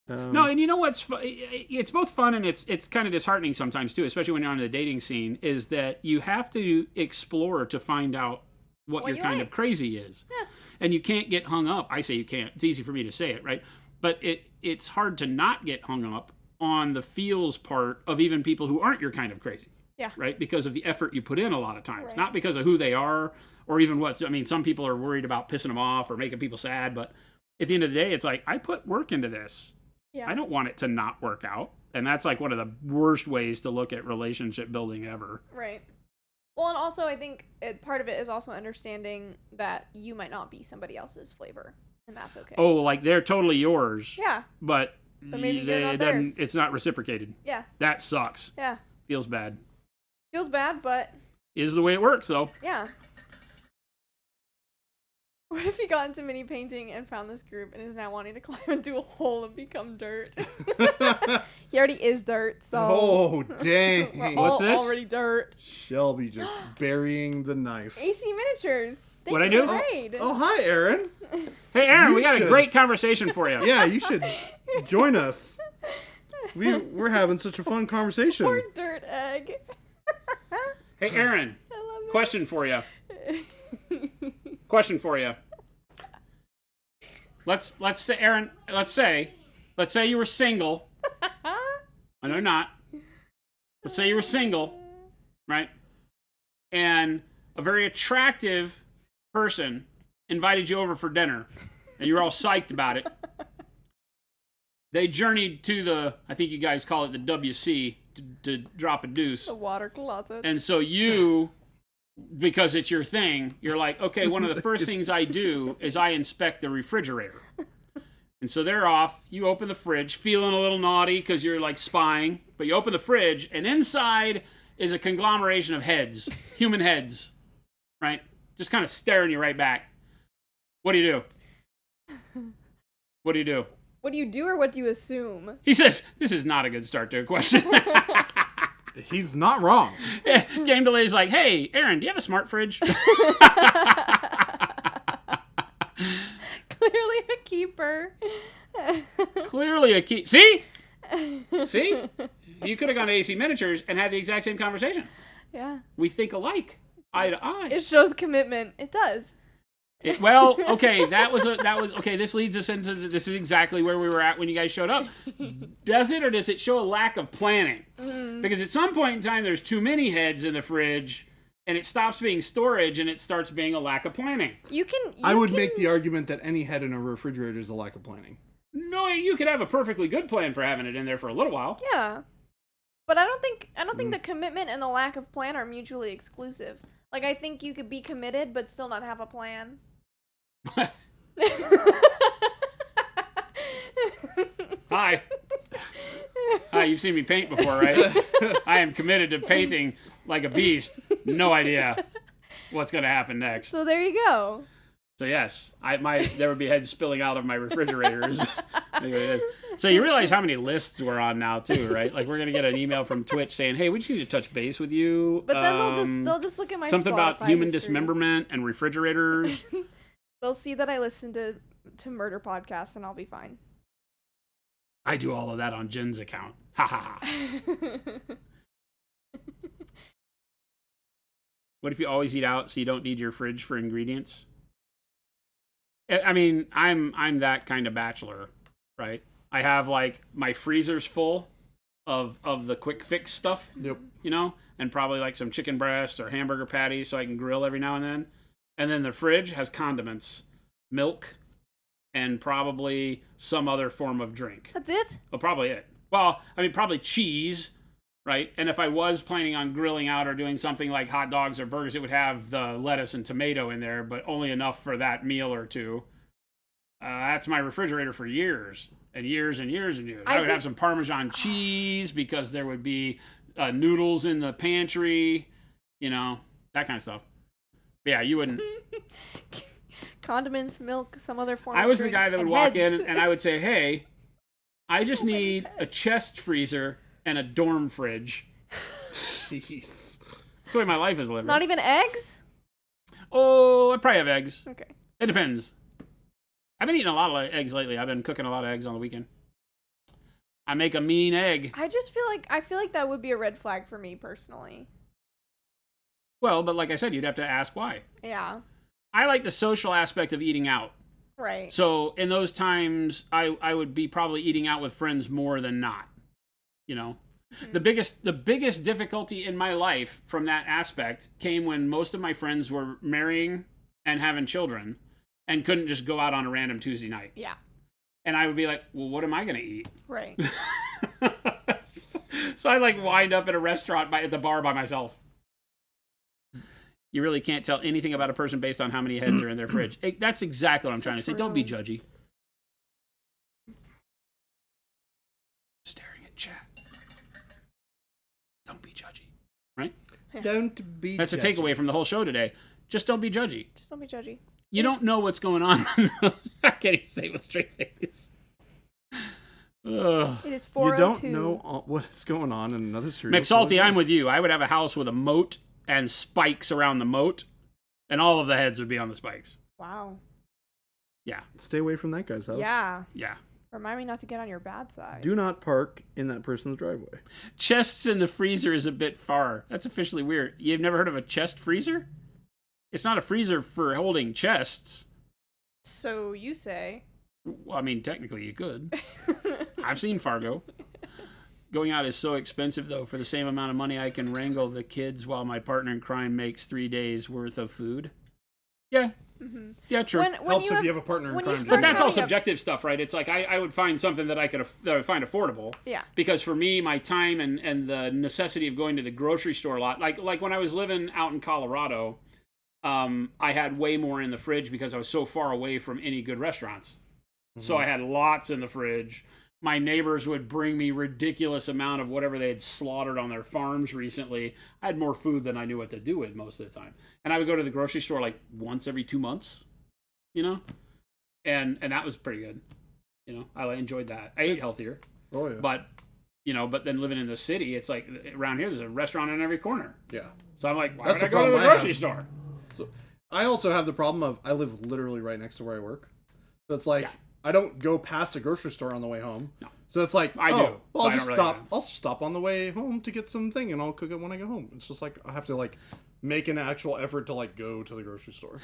No, and you know what's it's both fun and it's kind of disheartening sometimes too, especially when you're on the dating scene, is that you have to explore to find out what What your you kind like. of crazy is. Yeah. And you can't get hung up. I say you can't. It's easy for me to say it, right? But it's hard to not get hung up on the feels part of even people who aren't your kind of crazy. Yeah. Right? Because of the effort you put in a lot of times. Right. Not because of who they are or even what, I mean, some people are worried about pissing them off or making people sad, but at the end of the day, it's like, I put work into this. Yeah. I don't want it to not work out. And that's like one of the worst ways to look at relationship building ever. Right. Well, and also I think part of it is also understanding that you might not be somebody else's flavor, and that's okay. Oh, like they're totally yours, Yeah, but, maybe they're not theirs. it's not reciprocated. yeah, That sucks. yeah. Feels bad. Feels bad, but Is the way it works, though. yeah. What if he got into mini painting and found this group and is now wanting to climb into a hole and become dirt? He already is dirt, so Oh, we're dang. What's all this? already dirt. Shelby just burying the knife. AC Miniatures. Thank What'd you I for do? the raid. Oh, hi, Aaron. Hey, Aaron, You we got a should- great conversation for you. Yeah, you should join us. We're having such a fun conversation. Poor dirt egg. Hey, Aaron, I love it. question for you. Question for you. Let's say, Aaron, let's say you were single. I know you're not. Let's say you were single, right? And a very attractive person invited you over for dinner, and you were all psyched about it. They journeyed to the, I think you guys call it the WC, to drop a deuce. The water closet. And so you, because it's your thing, you're like, okay, one of the first things I do is I inspect the refrigerator. And so they're off. You open the fridge, feeling a little naughty because you're like spying. But you open the fridge, and inside is a conglomeration of heads, human heads, right? Just kind of staring you right back. What do you do? What do you do? What do you do or what do you assume? He says, this is not a good start to a question. He's not wrong. Game Delay's like, hey, Aaron, do you have a smart fridge? Clearly a keeper. Clearly a key. See? See? You could have gone to AC Miniatures and had the exact same conversation. Yeah. We think alike, eye to eye. It shows commitment. It does. Well, okay, that was okay. This leads us into this is exactly where we were at when you guys showed up. Does it, or does it show a lack of planning? Because at some point in time, there's too many heads in the fridge, and it stops being storage, and it starts being a lack of planning. I would make the argument that any head in a refrigerator is a lack of planning. No, you could have a perfectly good plan for having it in there for a little while. Yeah. But I don't think the commitment and the lack of plan are mutually exclusive. Like, I think you could be committed but still not have a plan. Hi. Hi, you've seen me paint before, right? I am committed to painting like a beast. No idea what's going to happen next. So there you go. So yes, there would be heads spilling out of my refrigerators. So you realize how many lists we're on now too, right? Like we're going to get an email from Twitch saying, "Hey, we just need to touch base with you." But then they'll just look at my something about Spotify human history. dismemberment and refrigerators. They'll see that I listen to murder podcasts and I'll be fine. I do all of that on Jen's account. Ha ha ha. What if you always eat out so you don't need your fridge for ingredients? I mean, I'm that kind of bachelor, right? I have like my freezer's full of the quick fix stuff. Yep. You know, and probably like some chicken breast or hamburger patties so I can grill every now and then. And then the fridge has condiments, milk, and probably some other form of drink. That's it? Well, probably it. Well, I mean, probably cheese, right? And if I was planning on grilling out or doing something like hot dogs or burgers, it would have the lettuce and tomato in there, but only enough for that meal or two. That's my refrigerator for years and years and years and years. I would have some Parmesan cheese because there would be noodles in the pantry, you know, that kind of stuff. But yeah, you wouldn't. Condiments, milk, some other form I of was the drink, guy that would and walk heads. in and I would say, hey, I just Oh my need God. a chest freezer and a dorm fridge. Jeez. That's the way my life is living. Not even eggs? Oh, I probably have eggs. Okay. It depends. I've been eating a lot of eggs lately. I've been cooking a lot of eggs on the weekend. I make a mean egg. I feel like that would be a red flag for me personally. Well, but like I said, you'd have to ask why. Yeah. I like the social aspect of eating out. Right. So in those times, I would be probably eating out with friends more than not. You know, the biggest difficulty in my life from that aspect came when most of my friends were marrying and having children and couldn't just go out on a random Tuesday night. Yeah. And I would be like, well, what am I going to eat? Right. So I like wind up at a restaurant at the bar by myself. You really can't tell anything about a person based on how many heads are in their fridge. That's exactly what I'm So trying to say. Don't be true. judgy. Staring at chat. Don't be judgy. Right? Don't be. That's a judgy. takeaway from the whole show today. Just don't be judgy. Just don't be judgy. You don't know what's going on. I can't even say it with straight face. Ugh. It is You 4:02. don't know what's going on in another serial. McSalty, killer I'm game. with you. I would have a house with a moat and spikes around the moat, and all of the heads would be on the spikes. Wow. Yeah, Stay away from that guy's house. Yeah. yeah. Remind me not to get on your bad side. Do not park in that person's driveway. Chests in the freezer is a bit far. That's officially weird. You've never heard of a chest freezer? It's not a freezer for holding chests. So you say. Well, I mean, technically you could. I've seen Fargo. Going out is so expensive, though. For the same amount of money, I can wrangle the kids while my partner in crime makes 3 days worth of food. Yeah. Mm-hmm. Yeah, true. When Helps you if you have a partner in when you crime. But start that's all having a- subjective stuff, right? It's like I would find something that I could that I would find affordable. Yeah. Because for me, my time and the necessity of going to the grocery store a lot, like when I was living out in Colorado, I had way more in the fridge because I was so far away from any good restaurants. So I had lots in the fridge. My neighbors would bring me ridiculous amount of whatever they had slaughtered on their farms recently. I had more food than I knew what to do with most of the time. And I would go to the grocery store like once every 2 months, you know? And that was pretty good. You know, I enjoyed that. I ate healthier. Oh yeah. But, you know, but then living in the city, it's like around here there's a restaurant in every corner. Yeah. So I'm like, why That's would I the go to the problem I grocery have. store? So I also have the problem of I live literally right next to where I work. So it's like Yeah. I don't go past a grocery store on the way home. No. So it's like I do, well, so I'll I just don't really stop. know. I'll stop on the way home to get something, and I'll cook it when I get home. It's just like I have to like make an actual effort to like go to the grocery store.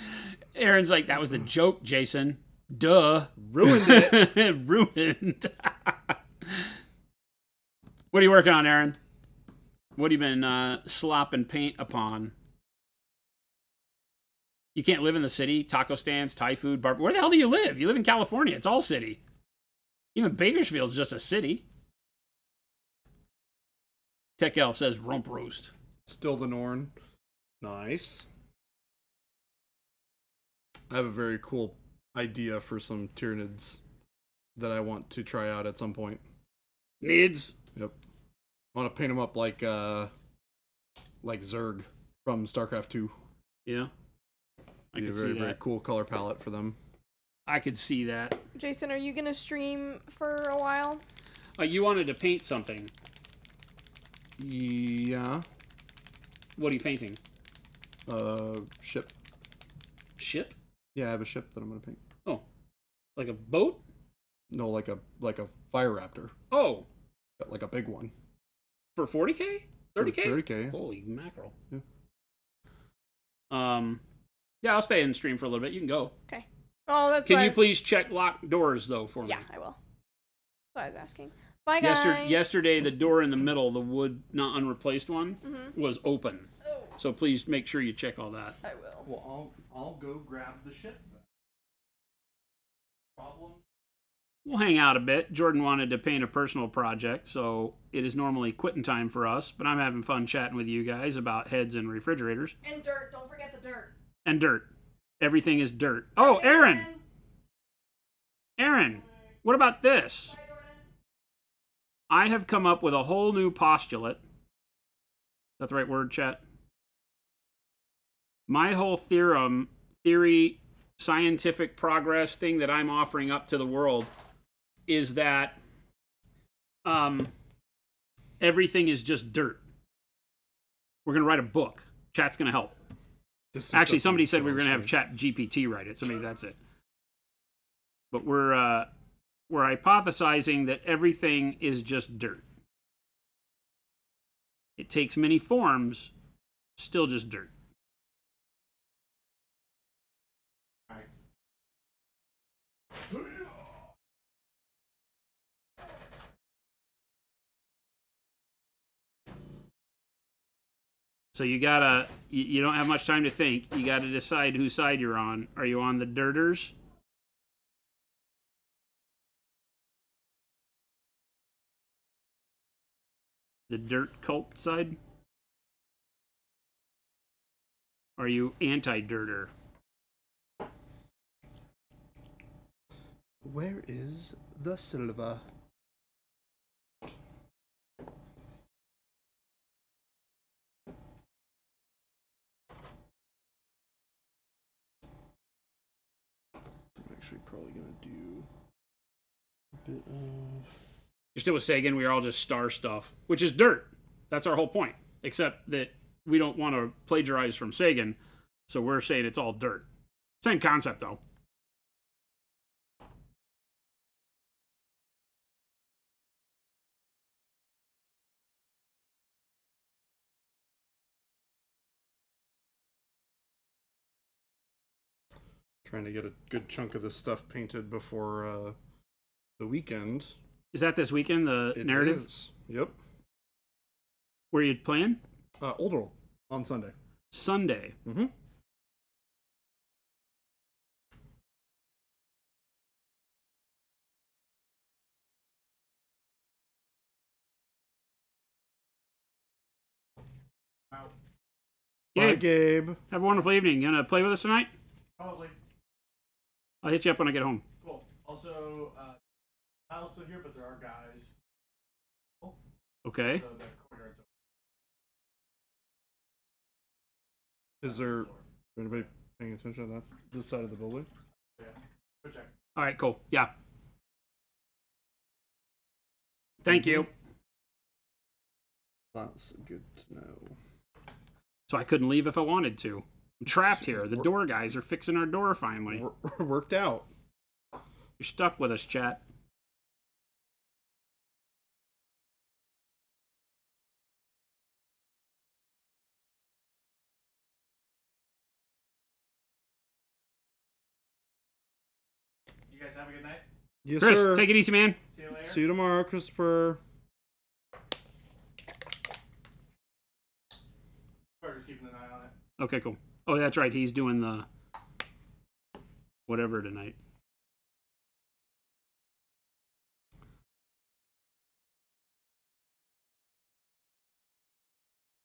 Aaron's like, that was a joke, Jason. Duh. Ruined it. Ruined. What are you working on, Aaron? What have you been slopping paint upon? You can't live in the city. Taco stands, Thai food, bar. Where the hell do you live? You live in California. It's all city. Even Bakersfield's just a city. Tech Elf says rump roast. Still the Norn. Nice. I have a very cool idea for some Tyranids that I want to try out at some point. Nids. Yep. I want to paint them up like Zerg from StarCraft 2. Yeah. I Be a can very, see very that. cool color palette for them. I could see that. Jason, are you gonna stream for a while? You wanted to paint something. Yeah. What are you painting? Ship. Ship? Yeah, I have a ship that I'm gonna paint. Oh. Like a boat? No, like a fire raptor, Oh. like a big one. For 40K? 30K? 30K. Holy mackerel. Yeah. Yeah, I'll stay in stream for a little bit. You can go. Okay. Oh, that's Can why you I was- please check locked doors, though, for me? Yeah, I will. That's what I was asking. Bye, guys. Yesterday, the door in the middle, the wood, not unreplaced one, Mhm. was open. Oh, So please make sure you check all that. I will. Well, I'll go grab the ship. Problem. We'll hang out a bit. Jordan wanted to paint a personal project, so it is normally quitting time for us, but I'm having fun chatting with you guys about heads and refrigerators. And dirt. Don't forget the dirt. And dirt. Everything is dirt. Oh, Aaron! Aaron, what about this? Bye, Jordan. I have come up with a whole new postulate. Is that the right word, chat? My whole theory, scientific progress thing that I'm offering up to the world is that everything is just dirt. We're going to write a book. Chat's going to help. Actually, somebody said we were going to have Chat GPT write it, so maybe that's it. But we're hypothesizing that everything is just dirt. It takes many forms, still just dirt. So you gotta, you don't have much time to think. You gotta decide whose side you're on. Are you on the dirters? The dirt cult side? Are you anti-dirter? Where is the silver? I'm actually probably gonna do a bit of. You're still with Sagan. We are all just star stuff, which is dirt. That's our whole point. Except that we don't want to plagiarize from Sagan, so we're saying it's all dirt. Same concept, though. Trying to get a good chunk of this stuff painted before the weekend. Is that this weekend, the It narrative? is. Yep. Where you playing? Old World on Sunday. Sunday. Mm-hmm. Bye, Gabe, Gabe. have a wonderful evening. You gonna play with us tonight? Probably. I'll hit you up when I get home. Cool. Also, Kyle's still here, but there are guys. Okay. So the courtyard's Is there anybody paying attention? That's this side of the building. open. Yeah. Go check. All right, cool. Yeah. Thank you. That's good to know. So I couldn't leave if I wanted to. I'm trapped here. The door guys are fixing our door finally. Worked out. You're stuck with us, chat. You guys have a good night. Yes, Chris, sir. take it easy, man. See you later. See you tomorrow, Christopher. Carter's keeping an eye on it. Okay, cool. Oh, that's right. He's doing the whatever tonight.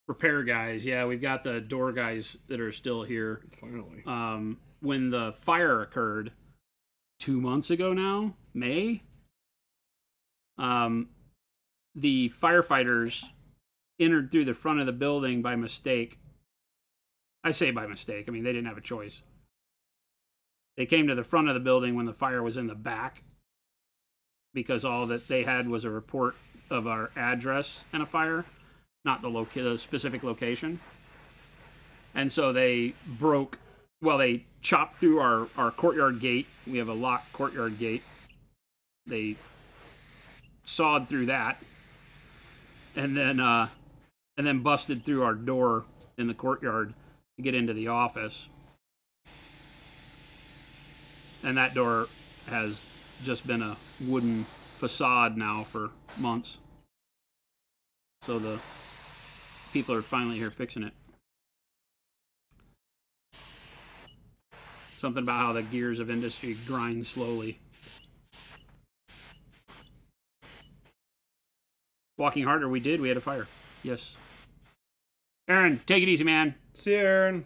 Repair guys. Yeah, we've got the door guys that are still here. Finally. When the fire occurred 2 months ago now, May, the firefighters entered through the front of the building by mistake. I say by mistake. I mean, they didn't have a choice. They came to the front of the building when the fire was in the back because all that they had was a report of our address and a fire, not the specific location. And so they they chopped through our courtyard gate. We have a locked courtyard gate. They sawed through that and then busted through our door in the courtyard to get into the office. And that door has just been a wooden facade now for months. So the people are finally here fixing it. Something about how the gears of industry grind slowly. Walking harder, we did. We had a fire. Yes. Aaron, take it easy, man. See you, Aaron.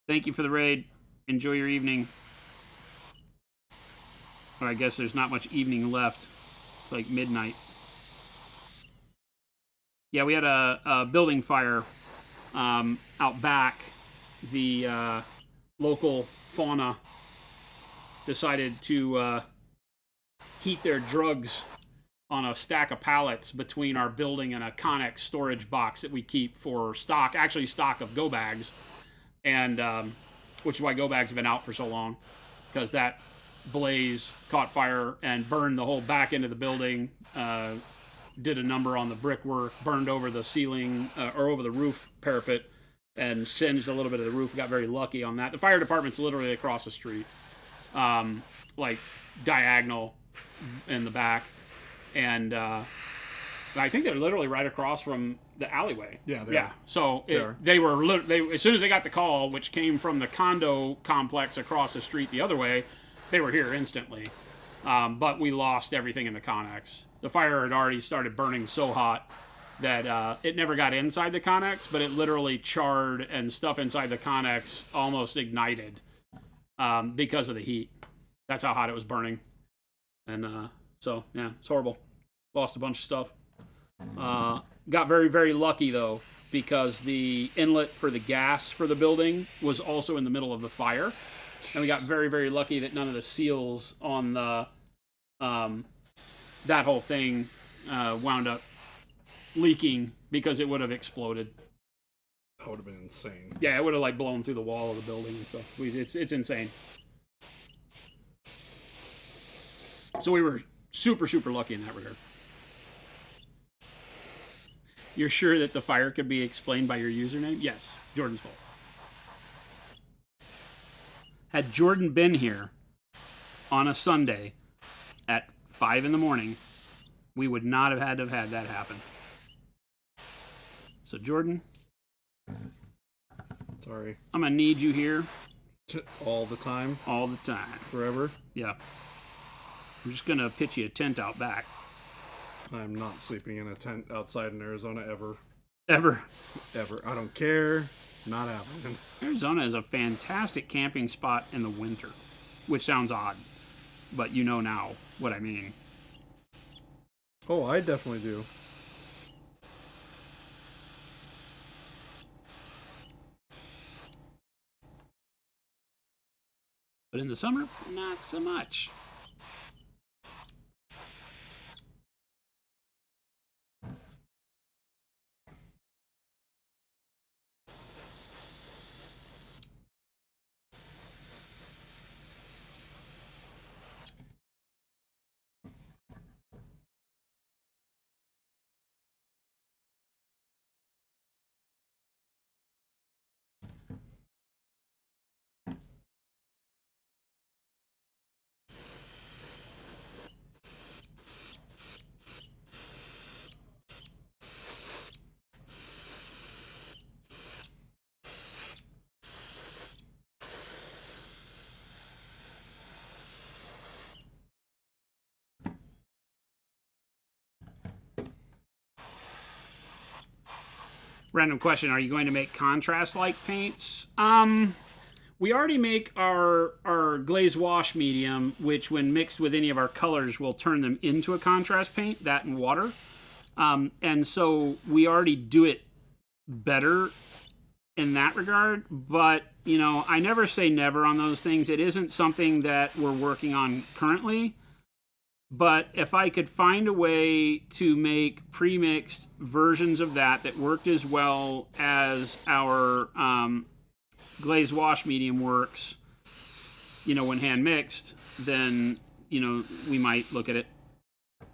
Thank you for the raid. Enjoy your evening. Or I guess there's not much evening left. It's like midnight. Yeah, we had a building fire out back. The local fauna decided to heat their drugs on a stack of pallets between our building and a Connex storage box that we keep for stock, actually stock of go bags, and which is why go bags have been out for so long, because that blaze caught fire and burned the whole back end of the building, did a number on the brickwork, burned over the ceiling or over the roof parapet, and singed a little bit of the roof. We got very lucky on that. The fire department's literally across the street, like diagonal in the back. And I think they're literally right across from the alleyway. Yeah, they yeah. are. So They are. they as soon as they got the call, which came from the condo complex across the street the other way, they were here instantly. But we lost everything in the Connex. The fire had already started burning so hot that it never got inside the Connex, but it literally charred and stuff inside the Connex almost ignited because of the heat. That's how hot it was burning. And so, yeah, it's horrible. Lost a bunch of stuff. Got very, very lucky, though, because the inlet for the gas for the building was also in the middle of the fire. And we got very, very lucky that none of the seals on the that whole thing wound up leaking, because it would have exploded. That would have been insane. Yeah, it would have like blown through the wall of the building and stuff. It's insane. So we were super, super lucky in that regard. You're sure that the fire could be explained by your username? Yes, Jordan's fault. Had Jordan been here on a Sunday at 5 in the morning, we would not have had that happen. So Jordan, Sorry. I'm gonna need you here All the time, all the time. forever. Yeah. I'm just gonna pitch you a tent out back. I'm not sleeping in a tent outside in Arizona ever. Ever. Ever. I don't care. Not happening. Arizona is a fantastic camping spot in the winter, which sounds odd, but you know now what I mean. Oh, I definitely do. But in the summer, not so much. Random question: are you going to make contrast-like paints? We already make our glaze wash medium, which when mixed with any of our colors will turn them into a contrast paint, that and water. And so we already do it better in that regard. But, you know, I never say never on those things. It isn't something that we're working on currently. But if I could find a way to make pre-mixed versions of that worked as well as our glaze wash medium works, you know, when hand mixed, then, you know, we might look at it.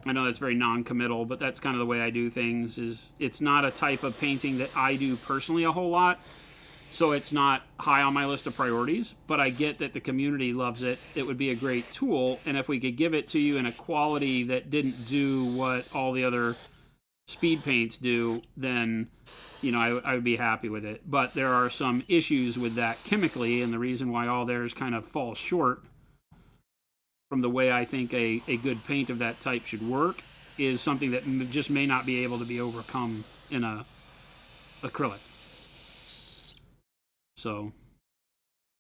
I know that's very non-committal, but that's kind of the way I do things. Is it's not a type of painting that I do personally a whole lot, so it's not high on my list of priorities, but I get that the community loves it. It would be a great tool, and if we could give it to you in a quality that didn't do what all the other speed paints do, then, you know, I would be happy with it. But there are some issues with that chemically, and the reason why all theirs kind of falls short from the way I think a good paint of that type should work is something that just may not be able to be overcome in a acrylic. So,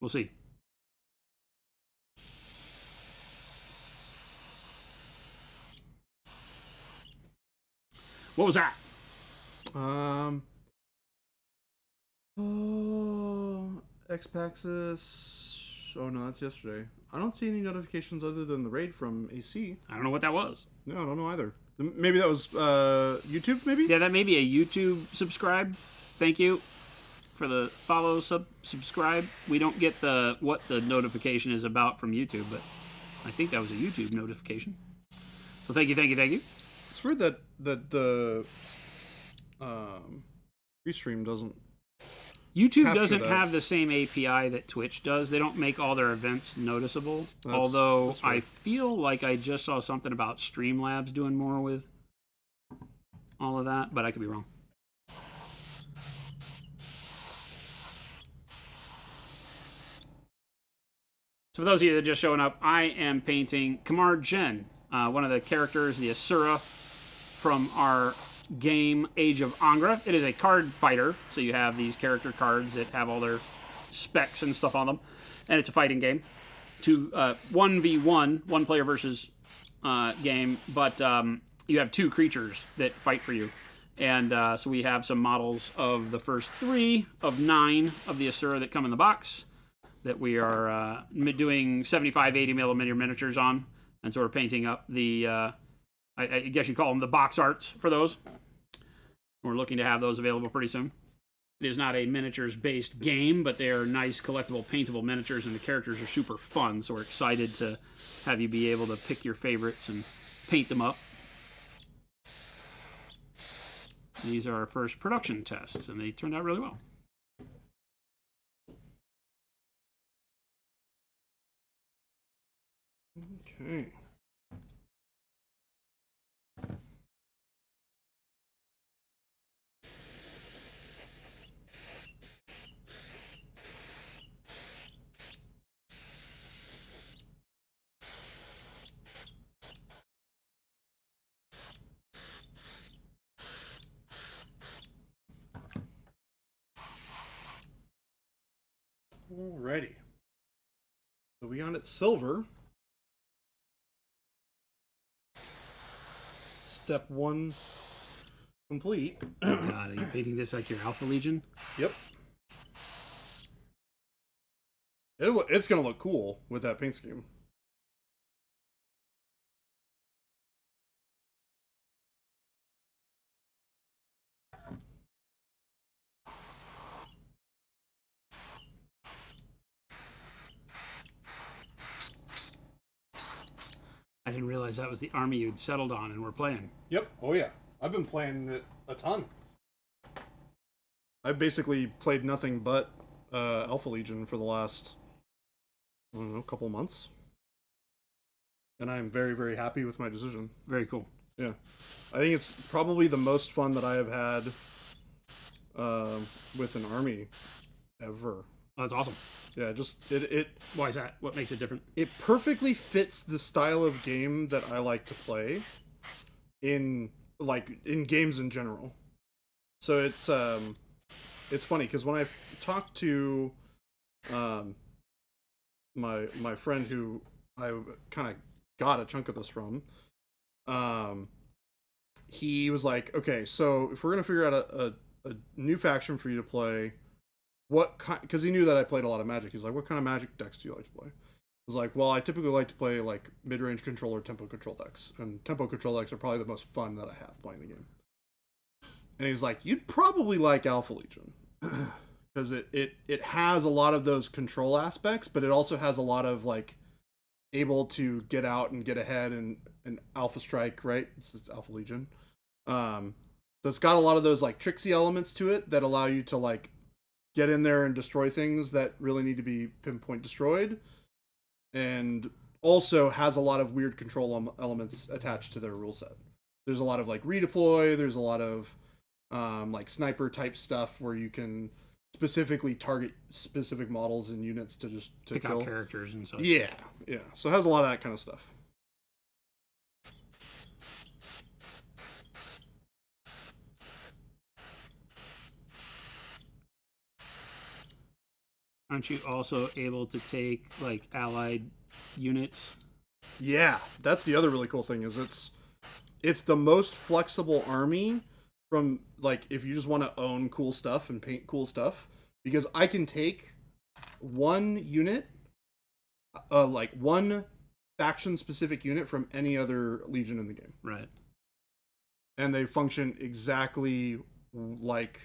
we'll see. What was that? Oh, Xpaxis. Oh no, that's yesterday. I don't see any notifications other than the raid from AC. I don't know what that was. No, I don't know either. Maybe that was YouTube. Maybe. Yeah, that may be a YouTube subscribe. Thank you for the follow, subscribe. We don't get what the notification is about from YouTube, but I think that was a YouTube notification. So thank you. It's weird that the restream doesn't. YouTube Capture doesn't that. have the same API that Twitch does. They don't make all their events noticeable. That's Although I weird. feel like I just saw something about Streamlabs doing more with all of that, but I could be wrong. So for those of you that are just showing up, I am painting Kamar Jen, one of the characters, the Asura, from our game Age of Angra. It is a card fighter, so you have these character cards that have all their specs and stuff on them, and it's a fighting game. 1v1, one player versus game, but you have 2 creatures that fight for you. And so we have some models of the first 3 of 9 of the Asura that come in the box that we are doing 75, 80 millimeter miniatures on, and so we're painting up the, I guess you call them the box arts for those. We're looking to have those available pretty soon. It is not a miniatures-based game, but they are nice, collectible, paintable miniatures, and the characters are super fun, so we're excited to have you be able to pick your favorites and paint them up. These are our first production tests, and they turned out really well. Okay. Alrighty. So we on it silver. Step 1 complete. God, are you painting this like your Alpha Legion? Yep. It's going to look cool with that paint scheme. I didn't realize that was the army you'd settled on and were playing. Yep. Oh, yeah. I've been playing it a ton. I've basically played nothing but Alpha Legion for the last, I don't know, couple months. And I'm very, very happy with my decision. Very cool. Yeah. I think it's probably the most fun that I have had with an army ever. Oh, that's awesome. Yeah, just it Why is that? What makes it different? it perfectly fits the style of game that I like to play in games in general. So it's funny because when I talked to my friend who I kind of got a chunk of this from, he was like, okay, so if we're gonna figure out a new faction for you to play, what kind? Because he knew that I played a lot of Magic. He's like, what kind of Magic decks do you like to play? I was like, well, I typically like to play like mid-range control or tempo control decks, and tempo control decks are probably the most fun that I have playing the game. And he's like, you'd probably like Alpha Legion because it has a lot of those control aspects, but it also has a lot of like able to get out and get ahead and Alpha Strike, right? This is Alpha Legion. So it's got a lot of those like tricksy elements to it that allow you to like get in there and destroy things that really need to be pinpoint destroyed, and also has a lot of weird control elements attached to their rule set. There's a lot of like redeploy, there's a lot of like sniper type stuff where you can specifically target specific models and units to Pick kill out characters and such. yeah so it has a lot of that kind of stuff. Aren't you also able to take like allied units? Yeah, that's the other really cool thing is it's the most flexible army from like if you just want to own cool stuff and paint cool stuff, because I can take one unit like one faction specific unit from any other legion in the game, Right. and they function exactly like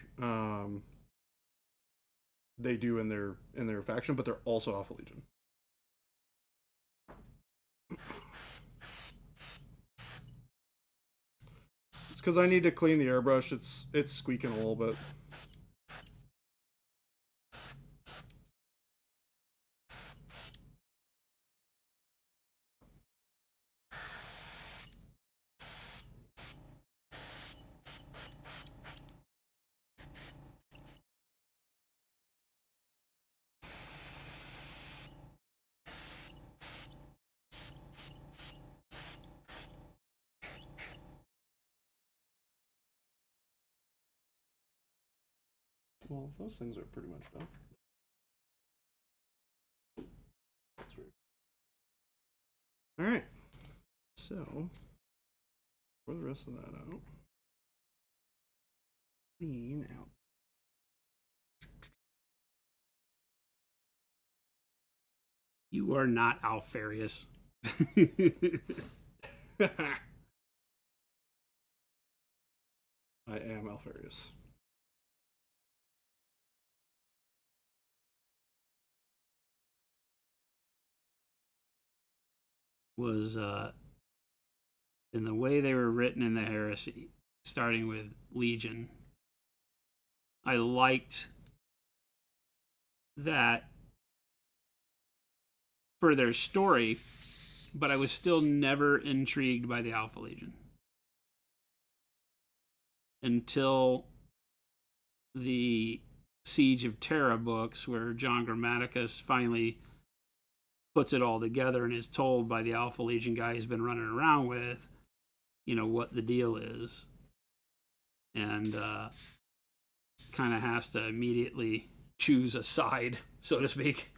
they do in their faction, but they're also Alpha Legion. It's because I need to clean the airbrush. It's squeaking a little bit. Well, those things are pretty much done. That's weird. All right. So, pour the rest of that out. Clean out. You are not Alfarius. I am Alfarius. Was in the way they were written in the Heresy, starting with Legion. I liked that for their story, but I was still never intrigued by the Alpha Legion until the Siege of Terra books, where John Grammaticus finally puts it all together and is told by the Alpha Legion guy he's been running around with, what the deal is. And kind of has to immediately choose a side, so to speak.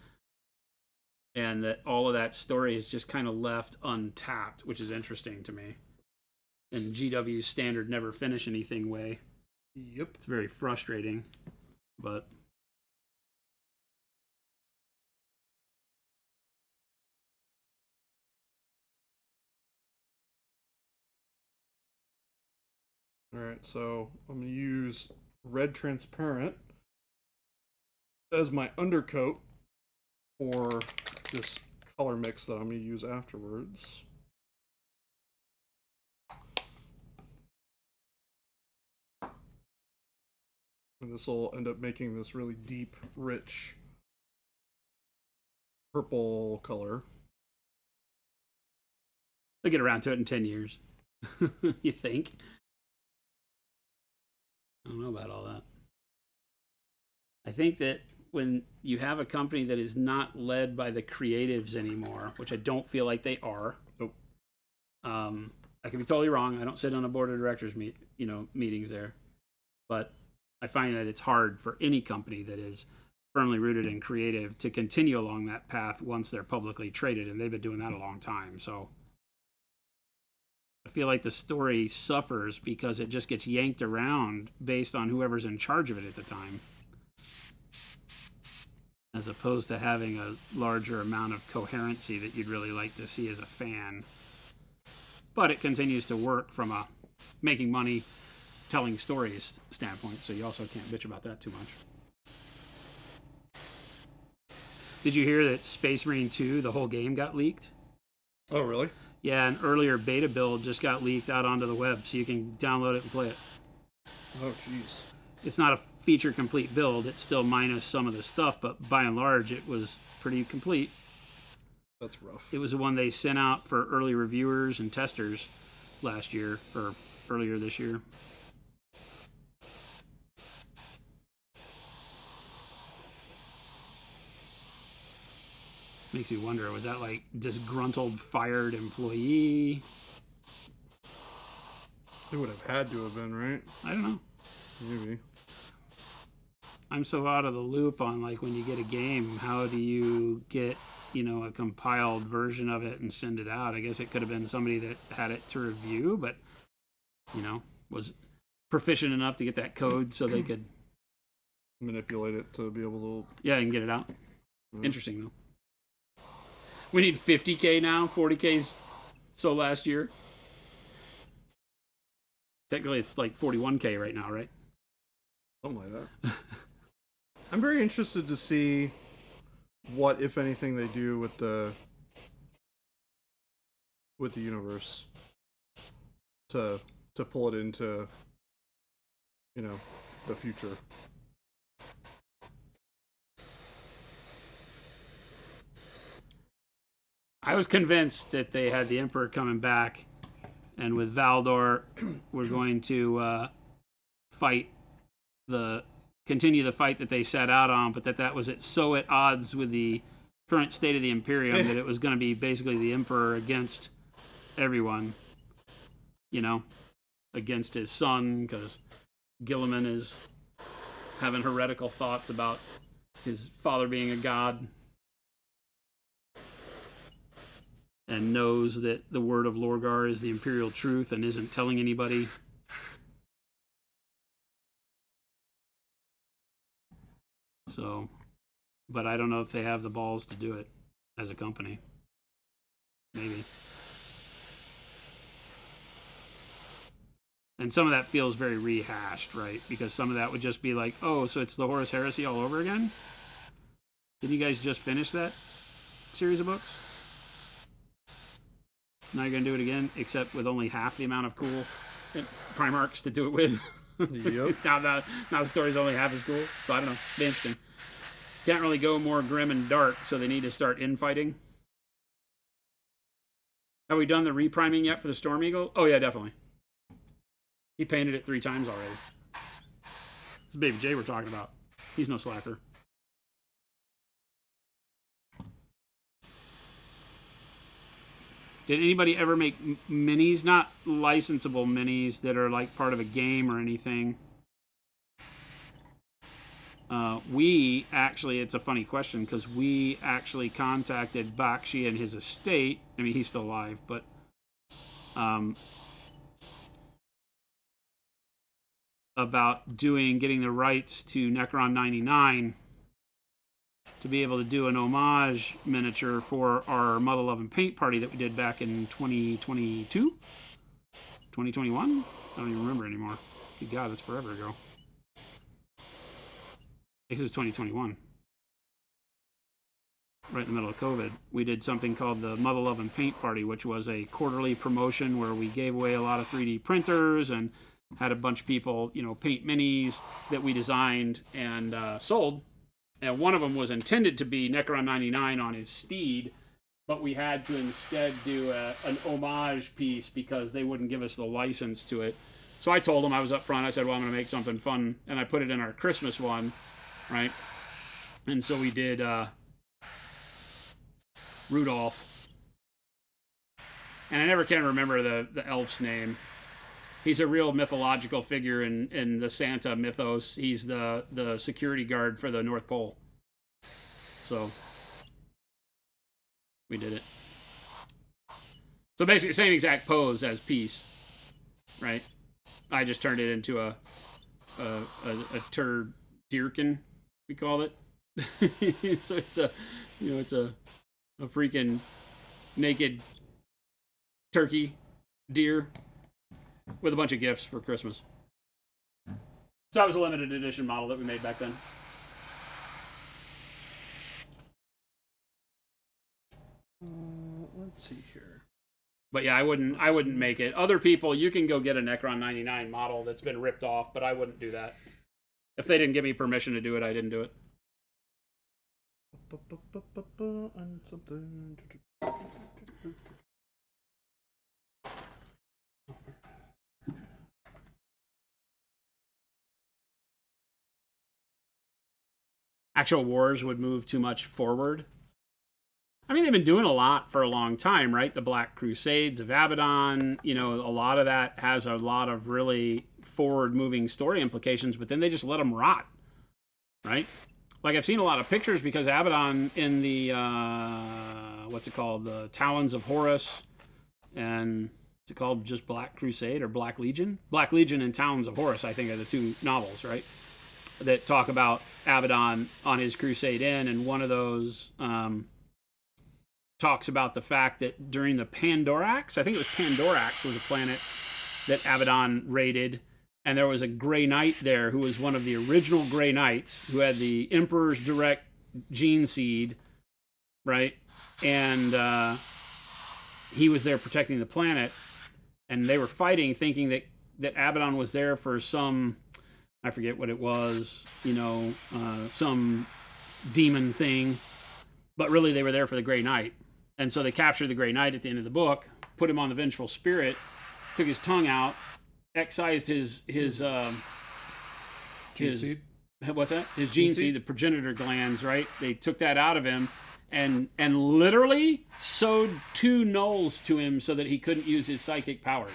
And that all of that story is just kind of left untapped, which is interesting to me. In GW's standard never finish anything way. Yep. It's very frustrating, but All right, so I'm going to use red transparent as my undercoat for this color mix that I'm going to use afterwards. And this will end up making this really deep, rich purple color. they'll get around to it in 10 years. You think? I don't know about all that. I think that when you have a company that is not led by the creatives anymore, which I don't feel like they are. Nope. I could be totally wrong. I don't sit on a board of directors meetings there, but I find that it's hard for any company that is firmly rooted in creative to continue along that path once they're publicly traded, and they've been doing that a long time. So I feel like the story suffers because it just gets yanked around based on whoever's in charge of it at the time, as opposed to having a larger amount of coherency that you'd really like to see as a fan. But it continues to work from a making money, telling stories standpoint, so you also can't bitch about that too much. Did you hear that Space Marine 2, the whole game, got leaked? Oh, really? Yeah, an earlier beta build just got leaked out onto the web, so you can download it and play it. Oh, jeez. It's not a feature complete build, it's still minus some of the stuff, but by and large it was pretty complete. That's rough. It was the one they sent out for early reviewers and testers last year, or earlier this year. Makes you wonder, was that like disgruntled fired employee? It would have had to have been, right? I don't know. Maybe. I'm so out of the loop on like when you get a game, how do you get, a compiled version of it and send it out? I guess it could have been somebody that had it to review, but was proficient enough to get that code so they could Manipulate it to be able to... yeah, and get it out. Mhm. Interesting though. We need 50K now, 40K's so last year. Technically it's like 41K right now, right? Something like that. I'm very interested to see what, if anything, they do with the universe to pull it into, the future. I was convinced that they had the Emperor coming back, and with Valdor, we're going to continue the fight that they set out on, but that was so at odds with the current state of the Imperium that it was going to be basically the Emperor against everyone, against his son, because Guilliman is having heretical thoughts about his father being a god, and knows that the word of Lorgar is the imperial truth and isn't telling anybody. So, but I don't know if they have the balls to do it as a company. Maybe. And some of that feels very rehashed, right? Because some of that would just be like, oh, so it's the Horus Heresy all over again? Didn't you guys just finish that series of books? Now you're going to do it again, except with only half the amount of cool Primarchs to do it with. Yep. now the story's only half as cool. So I don't know. It'll be interesting. Can't really go more grim and dark, so they need to start infighting. Have we done the repriming yet for the Storm Eagle? Oh, yeah, definitely. He painted it 3 times already. It's Baby J we're talking about. He's no slacker. Did anybody ever make minis, not licensable minis, that are like part of a game or anything? We actually, it's a funny question, because we actually contacted Bakshi and his estate. I mean, he's still alive, but about getting the rights to Necron 99 to be able to do an homage miniature for our Mother Love and Paint party that we did back in 2022? 2021? I don't even remember anymore. Good God, that's forever ago. I guess it was 2021. Right in the middle of COVID. We did something called the Mother Love and Paint party, which was a quarterly promotion where we gave away a lot of 3D printers and had a bunch of people, paint minis that we designed and sold. And one of them was intended to be Necron 99 on his steed, but we had to instead do an homage piece because they wouldn't give us the license to it. So I told them, I was up front, I said, well, I'm going to make something fun, and I put it in our Christmas one, right? And so we did Rudolph. And I never can remember the elf's name. He's a real mythological figure in the Santa mythos. He's the security guard for the North Pole. So we did it. So basically, same exact pose as Peace, right? I just turned it into a turdirkin, we call it. So it's a freaking naked turkey deer with a bunch of gifts for Christmas. So that was a limited edition model that we made back then. Let's see here. But yeah, I wouldn't make it. Other people, you can go get a Necron 99 model that's been ripped off, but I wouldn't do that. If they didn't give me permission to do it, I didn't do it. And something. Actual wars would move too much forward. I mean, they've been doing a lot for a long time, right? The Black Crusades of Abaddon, a lot of that has a lot of really forward-moving story implications, but then they just let them rot, right? Like, I've seen a lot of pictures because Abaddon in the, the Talons of Horus, and is it called just Black Crusade or Black Legion? Black Legion and Talons of Horus, I think, are the 2 novels, right? That talk about Abaddon on his crusade in, and one of those talks about the fact that during the Pandorax, I think it was Pandorax was a planet that Abaddon raided, and there was a Grey Knight there who was one of the original Grey Knights who had the Emperor's direct gene seed, right? And he was there protecting the planet, and they were fighting thinking that Abaddon was there for some, I forget what it was, some demon thing, but really they were there for the Grey Knight. And so they captured the Grey Knight at the end of the book, put him on the Vengeful Spirit, took his tongue out, excised his seed? What's that? His gene seed, the progenitor glands, right? They took that out of him and literally sewed 2 nulls to him so that he couldn't use his psychic powers.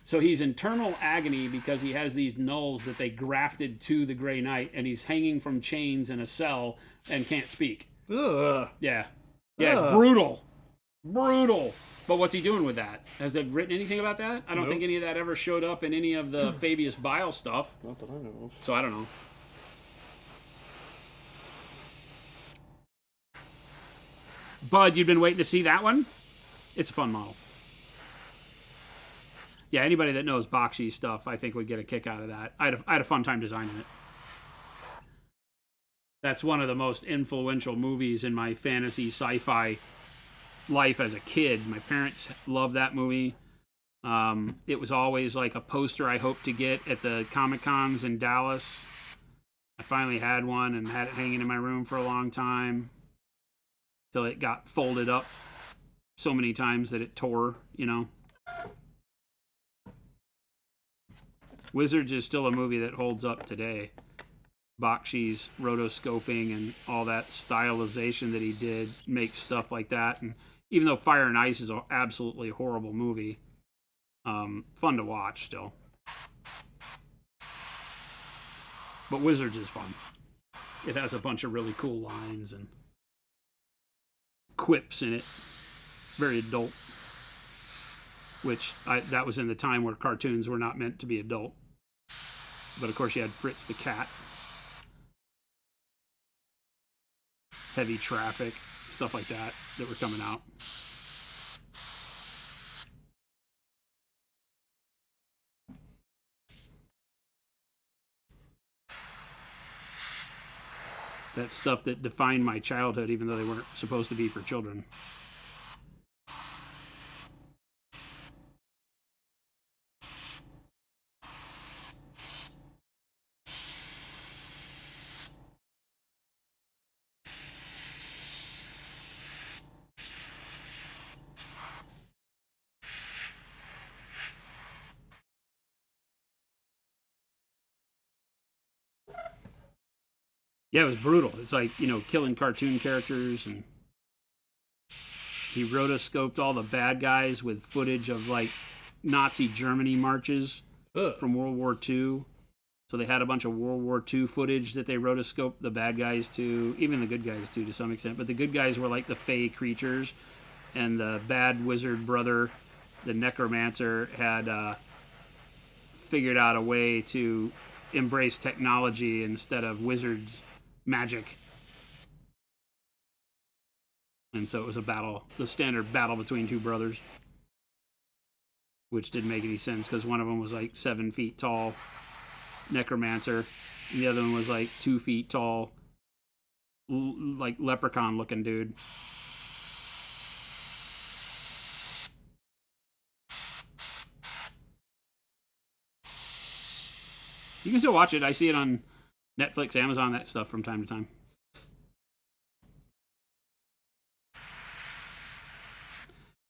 So he's in terminal agony because he has these nulls that they grafted to the Grey Knight, and he's hanging from chains in a cell and can't speak. Ugh. Yeah. Yeah, it's Ugh. brutal. Brutal. But what's he doing with that? Has it written anything about that? I don't Nope. think any of that ever showed up in any of the Fabius Bile stuff. Not that I know of. So I don't know. Bud, you've been waiting to see that one? It's a fun model. Yeah, anybody that knows Bakshi stuff, I think would get a kick out of that. I had a fun time designing it. That's one of the most influential movies in my fantasy sci-fi life as a kid. My parents loved that movie. It was always like a poster I hoped to get at the Comic-Cons in Dallas. I finally had one and had it hanging in my room for a long time till it got folded up so many times that it tore, you know. Wizards is still a movie that holds up today. Bakshi's rotoscoping and all that stylization that he did makes stuff like that. And even though Fire and Ice is an absolutely horrible movie, fun to watch still. But Wizards is fun. It has a bunch of really cool lines and quips in it. Very adult. Which that was in the time where cartoons were not meant to be adult. But of course you had Fritz the Cat. Heavy Traffic, stuff like that were coming out. That stuff that defined my childhood, even though they weren't supposed to be for children. Yeah, it was brutal. It's like, you know, killing cartoon characters, and he rotoscoped all the bad guys with footage of like Nazi Germany marches Ugh. from World War II. So they had a bunch of World War II footage that they rotoscoped the bad guys to, even the good guys too, to some extent. But the good guys were like the Fey creatures, and the bad wizard brother, the Necromancer, had figured out a way to embrace technology instead of wizards magic. And so it was a battle, the standard battle between two brothers, which didn't make any sense because one of them was like 7 feet tall, Necromancer, and the other one was like 2 feet tall, like leprechaun looking dude. You can still watch it. I see it on Netflix, Amazon, that stuff from time to time.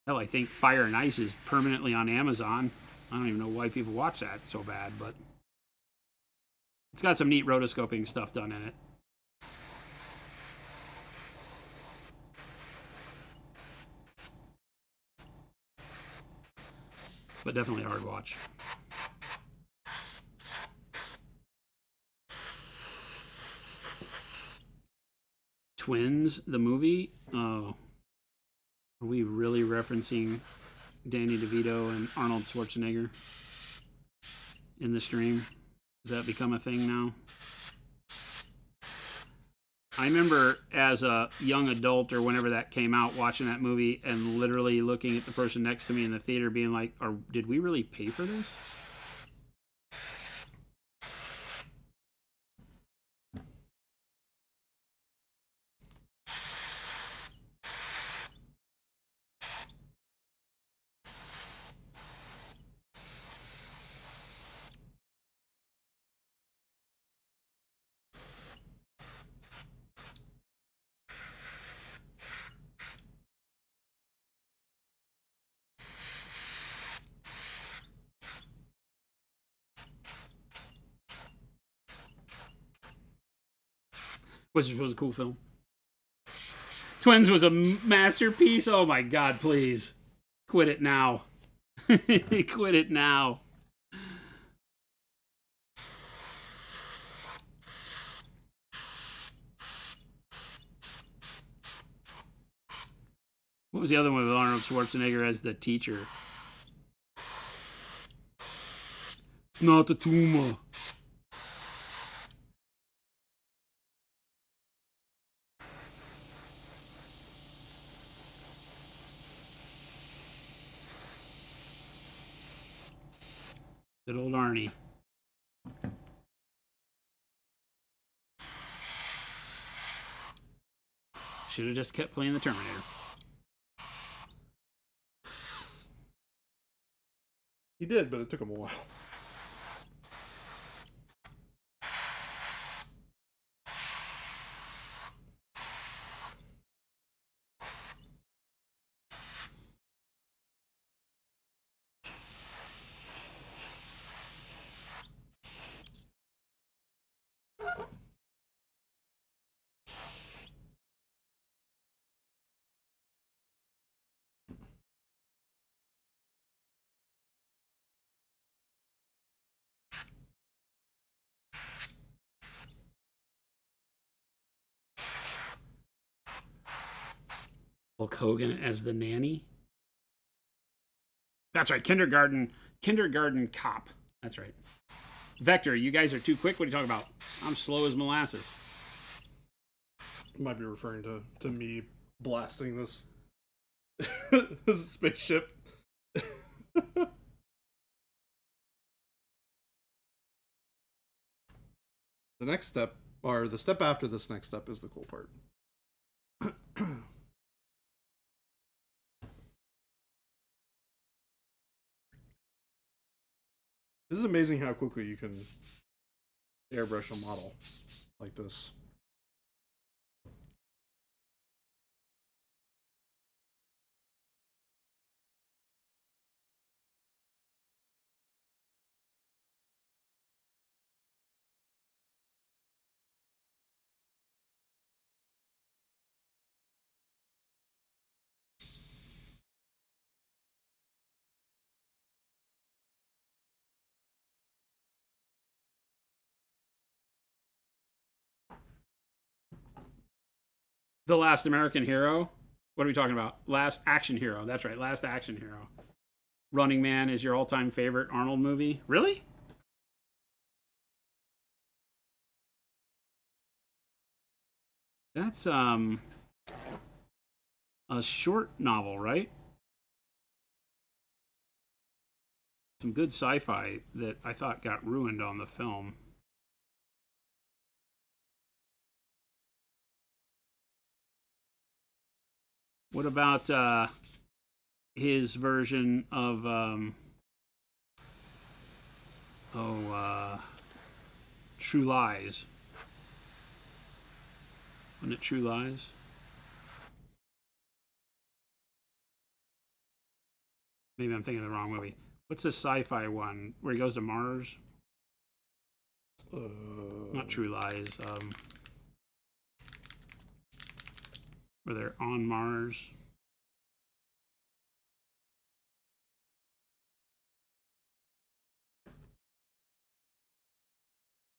Hell, I think Fire and Ice is permanently on Amazon. I don't even know why people watch that so bad, but it's got some neat rotoscoping stuff done in it. But definitely a hard watch. Twins, the movie? Oh. Are we really referencing Danny DeVito and Arnold Schwarzenegger in the stream? Has that become a thing now? I remember as a young adult or whenever that came out, watching that movie and literally looking at the person next to me in the theater being like, did we really pay for this? Which was a cool film. Twins was a masterpiece. Oh my God, please. Quit it now. Quit it now. What was the other one with Arnold Schwarzenegger as the teacher? It's not a tumor. Good old Arnie. Should have just kept playing the Terminator. He did, but it took him a while. Hulk Hogan as the nanny. That's right, kindergarten cop. That's right. Vector, you guys are too quick. What are you talking about? I'm slow as molasses. Might be referring to me blasting this, this spaceship. The next step, or the step after this next step, is the cool part. This is amazing how quickly you can airbrush a model like this. The Last American Hero. What are we talking about? Last Action Hero. That's right, Last Action Hero. Running Man is your all-time favorite Arnold movie? Really? That's a short novel, right? Some good sci-fi that I thought got ruined on the film. What about his version of True Lies? Wasn't it True Lies? Maybe I'm thinking of the wrong movie. What's the sci-fi one where he goes to Mars? Not True Lies. Where they're on Mars.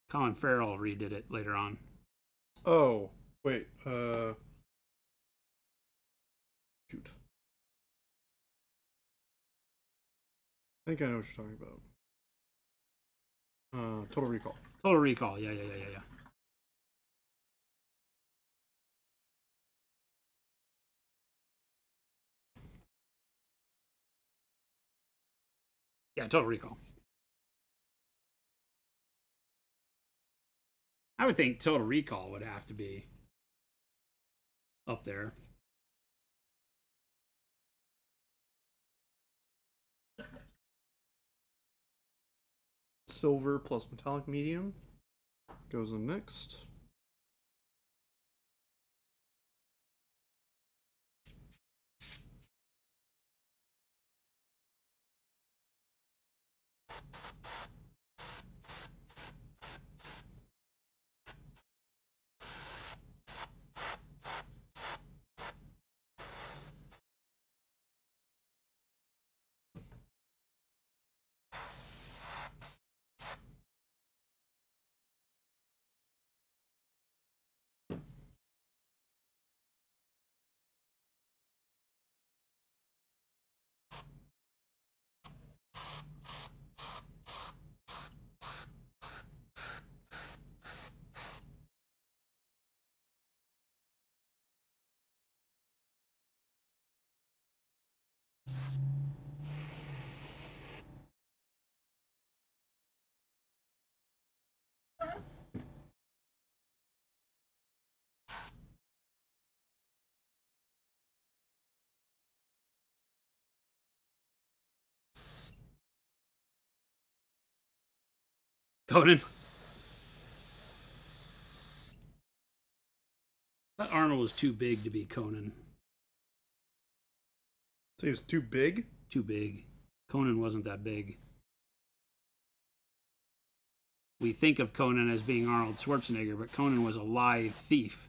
Colin Farrell redid it later on. Oh, wait. Shoot. I think I know what you're talking about. Total Recall. Total Recall. Yeah. Yeah, Total Recall. I would think Total Recall would have to be up there. Silver plus metallic medium goes in next. Conan. That Arnold was too big to be Conan. So he was too big? Too big. Conan wasn't that big. We think of Conan as being Arnold Schwarzenegger, but Conan was a live thief.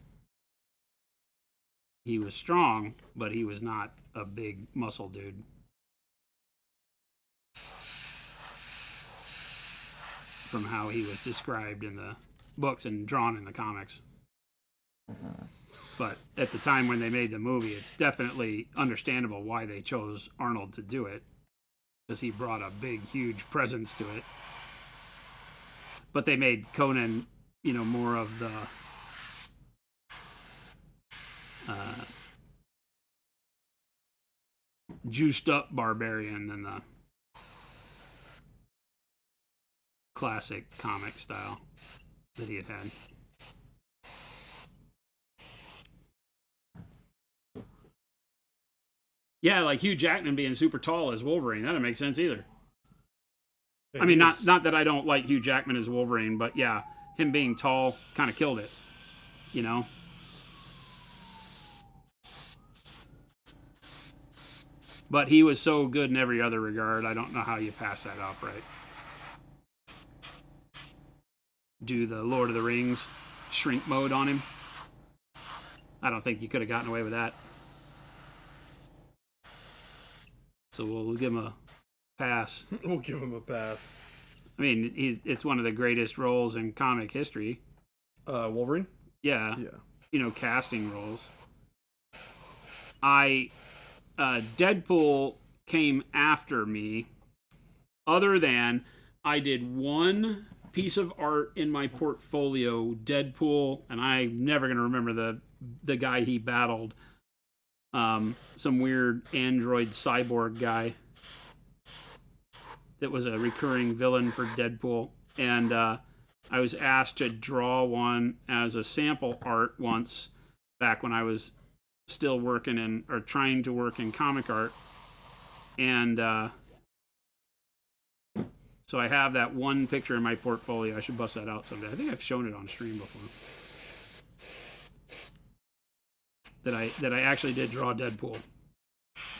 He was strong, but he was not a big muscle dude. From how he was described in the books and drawn in the comics. But at the time when they made the movie, it's definitely understandable why they chose Arnold to do it, because he brought a big, huge presence to it. But they made Conan, you know, more of the juiced up barbarian than the classic comic style that he had had. Yeah, like Hugh Jackman being super tall as Wolverine. That doesn't make sense either. I mean, not that I don't like Hugh Jackman as Wolverine, but yeah, him being tall kind of killed it, you know? But he was so good in every other regard, I don't know how you pass that up, right? Do the Lord of the Rings shrink mode on him. I don't think you could have gotten away with that. So we'll give him a pass. We'll give him a pass. I mean, it's one of the greatest roles in comic history. Wolverine? Yeah. Yeah. You know, casting roles. Deadpool came after me, other than I did one piece of art in my portfolio, Deadpool, and I'm never going to remember the guy he battled. Some weird android cyborg guy that was a recurring villain for Deadpool. And I was asked to draw one as a sample art once back when I was still working in, or trying to work in comic art. And so I have that one picture in my portfolio. I should bust that out someday. I think I've shown it on stream before. That I actually did draw Deadpool.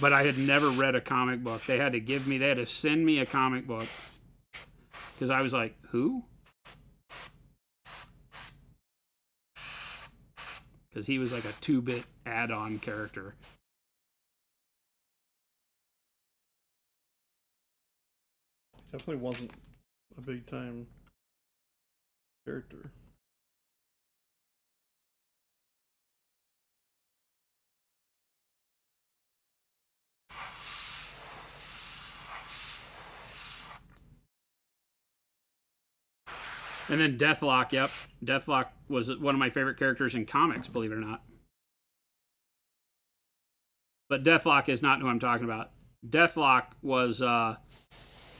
But I had never read a comic book. They had to send me a comic book. Because I was like, who? Because he was like a 2-bit add-on character. Definitely wasn't a big time character. And then Deathlock, yep. Deathlock was one of my favorite characters in comics, believe it or not. But Deathlock is not who I'm talking about. Deathlock was, I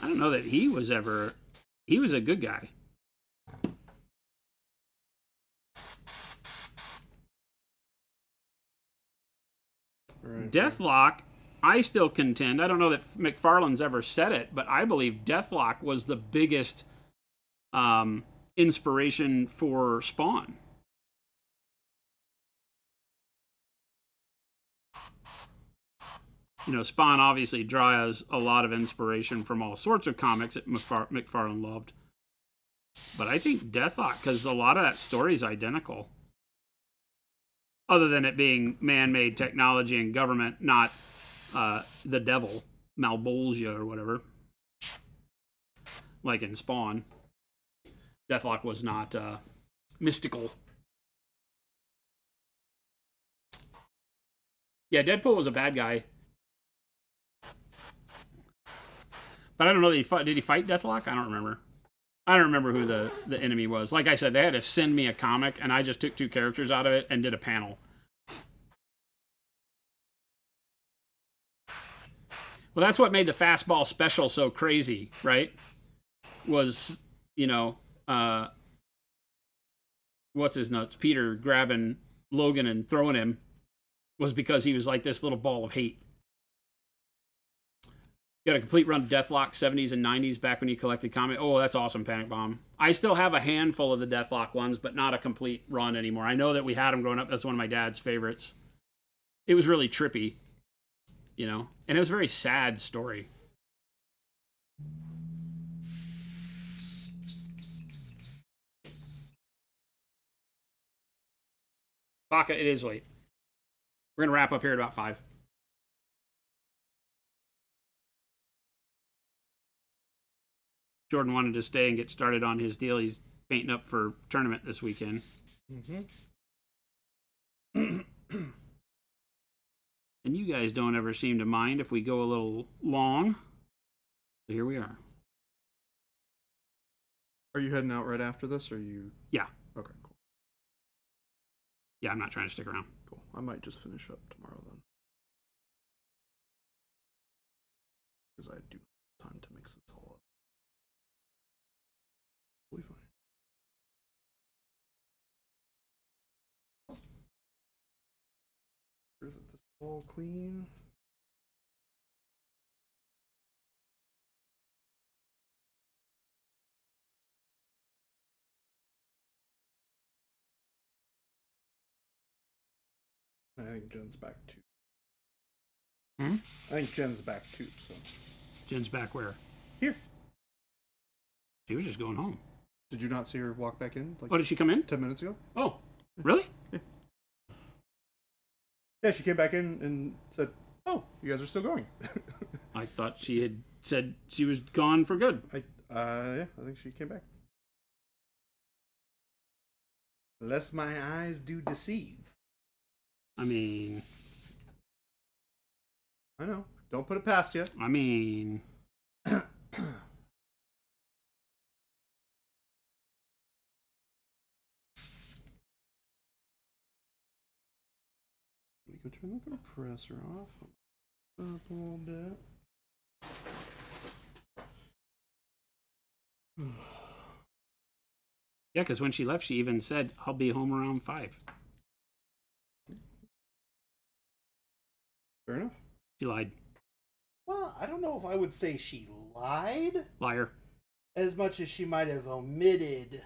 don't know that he was a good guy. Right. Deathlock, I still contend, I don't know that McFarlane's ever said it, but I believe Deathlock was the biggest inspiration for Spawn. You know, Spawn obviously draws a lot of inspiration from all sorts of comics that McFarlane loved. But I think Deathlock, because a lot of that story is identical. Other than it being man-made technology and government, not the devil, Malbolgia or whatever. Like in Spawn. Deathlock was not mystical. Yeah, Deadpool was a bad guy. But I don't know that he fought. Did he fight Deathlock? I don't remember. I don't remember who the enemy was. Like I said, they had to send me a comic, and I just took 2 characters out of it and did a panel. Well, that's what made the Fastball special so crazy, right? Was, you know, what's his nuts? Peter grabbing Logan and throwing him was because he was like this little ball of hate. got a complete run of Deathlock 70s and 90s back when you collected comic. Oh, that's awesome, Panic Bomb. I still have a handful of the Deathlock ones, but not a complete run anymore. I know that we had them growing up. That's one of my dad's favorites. It was really trippy, you know, and it was a very sad story. Baka, it is late. We're gonna wrap up here at about 5. Jordan wanted to stay and get started on his deal. He's painting up for tournament this weekend. Mm-hmm. And you guys don't ever seem to mind if we go a little long. So here we are. Are you heading out right after this, or are you? Yeah. Okay, cool. Yeah, I'm not trying to stick around. Cool. I might just finish up tomorrow then, because I do not have time to mix this all up. Totally fine. Is this all clean? I think Jen's back too. Hmm? I think Jen's back too, so. Jen's back where? Here. She was just going home. Did you not see her walk back in like Oh, did she come in? 10 minutes ago? Oh, really? Yeah, she came back in and said, "Oh, you guys are still going." I thought she had said she was gone for good. Yeah, I think she came back. Lest my eyes do deceive. I mean, I know. Don't put it past you. We can turn the compressor off. Up a little bit. Yeah, because when she left, she even said, "I'll be home around 5." Fair enough. She lied. Well, I don't know if I would say she lied Liar. as much as she might have omitted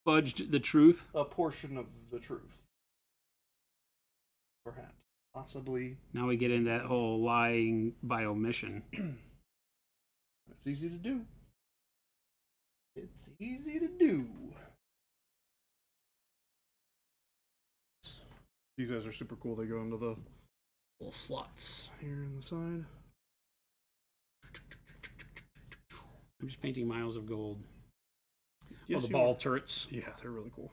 Fudged the truth. a portion of the truth. Perhaps. Possibly. Now we get into that whole lying by omission. It's easy to do. It's easy to do. These guys are super cool. They go into the little slots here in the side. I'm just painting Miles of Gold. Yes, Oh, the you ball are. turrets. Yeah, they're really cool.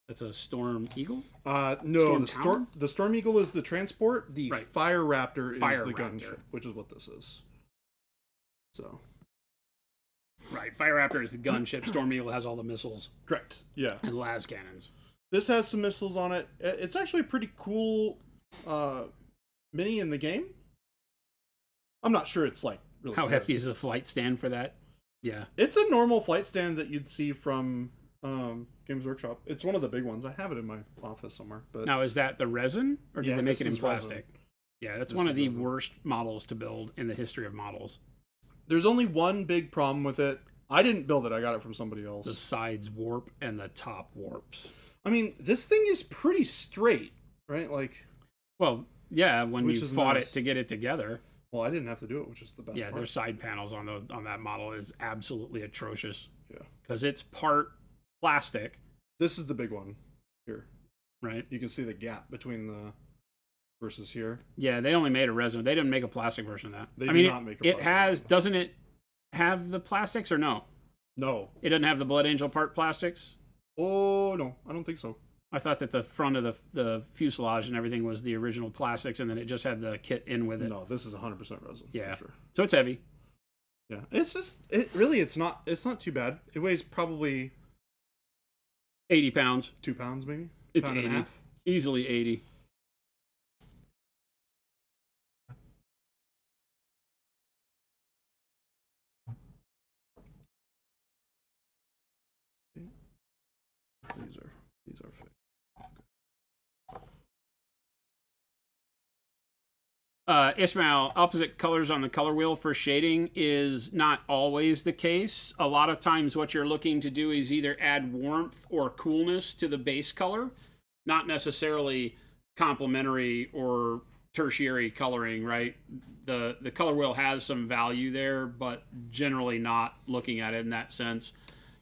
That's a Storm Eagle? No, Storm the Storm Eagle is the transport. The Right. Fire Raptor is Fire the Raptor. gunship, which is what this is. So. Right. Fire Raptor is the gunship. Storm Eagle has all the missiles Correct. Yeah. and las cannons. This has some missiles on it. It's actually a pretty cool mini in the game. I'm not sure it's like really How good. hefty is the flight stand for that? Yeah. It's a normal flight stand that you'd see from Games Workshop. It's one of the big ones. I have it in my office somewhere. But Now, is that the resin, or did Yeah, they make this it in is resin. plastic? Yeah, that's This one is of the resin. worst models to build in the history of models. there's only one big problem with it. I didn't build it. I got it from somebody else. The sides warp and the top warps. I mean, this thing is pretty straight, right? Like, Well, yeah, when Which you is fought nice. it to get it together. well, I didn't have to do it, which is the best Yeah, part. their side panels on that model is absolutely atrocious. Yeah. Because it's part plastic, This is the big one here. right? You can see the gap between the versus here. Yeah, they only made a resin. They didn't make a plastic version of that. They I do mean, not make a it plastic has. version. Doesn't it have the plastics or no? No. It doesn't have the Blood Angel part plastics. Oh, no. I don't think so. I thought that the front of the fuselage and everything was the original plastics, and then it just had the kit in with it. No, this is 100% resin. Yeah. For sure. So it's heavy. Yeah. It's not too bad. It weighs probably 80 pounds. 2 pounds, maybe. It's Pound and a 80. half. Easily 80. These are. fixed. Ishmael, opposite colors on the color wheel for shading is not always the case. A lot of times what you're looking to do is either add warmth or coolness to the base color, not necessarily complementary or tertiary coloring, right? The color wheel has some value there, but generally not looking at it in that sense.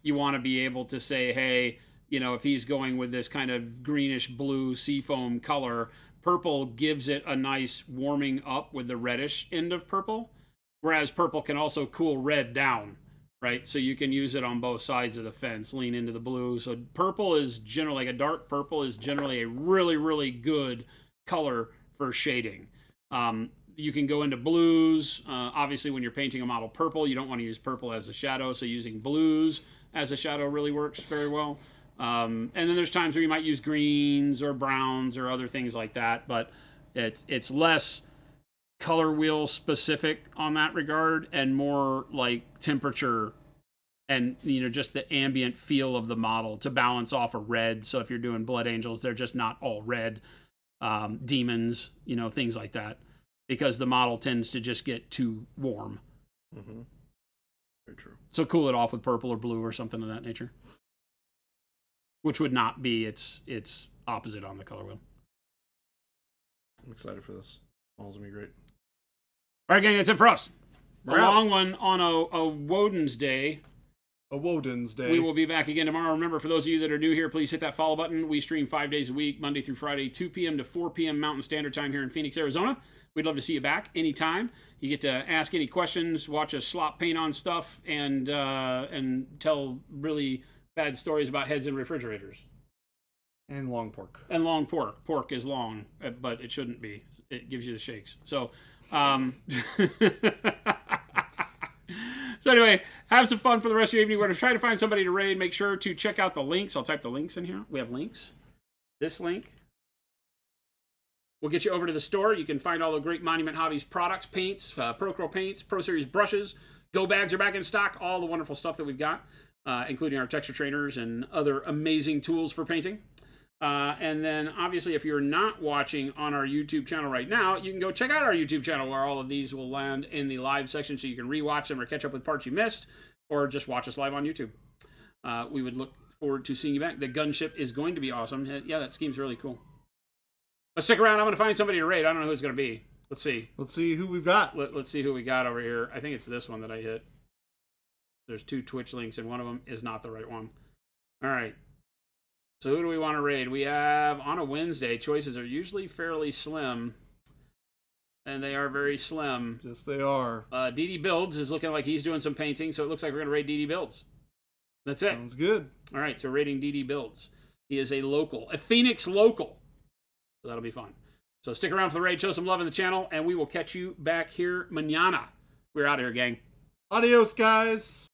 You want to be able to say, hey, you know, if he's going with this kind of greenish blue seafoam color, purple gives it a nice warming up with the reddish end of purple, whereas purple can also cool red down, right? So you can use it on both sides of the fence, lean into the blue. So purple is generally, like a dark purple is generally a really, really good color for shading. You can go into blues. Obviously, when you're painting a model purple, you don't want to use purple as a shadow, so using blues as a shadow really works very well. And then there's times where you might use greens or browns or other things like that, but it's less color wheel specific on that regard and more like temperature and, you know, just the ambient feel of the model to balance off a red. So if you're doing Blood Angels, they're just not all red. Demons, you know, things like that, because the model tends to just get too warm. Mm-hmm. Very true. So cool it off with purple or blue or something of that nature, which would not be its opposite on the color wheel. I'm excited for this. All's gonna be great. All right, gang, that's it for us. We're a out. long one on a Woden's Day. A Woden's Day. We will be back again tomorrow. Remember, for those of you that are new here, please hit that follow button. We stream 5 days a week, Monday through Friday, 2 p.m. to 4 p.m. Mountain Standard Time here in Phoenix, Arizona. We'd love to see you back anytime. You get to ask any questions, watch us slop paint on stuff, and tell really bad stories about heads in refrigerators. And long pork. And long pork. Pork is long, but it shouldn't be. It gives you the shakes. So, so anyway, have some fun for the rest of your evening. We're going to try to find somebody to raid. Make sure to check out the links. I'll type the links in here. We have links. This link will get you over to the store. You can find all the great Monument Hobbies products, paints, Procro paints, Pro Series brushes. Go bags are back in stock. All the wonderful stuff that we've got, including our texture trainers and other amazing tools for painting. And then, obviously, if you're not watching on our YouTube channel right now, you can go check out our YouTube channel where all of these will land in the live section so you can rewatch them or catch up with parts you missed, or just watch us live on YouTube. We would look forward to seeing you back. The gunship is going to be awesome. Yeah, that scheme's really cool. But stick around. I'm going to find somebody to raid. I don't know who it's going to be. Let's see. Let's see who we've got. Let's see who we got over here. I think it's this one that I hit. There's 2 Twitch links, and one of them is not the right one. All right. So who do we want to raid? We have, on a Wednesday, choices are usually fairly slim. And they are very slim. Yes, they are. DD Builds is looking like he's doing some painting, so it looks like we're going to raid DD Builds. That's it. Sounds good. All right, so raiding DD Builds. He is a local, a Phoenix local. So that'll be fun. So stick around for the raid, show some love in the channel, and we will catch you back here mañana. We're out of here, gang. Adios, guys.